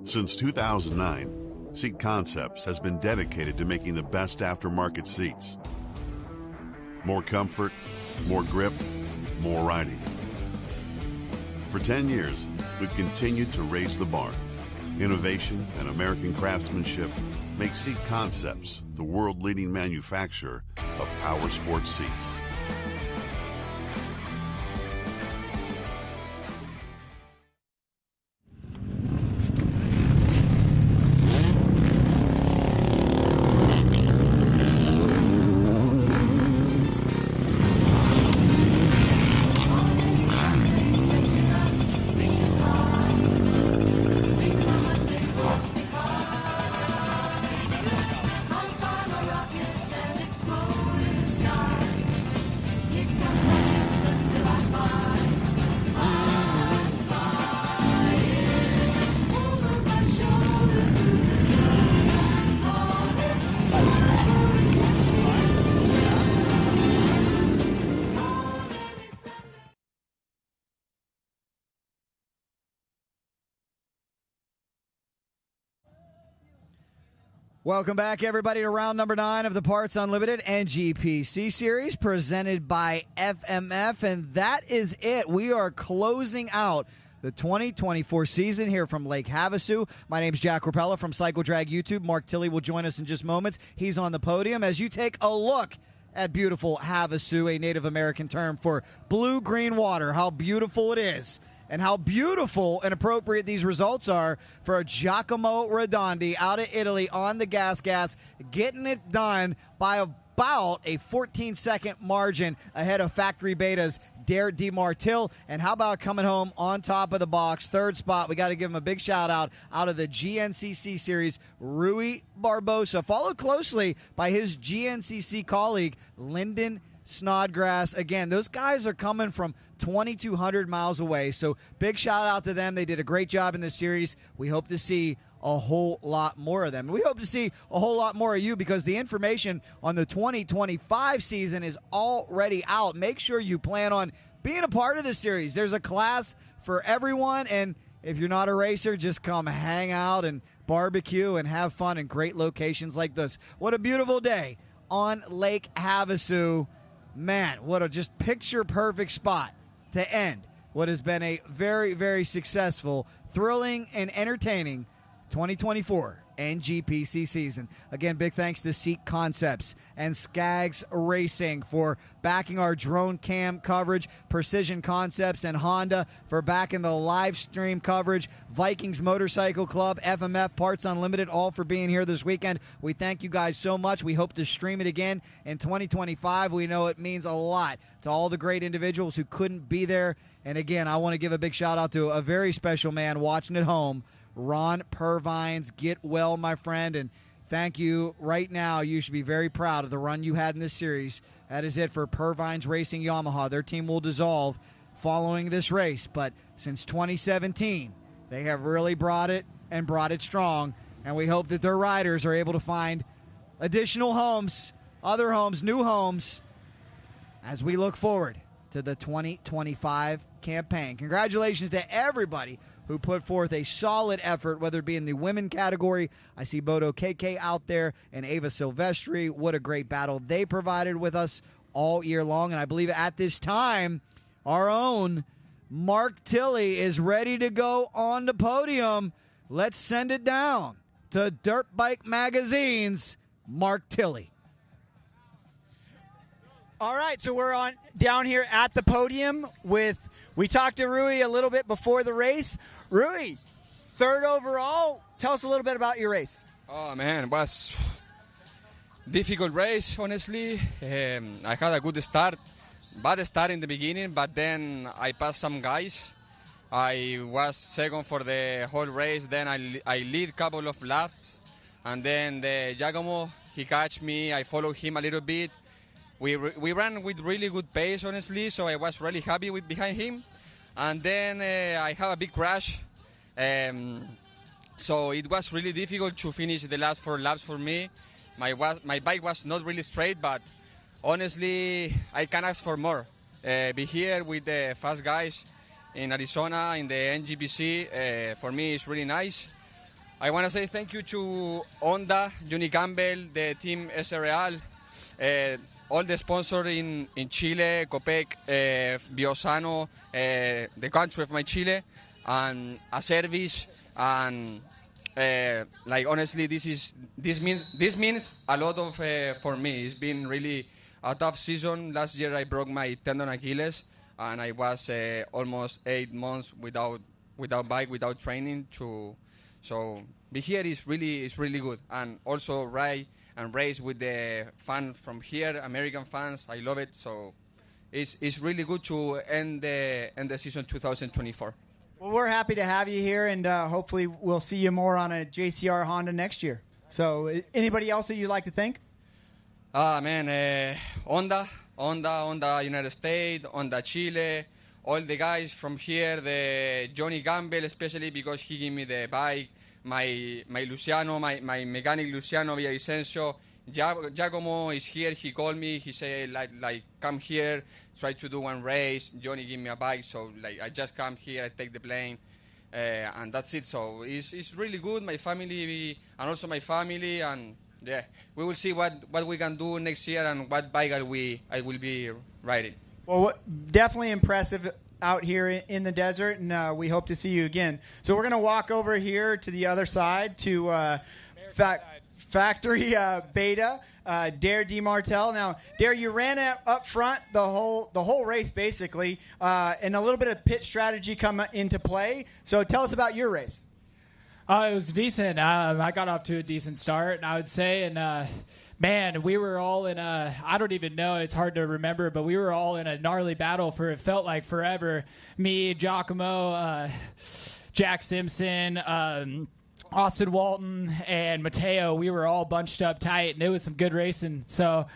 Since 2009, Seat Concepts has been dedicated to making the best aftermarket seats. More comfort, more grip, more riding. For 10 years, we've continued to raise the bar. Innovation and American craftsmanship make Seat Concepts the world-leading manufacturer of power sports seats. Welcome back, everybody, to round number 9 of the Parts Unlimited NGPC series presented by FMF. And that is it. We are closing out the 2024 season here from Lake Havasu. My name's Jack Rapella from Cycle Drag YouTube. Mark Tilley will join us in just moments. He's on the podium as you take a look at beautiful Havasu, a Native American term for blue-green water. How beautiful it is. And how beautiful and appropriate these results are for Giacomo Redondi out of Italy on the gas, getting it done by about a 14-second margin ahead of factory betas Dare DeMartille. And how about coming home on top of the box, third spot? We got to give him a big shout-out out of the GNCC series, Rui Barbosa, followed closely by his GNCC colleague, Lyndon Snodgrass. Again, those guys are coming from 2,200 miles away, so big shout out to them. They did a great job in this series. We hope to see a whole lot more of them. We hope to see a whole lot more of you because the information on the 2025 season is already out. Make sure you plan on being a part of this series. There's a class for everyone, and if you're not a racer, just come hang out and barbecue and have fun in great locations like this. What a beautiful day on Lake Havasu. Man, what a just picture-perfect spot to end what has been a very, very successful, thrilling, and entertaining 2024 NGPC season. Again, big thanks to Seat Concepts and Skaggs Racing for backing our drone cam coverage, Precision Concepts and Honda for backing the live stream coverage, Vikings Motorcycle Club, FMF, Parts Unlimited, all for being here this weekend. We thank you guys so much. We hope to stream it again in 2025. We know it means a lot to all the great individuals who couldn't be there. And again, I want to give a big shout out to a very special man watching at home, Ron Purvines. Get well, my friend, and thank you right now. You should be very proud of the run you had in this series. That is it for Purvines Racing Yamaha. Their team will dissolve following this race, but since 2017, they have really brought it strong, and we hope that their riders are able to find additional homes, other homes, new homes, as we look forward to the 2025 campaign. Congratulations to everybody who put forth a solid effort, whether it be in the women category. I see Bodo KK out there and Ava Silvestri. What a great battle they provided with us all year long. And I believe at this time, our own Mark Tilley is ready to go on the podium. Let's send it down to Dirt Bike Magazine's Mark Tilley. All right, so we're down here at the podium we talked to Rui a little bit before the race. Rui, third overall. Tell us a little bit about your race. Oh, man, it was difficult race, honestly. I had a good start. Bad start in the beginning, but then I passed some guys. I was second for the whole race. Then I lead a couple of laps. And then the Giacomo, he catch me. I followed him a little bit. We ran with really good pace, honestly, so I was really happy behind him. And then I had a big crash. So it was really difficult to finish the last 4 laps for me. My bike was not really straight, but honestly, I can ask for more. Be here with the fast guys in Arizona, in the NGPC, for me it's really nice. I want to say thank you to Honda, Johnny Campbell, the team SRL, all the sponsors in Chile, Copec, Biosano, the country of my Chile, and a service, and honestly, this means a lot of for me. It's been really a tough season. Last year I broke my tendon Achilles, and I was almost 8 months without bike, without training. So be here is really good, and also ride and race with the fans from here, American fans. I love it. So it's really good to end the season 2024. Well, we're happy to have you here, and hopefully we'll see you more on a JCR Honda next year. So anybody else that you'd like to thank? Honda, United States, Honda Chile, all the guys from here, the Johnny Campbell especially because he gave me the bike, my Luciano, my mechanic Luciano Villavicencio. Giacomo is here. He called me. He said like come here, try to do one race. Johnny gave me a bike, so I just come here. I take the plane, and that's it. So it's really good. My family and also my family, and yeah, we will see what we can do next year and what bike I will be riding. Well, definitely impressive out here in the desert, and we hope to see you again. So we're going to walk over here to the other side to Factory Beta, Dare DeMartel. Now, Dare, you ran up front the whole race basically, and a little bit of pit strategy come into play. So tell us about your race. It was decent. I got off to a decent start, I would say, and man, we were all in I don't even know, it's hard to remember, but we were all in a gnarly battle for, it felt like forever. Me, Giacomo, Jack Simpson, Austin Walton, and Mateo, we were all bunched up tight, and it was some good racing. So,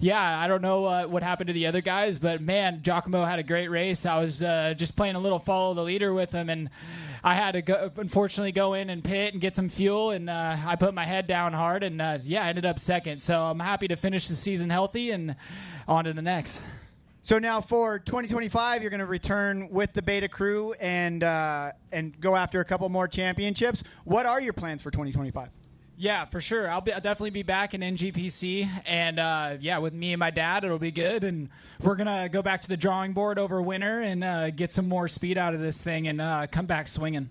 yeah, I don't know what happened to the other guys, but, man, Giacomo had a great race. I was just playing a little follow the leader with him, and I had to unfortunately go in and pit and get some fuel, and I put my head down hard, and, I ended up second. So I'm happy to finish the season healthy and on to the next. So now for 2025, you're going to return with the Beta crew and go after a couple more championships. What are your plans for 2025? Yeah, for sure. I'll definitely be back in NGPC, and with me and my dad, it'll be good. And we're gonna go back to the drawing board over winter and get some more speed out of this thing and come back swinging.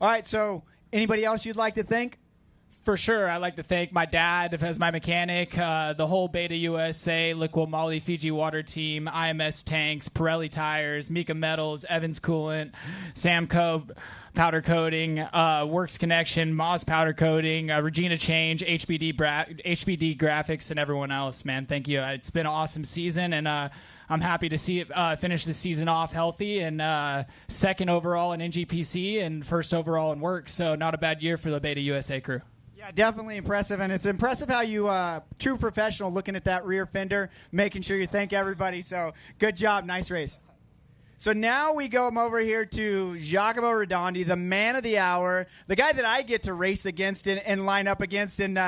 All right. So, anybody else you'd like to thank? For sure, I'd like to thank my dad as my mechanic, the whole Beta USA, Liqui Moly, Fiji Water Team, IMS Tanks, Pirelli Tires, Mika Metals, Evans Coolant, Samco Powder Coating, Works Connection, Moz Powder Coating, Regina Change, HBD Graphics, and everyone else, man. Thank you. It's been an awesome season, and I'm happy to see it finish the season off healthy and second overall in NGPC and first overall in Works. So not a bad year for the Beta USA crew. Yeah, definitely impressive, and it's impressive how you, true professional, looking at that rear fender, making sure you thank everybody. So good job, nice race. So now we go over here to Giacomo Redondi, the man of the hour, the guy that I get to race against and line up against. And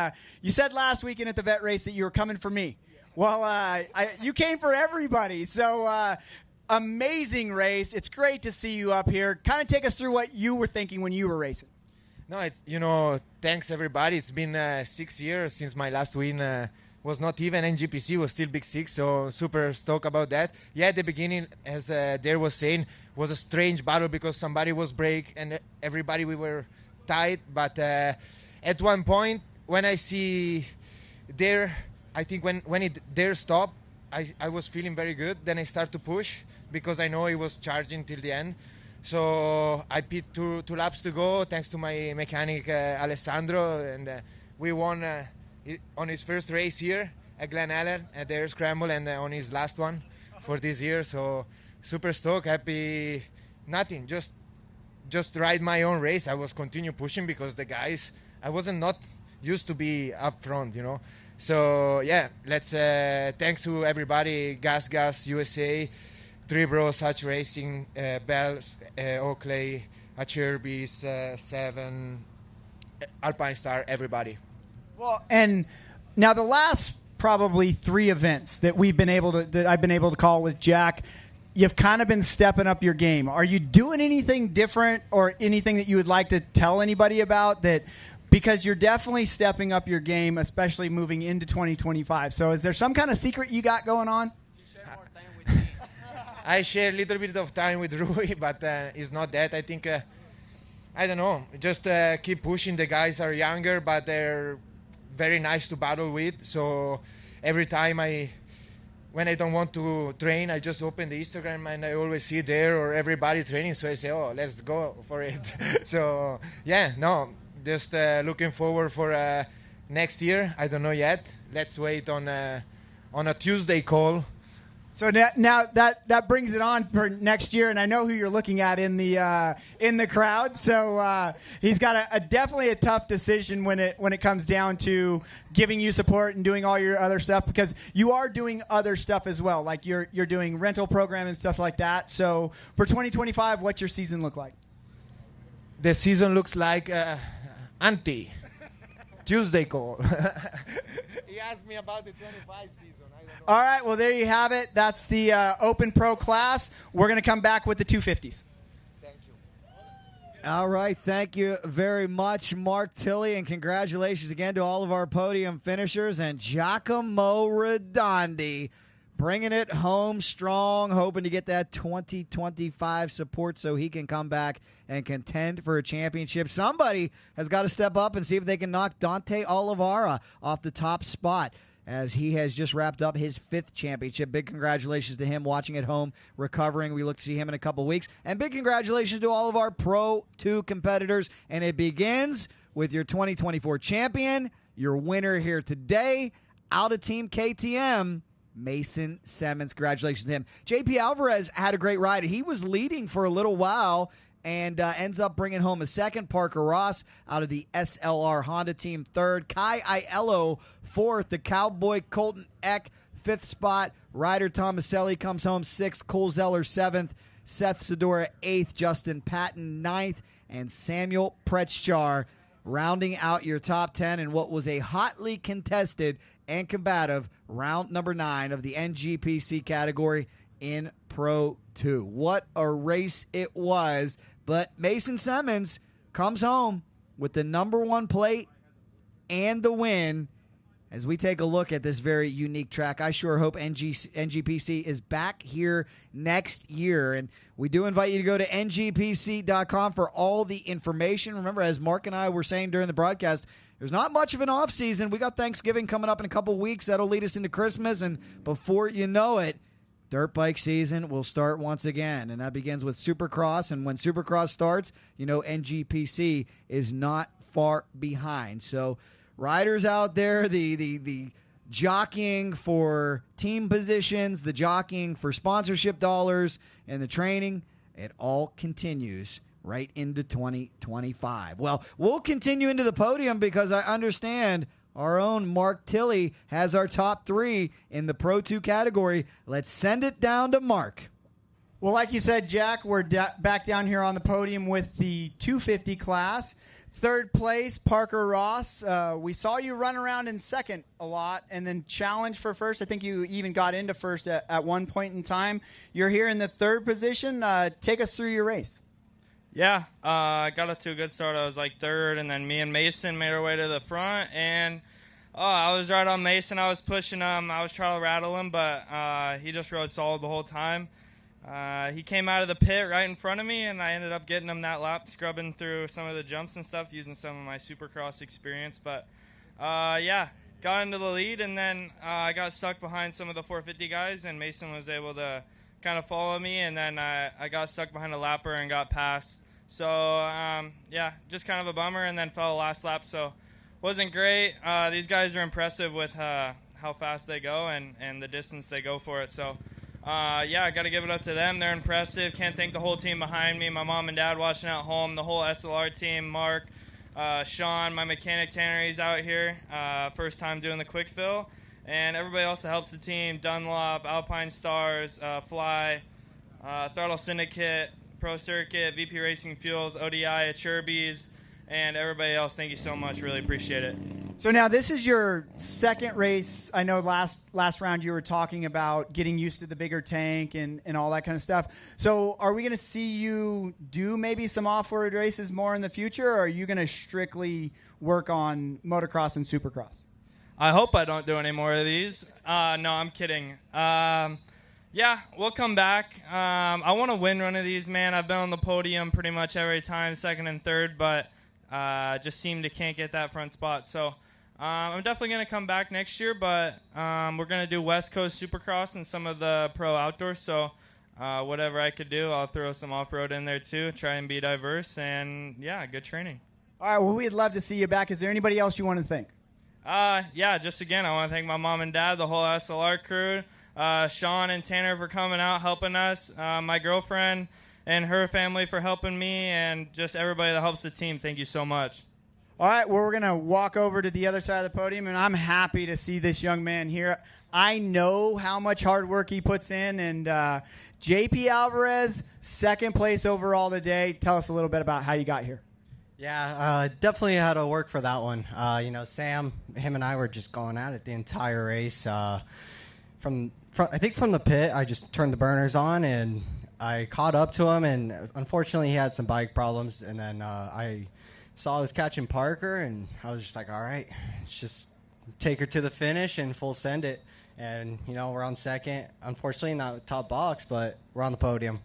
you said last weekend at the vet race that you were coming for me. Well, you came for everybody. So amazing race. It's great to see you up here. Kind of take us through what you were thinking when you were racing. No, it's, thanks everybody. It's been 6 years since my last win. Was not even NGPC, was still Big Six, so super stoked about that. Yeah, at the beginning, as Dare was saying, was a strange battle because somebody was break and everybody we were tight. But at one point, when I see Dare, I think when Dare stopped, I was feeling very good. Then I start to push because I know he was charging till the end. So I pit two laps to go, thanks to my mechanic Alessandro, and we won on his first race here at Glen Helen at the Air Scramble, and on his last one for this year. So super stoked, happy, nothing, just ride my own race. I was continue pushing because the guys, I wasn't not used to be up front, So yeah, let's thanks to everybody, Gas USA, Three Bros, Hatch Racing, Bells, Oakley, Acherbis, Seven, Alpine Star, everybody. Well, and now the last probably 3 events that I've been able to call with Jack, you've kind of been stepping up your game. Are you doing anything different or anything that you would like to tell anybody about that? Because you're definitely stepping up your game, especially moving into 2025. So is there some kind of secret you got going on? You share more time with me. I share a little bit of time with Rui, but it's not that. I think, I don't know, just keep pushing. The guys are younger, but they're very nice to battle with. So every time when I don't want to train, I just open the Instagram and I always see there or everybody training. So I say, oh, let's go for it. So yeah, no, just looking forward for next year. I don't know yet. Let's wait on a Tuesday call. So now that brings it on for next year, and I know who you're looking at in the crowd. So he's got definitely a tough decision when it comes down to giving you support and doing all your other stuff, because you are doing other stuff as well, like you're doing rental program and stuff like that. So for 2025, what's your season look like? The season looks like Tuesday call. He asked me about the 25 season. All right, well, there you have it. That's the Open Pro class. We're going to come back with the 250s. Thank you. All right, thank you very much, Mark Tilley, and congratulations again to all of our podium finishers and Giacomo Redondi bringing it home strong, hoping to get that 2025 support so he can come back and contend for a championship. Somebody has got to step up and see if they can knock Dante Oliveira off the top spot, as he has just wrapped up his 5th championship. Big congratulations to him watching at home, recovering. We look to see him in a couple weeks. And big congratulations to all of our Pro 2 competitors. And it begins with your 2024 champion, your winner here today, out of Team KTM, Mason Simmons. Congratulations to him. JP Alvarez had a great ride. He was leading for a little while and ends up bringing home a 2nd. Parker Ross out of the SLR Honda team 3rd. Kai Aiello 4th. The Cowboy Colton Eck 5th spot. Ryder Tomaselli comes home 6th. Cole Zeller 7th. Seth Sedora 8th. Justin Patton 9th. And Samuel Pretschar rounding out your top 10 in what was a hotly contested and combative round number 9 of the NGPC category in Pro 2. What a race it was. But Mason Simmons comes home with the number 1 plate and the win as we take a look at this very unique track. I sure hope NGPC is back here next year. And we do invite you to go to ngpc.com for all the information. Remember, as Mark and I were saying during the broadcast, there's not much of an off season. We got Thanksgiving coming up in a couple weeks. That'll lead us into Christmas. And before you know it, dirt bike season will start once again, and that begins with Supercross. And when Supercross starts, NGPC is not far behind. So riders out there, the jockeying for team positions, the jockeying for sponsorship dollars, and the training, it all continues right into 2025. Well, we'll continue into the podium because I understand our own Mark Tilley has our top 3 in the Pro 2 category. Let's send it down to Mark. Well, like you said, Jack, we're back down here on the podium with the 250 class. Third place, Parker Ross. We saw you run around in second a lot and then challenge for first. I think you even got into first at one point in time. You're here in the third position. Take us through your race. Yeah, I got up to a good start. I was like third, and then me and Mason made our way to the front. And I was right on Mason. I was pushing him. I was trying to rattle him, but he just rode solid the whole time. He came out of the pit right in front of me, and I ended up getting him that lap, scrubbing through some of the jumps and stuff, using some of my Supercross experience. But, yeah, got into the lead, and then I got stuck behind some of the 450 guys, and Mason was able to kind of follow me, and then I got stuck behind a lapper and got past. So, yeah, just kind of a bummer, and then fell last lap, so wasn't great. These guys are impressive with how fast they go and the distance they go for it. So, yeah, I got to give it up to them. They're impressive. Can't thank the whole team behind me, my mom and dad watching at home, the whole SLR team, Mark, Sean, my mechanic Tanner, he's out here, first time doing the quick fill, and everybody else that helps the team, Dunlop, Alpine Stars, Fly, Throttle Syndicate, Pro Circuit, VP Racing Fuels, ODI, Chirby's, and everybody else. Thank you so much. Really appreciate it. So now this is your second race. I know last round you were talking about getting used to the bigger tank and all that kind of stuff. So are we going to see you do maybe some off-road races more in the future, or are you going to strictly work on motocross and supercross? I hope I don't do any more of these. No, I'm kidding. Yeah, we'll come back. I want to win one of these, man. I've been on the podium pretty much every time, second and third, but just seem to can't get that front spot. So I'm definitely going to come back next year, but we're going to do West Coast Supercross and some of the pro outdoors. So whatever I could do, I'll throw some off-road in there too, try and be diverse, and, yeah, good training. All right, well, we'd love to see you back. Is there anybody else you want to thank? Yeah, just again, I want to thank my mom and dad, the whole SLR crew, Sean and Tanner for coming out, helping us, my girlfriend and her family for helping me, and just everybody that helps the team. Thank you so much. All right, well, we're going to walk over to the other side of the podium, and I'm happy to see this young man here. I know how much hard work he puts in, and JP Alvarez, second place overall today. Tell us a little bit about how you got here. Yeah, definitely had to work for that one. Sam, him and I were just going at it the entire race. I think from the pit, I just turned the burners on, and I caught up to him, and unfortunately he had some bike problems, and then I saw I was catching Parker, and I was just like, all right, let's just take her to the finish and full send it. And, we're on second. Unfortunately, not top box, but we're on the podium.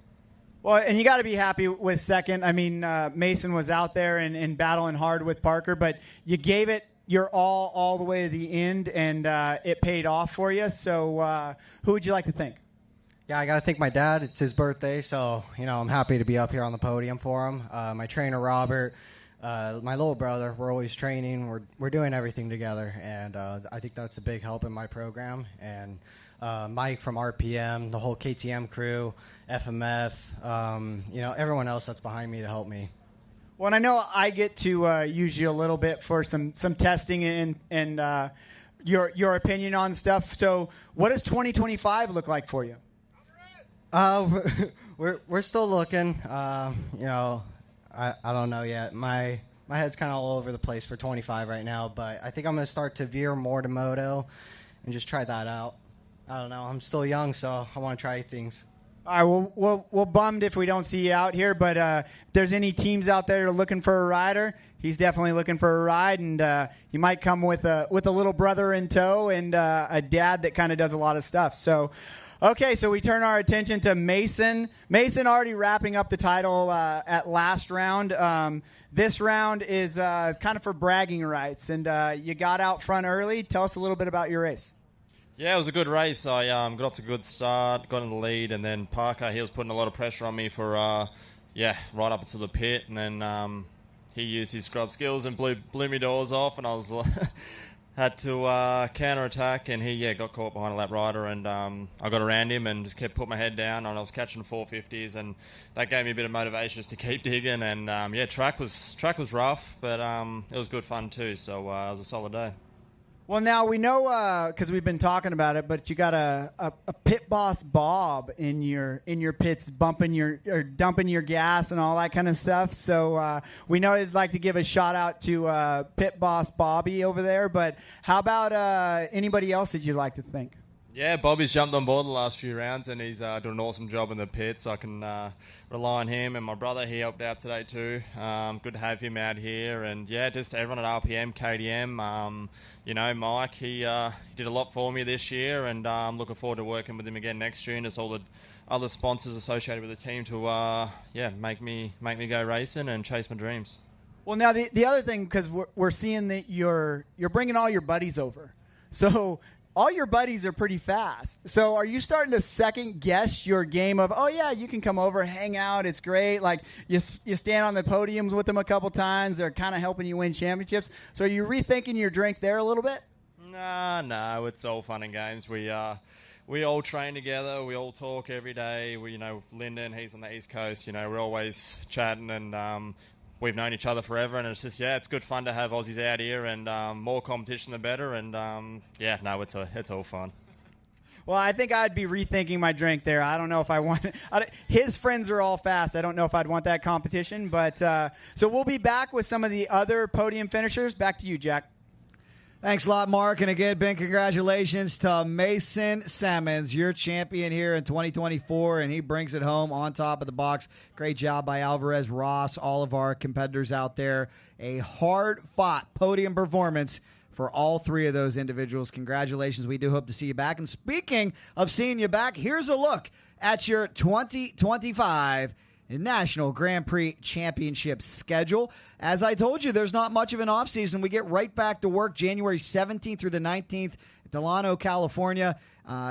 Well, and you got to be happy with second. I mean, Mason was out there and battling hard with Parker, but you gave it your all the way to the end, and it paid off for you. So who would you like to thank? Yeah, I got to thank my dad. It's his birthday, so, I'm happy to be up here on the podium for him. My trainer, Robert, my little brother, we're always training. We're doing everything together, and I think that's a big help in my program. And Mike from RPM, the whole KTM crew, FMF, everyone else that's behind me to help me. Well, and I know I get to use you a little bit for some testing and your opinion on stuff. So what does 2025 look like for you? We're still looking. I don't know yet. My head's kind of all over the place for 25 right now, but I think I'm going to start to veer more to moto and just try that out. I don't know. I'm still young, so I want to try things. All right, we're bummed if we don't see you out here, but if there's any teams out there looking for a rider, he's definitely looking for a ride, and he might come with a little brother in tow and a dad that kind of does a lot of stuff. So, okay, so we turn our attention to Mason. Mason already wrapping up the title at last round. This round is kind of for bragging rights, and you got out front early. Tell us a little bit about your race. Yeah, it was a good race. I got off to a good start, got in the lead, and then Parker, he was putting a lot of pressure on me for, right up into the pit, and then he used his scrub skills and blew me doors off, and I was had to counter-attack, and he got caught behind a lap rider, and I got around him and just kept putting my head down, and I was catching 450s, and that gave me a bit of motivation just to keep digging, and track was rough, but it was good fun too, so it was a solid day. Well, now we know because we've been talking about it, but you got a pit boss Bob in your pits, dumping your gas and all that kind of stuff. So we know you'd like to give a shout out to pit boss Bobby over there. But how about anybody else that you'd like to thank? Yeah, Bobby's jumped on board the last few rounds, and he's doing an awesome job in the pits. I can rely on him, and my brother, he helped out today too. Good to have him out here, and just everyone at RPM, KDM, Mike, he did a lot for me this year, and I'm looking forward to working with him again next year, and just all the other sponsors associated with the team to make me go racing and chase my dreams. Well, now the other thing, because we're seeing that you're bringing all your buddies over, so all your buddies are pretty fast. So are you starting to second guess your game of, oh yeah, you can come over, hang out, it's great. Like you stand on the podiums with them a couple times. They're kind of helping you win championships. So are you rethinking your drink there a little bit? No, it's all fun and games. We all train together. We all talk every day. Lyndon, he's on the East Coast. We're always chatting, and we've known each other forever, and it's just, it's good fun to have Aussies out here, and more competition the better, and it's all fun. Well, I think I'd be rethinking my drink there. I don't know if I want his friends are all fast. I don't know if I'd want that competition, but so we'll be back with some of the other podium finishers. Back to you, Jack. Thanks a lot, Mark. And again, Ben, congratulations to Mason Sammons, your champion here in 2024, and he brings it home on top of the box. Great job by Alvarez, Ross, all of our competitors out there. A hard-fought podium performance for all three of those individuals. Congratulations. We do hope to see you back. And speaking of seeing you back, here's a look at your 2025 National Grand Prix Championship schedule. As I told you, there's not much of an offseason. We get right back to work January 17th through the 19th at Delano, California.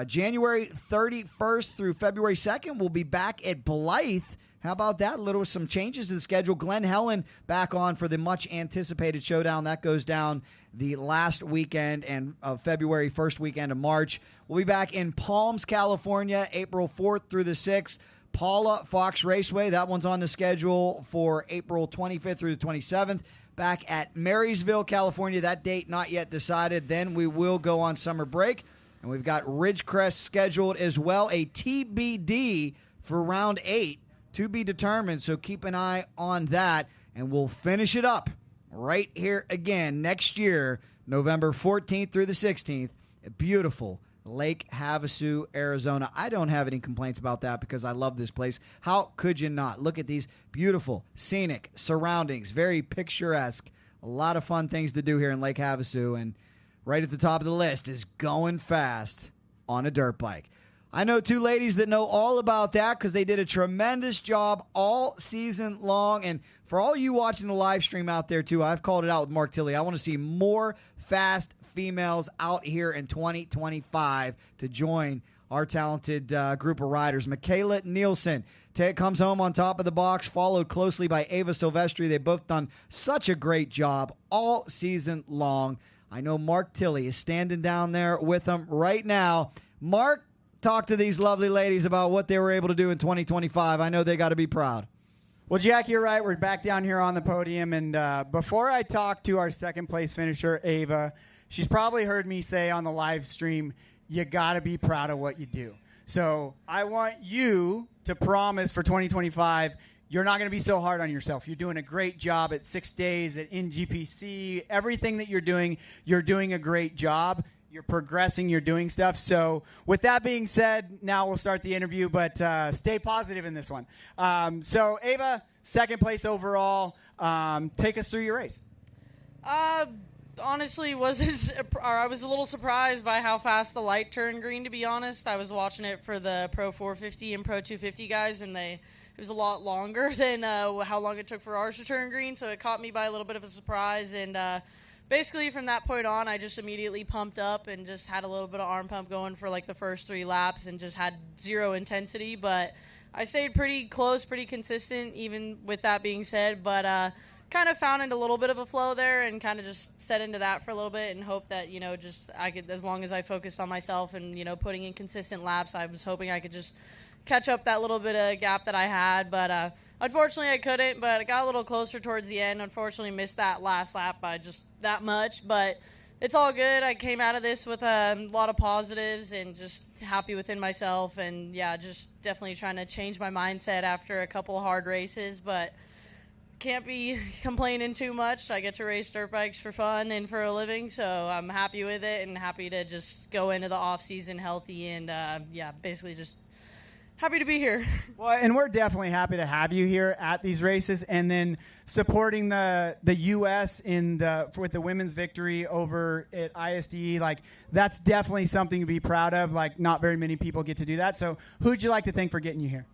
January 31st through February 2nd, we'll be back at Blythe. How about that? Some changes to the schedule. Glen Helen back on for the much-anticipated showdown. That goes down the last weekend of February, first weekend of March. We'll be back in Palms, California, April 4th through the 6th. Paula Fox Raceway, that one's on the schedule for April 25th through the 27th. Back at Marysville, California, that date not yet decided. Then we will go on summer break. And we've got Ridgecrest scheduled as well, a TBD for round 8 to be determined. So keep an eye on that. And we'll finish it up right here again next year, November 14th through the 16th. A beautiful Lake Havasu, Arizona. I don't have any complaints about that because I love this place. How could you not? Look at these beautiful, scenic surroundings, very picturesque. A lot of fun things to do here in Lake Havasu, and right at the top of the list is going fast on a dirt bike. I know two ladies that know all about that because they did a tremendous job all season long, and for all you watching the live stream out there too, I've called it out with Mark Tilley. I want to see more fast females out here in 2025 to join our talented group of riders. Michaela Nielsen comes home on top of the box, followed closely by Ava Silvestri. They've both done such a great job all season long. I know Mark Tilley is standing down there with them right now. Mark, talk to these lovely ladies about what they were able to do in 2025. I know they got to be proud. Well, Jack, you're right. We're back down here on the podium. And before I talk to our second place finisher, Ava, she's probably heard me say on the live stream, you got to be proud of what you do. So I want you to promise for 2025, you're not going to be so hard on yourself. You're doing a great job at 6 days at NGPC. Everything that you're doing a great job. You're progressing, you're doing stuff. So with that being said, now we'll start the interview, but stay positive in this one. So Ava, second place overall. Take us through your race. Honestly, I was a little surprised by how fast the light turned green, to be honest. I was watching it for the Pro 450 and Pro 250 guys, and it was a lot longer than how long it took for ours to turn green, so it caught me by a little bit of a surprise. And basically, from that point on, I just immediately pumped up and just had a little bit of arm pump going for like the first 3 laps and just had zero intensity. But I stayed pretty close, pretty consistent, even with that being said. But kind of found a little bit of a flow there and kind of just set into that for a little bit and hope that, just I could, as long as I focused on myself and, putting in consistent laps, I was hoping I could just catch up that little bit of gap that I had. But unfortunately I couldn't, but I got a little closer towards the end. Unfortunately missed that last lap by just that much, but it's all good. I came out of this with a lot of positives and just happy within myself. And, just definitely trying to change my mindset after a couple hard races, but can't be complaining too much. I get to race dirt bikes for fun and for a living, so I'm happy with it and happy to just go into the off-season healthy and, basically just happy to be here. Well, and we're definitely happy to have you here at these races, and then supporting the U.S. with the women's victory over at ISDE. Like, that's definitely something to be proud of. Like, not very many people get to do that. So who'd you like to thank for getting you here?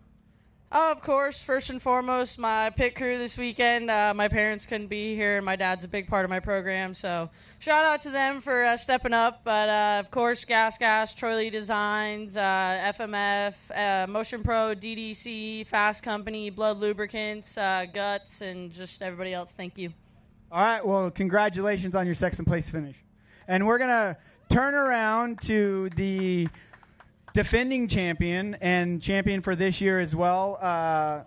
Of course, first and foremost, my pit crew this weekend. My parents couldn't be here, and my dad's a big part of my program, so shout out to them for stepping up. But, of course, Gas, Troy Lee Designs, FMF, Motion Pro, DDC, Fast Company, Blood Lubricants, Guts, and just everybody else. Thank you. All right, well, congratulations on your second place finish. And we're going to turn around to the defending champion and champion for this year as well. I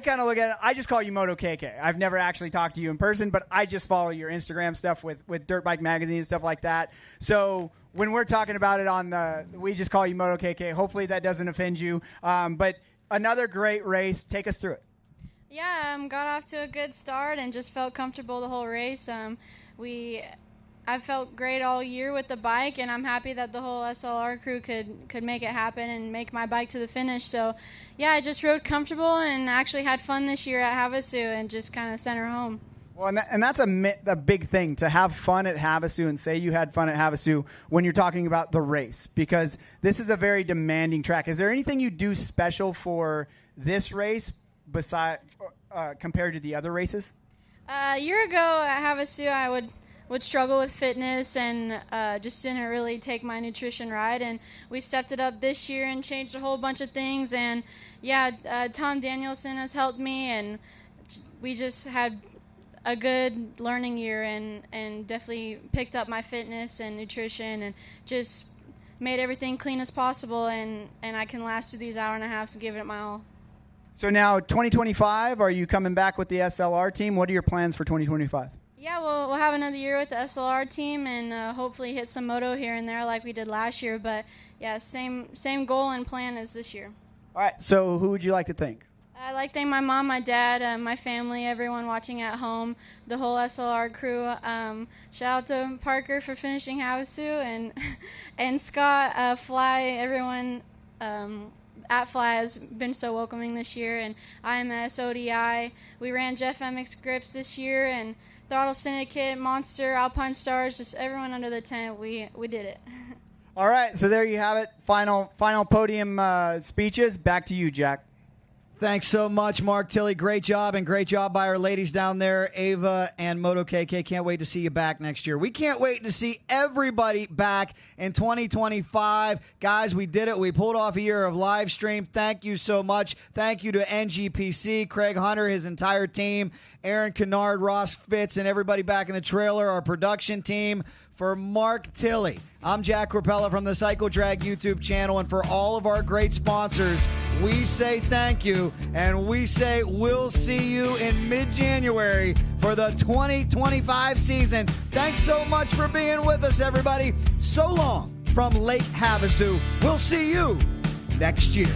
kind of look at it, I just call you Moto KK. I've never actually talked to you in person, but I just follow your Instagram stuff with Dirt Bike Magazine and stuff like that. So when we're talking about it we just call you Moto KK. Hopefully that doesn't offend you. But another great race. Take us through it. Yeah, got off to a good start and just felt comfortable the whole race. I felt great all year with the bike, and I'm happy that the whole SLR crew could make it happen and make my bike to the finish. So, I just rode comfortable and actually had fun this year at Havasu and just kind of sent her home. Well, and that's a big thing, to have fun at Havasu and say you had fun at Havasu when you're talking about the race, because this is a very demanding track. Is there anything you do special for this race compared to the other races? A year ago at Havasu, I would struggle with fitness and just didn't really take my nutrition right, and we stepped it up this year and changed a whole bunch of things. And Tom Danielson has helped me, and we just had a good learning year and definitely picked up my fitness and nutrition and just made everything clean as possible, and I can last through these hour and a half and give it my all. So now 2025, are you coming back with the SLR team? What are your plans for 2025? Yeah, we'll have another year with the SLR team and hopefully hit some moto here and there like we did last year. But, same goal and plan as this year. All right, so who would you like to thank? I'd like to thank my mom, my dad, my family, everyone watching at home, the whole SLR crew. Shout out to Parker for finishing Havasu, and Scott, Fly, everyone at Fly has been so welcoming this year, and IMS, ODI. We ran Jeff Emick's grips this year, and Throttle Syndicate, Monster, Alpine Stars, just everyone under the tent. We did it. All right, so there you have it. Final podium speeches. Back to you, Jack. Thanks so much, Mark Tilley. Great job, and great job by our ladies down there, Ava and Moto KK. Can't wait to see you back next year. We can't wait to see everybody back in 2025. Guys, we did it. We pulled off a year of live stream. Thank you so much. Thank you to NGPC, Craig Hunter, his entire team, Aaron Kennard, Ross Fitz, and everybody back in the trailer, our production team. For Mark Tilley, I'm Jack Rapella from the Cycle Drag YouTube channel, and for all of our great sponsors, we say thank you, and we say we'll see you in mid-January for the 2025 season. Thanks so much for being with us, everybody. So long from Lake Havasu. We'll see you next year.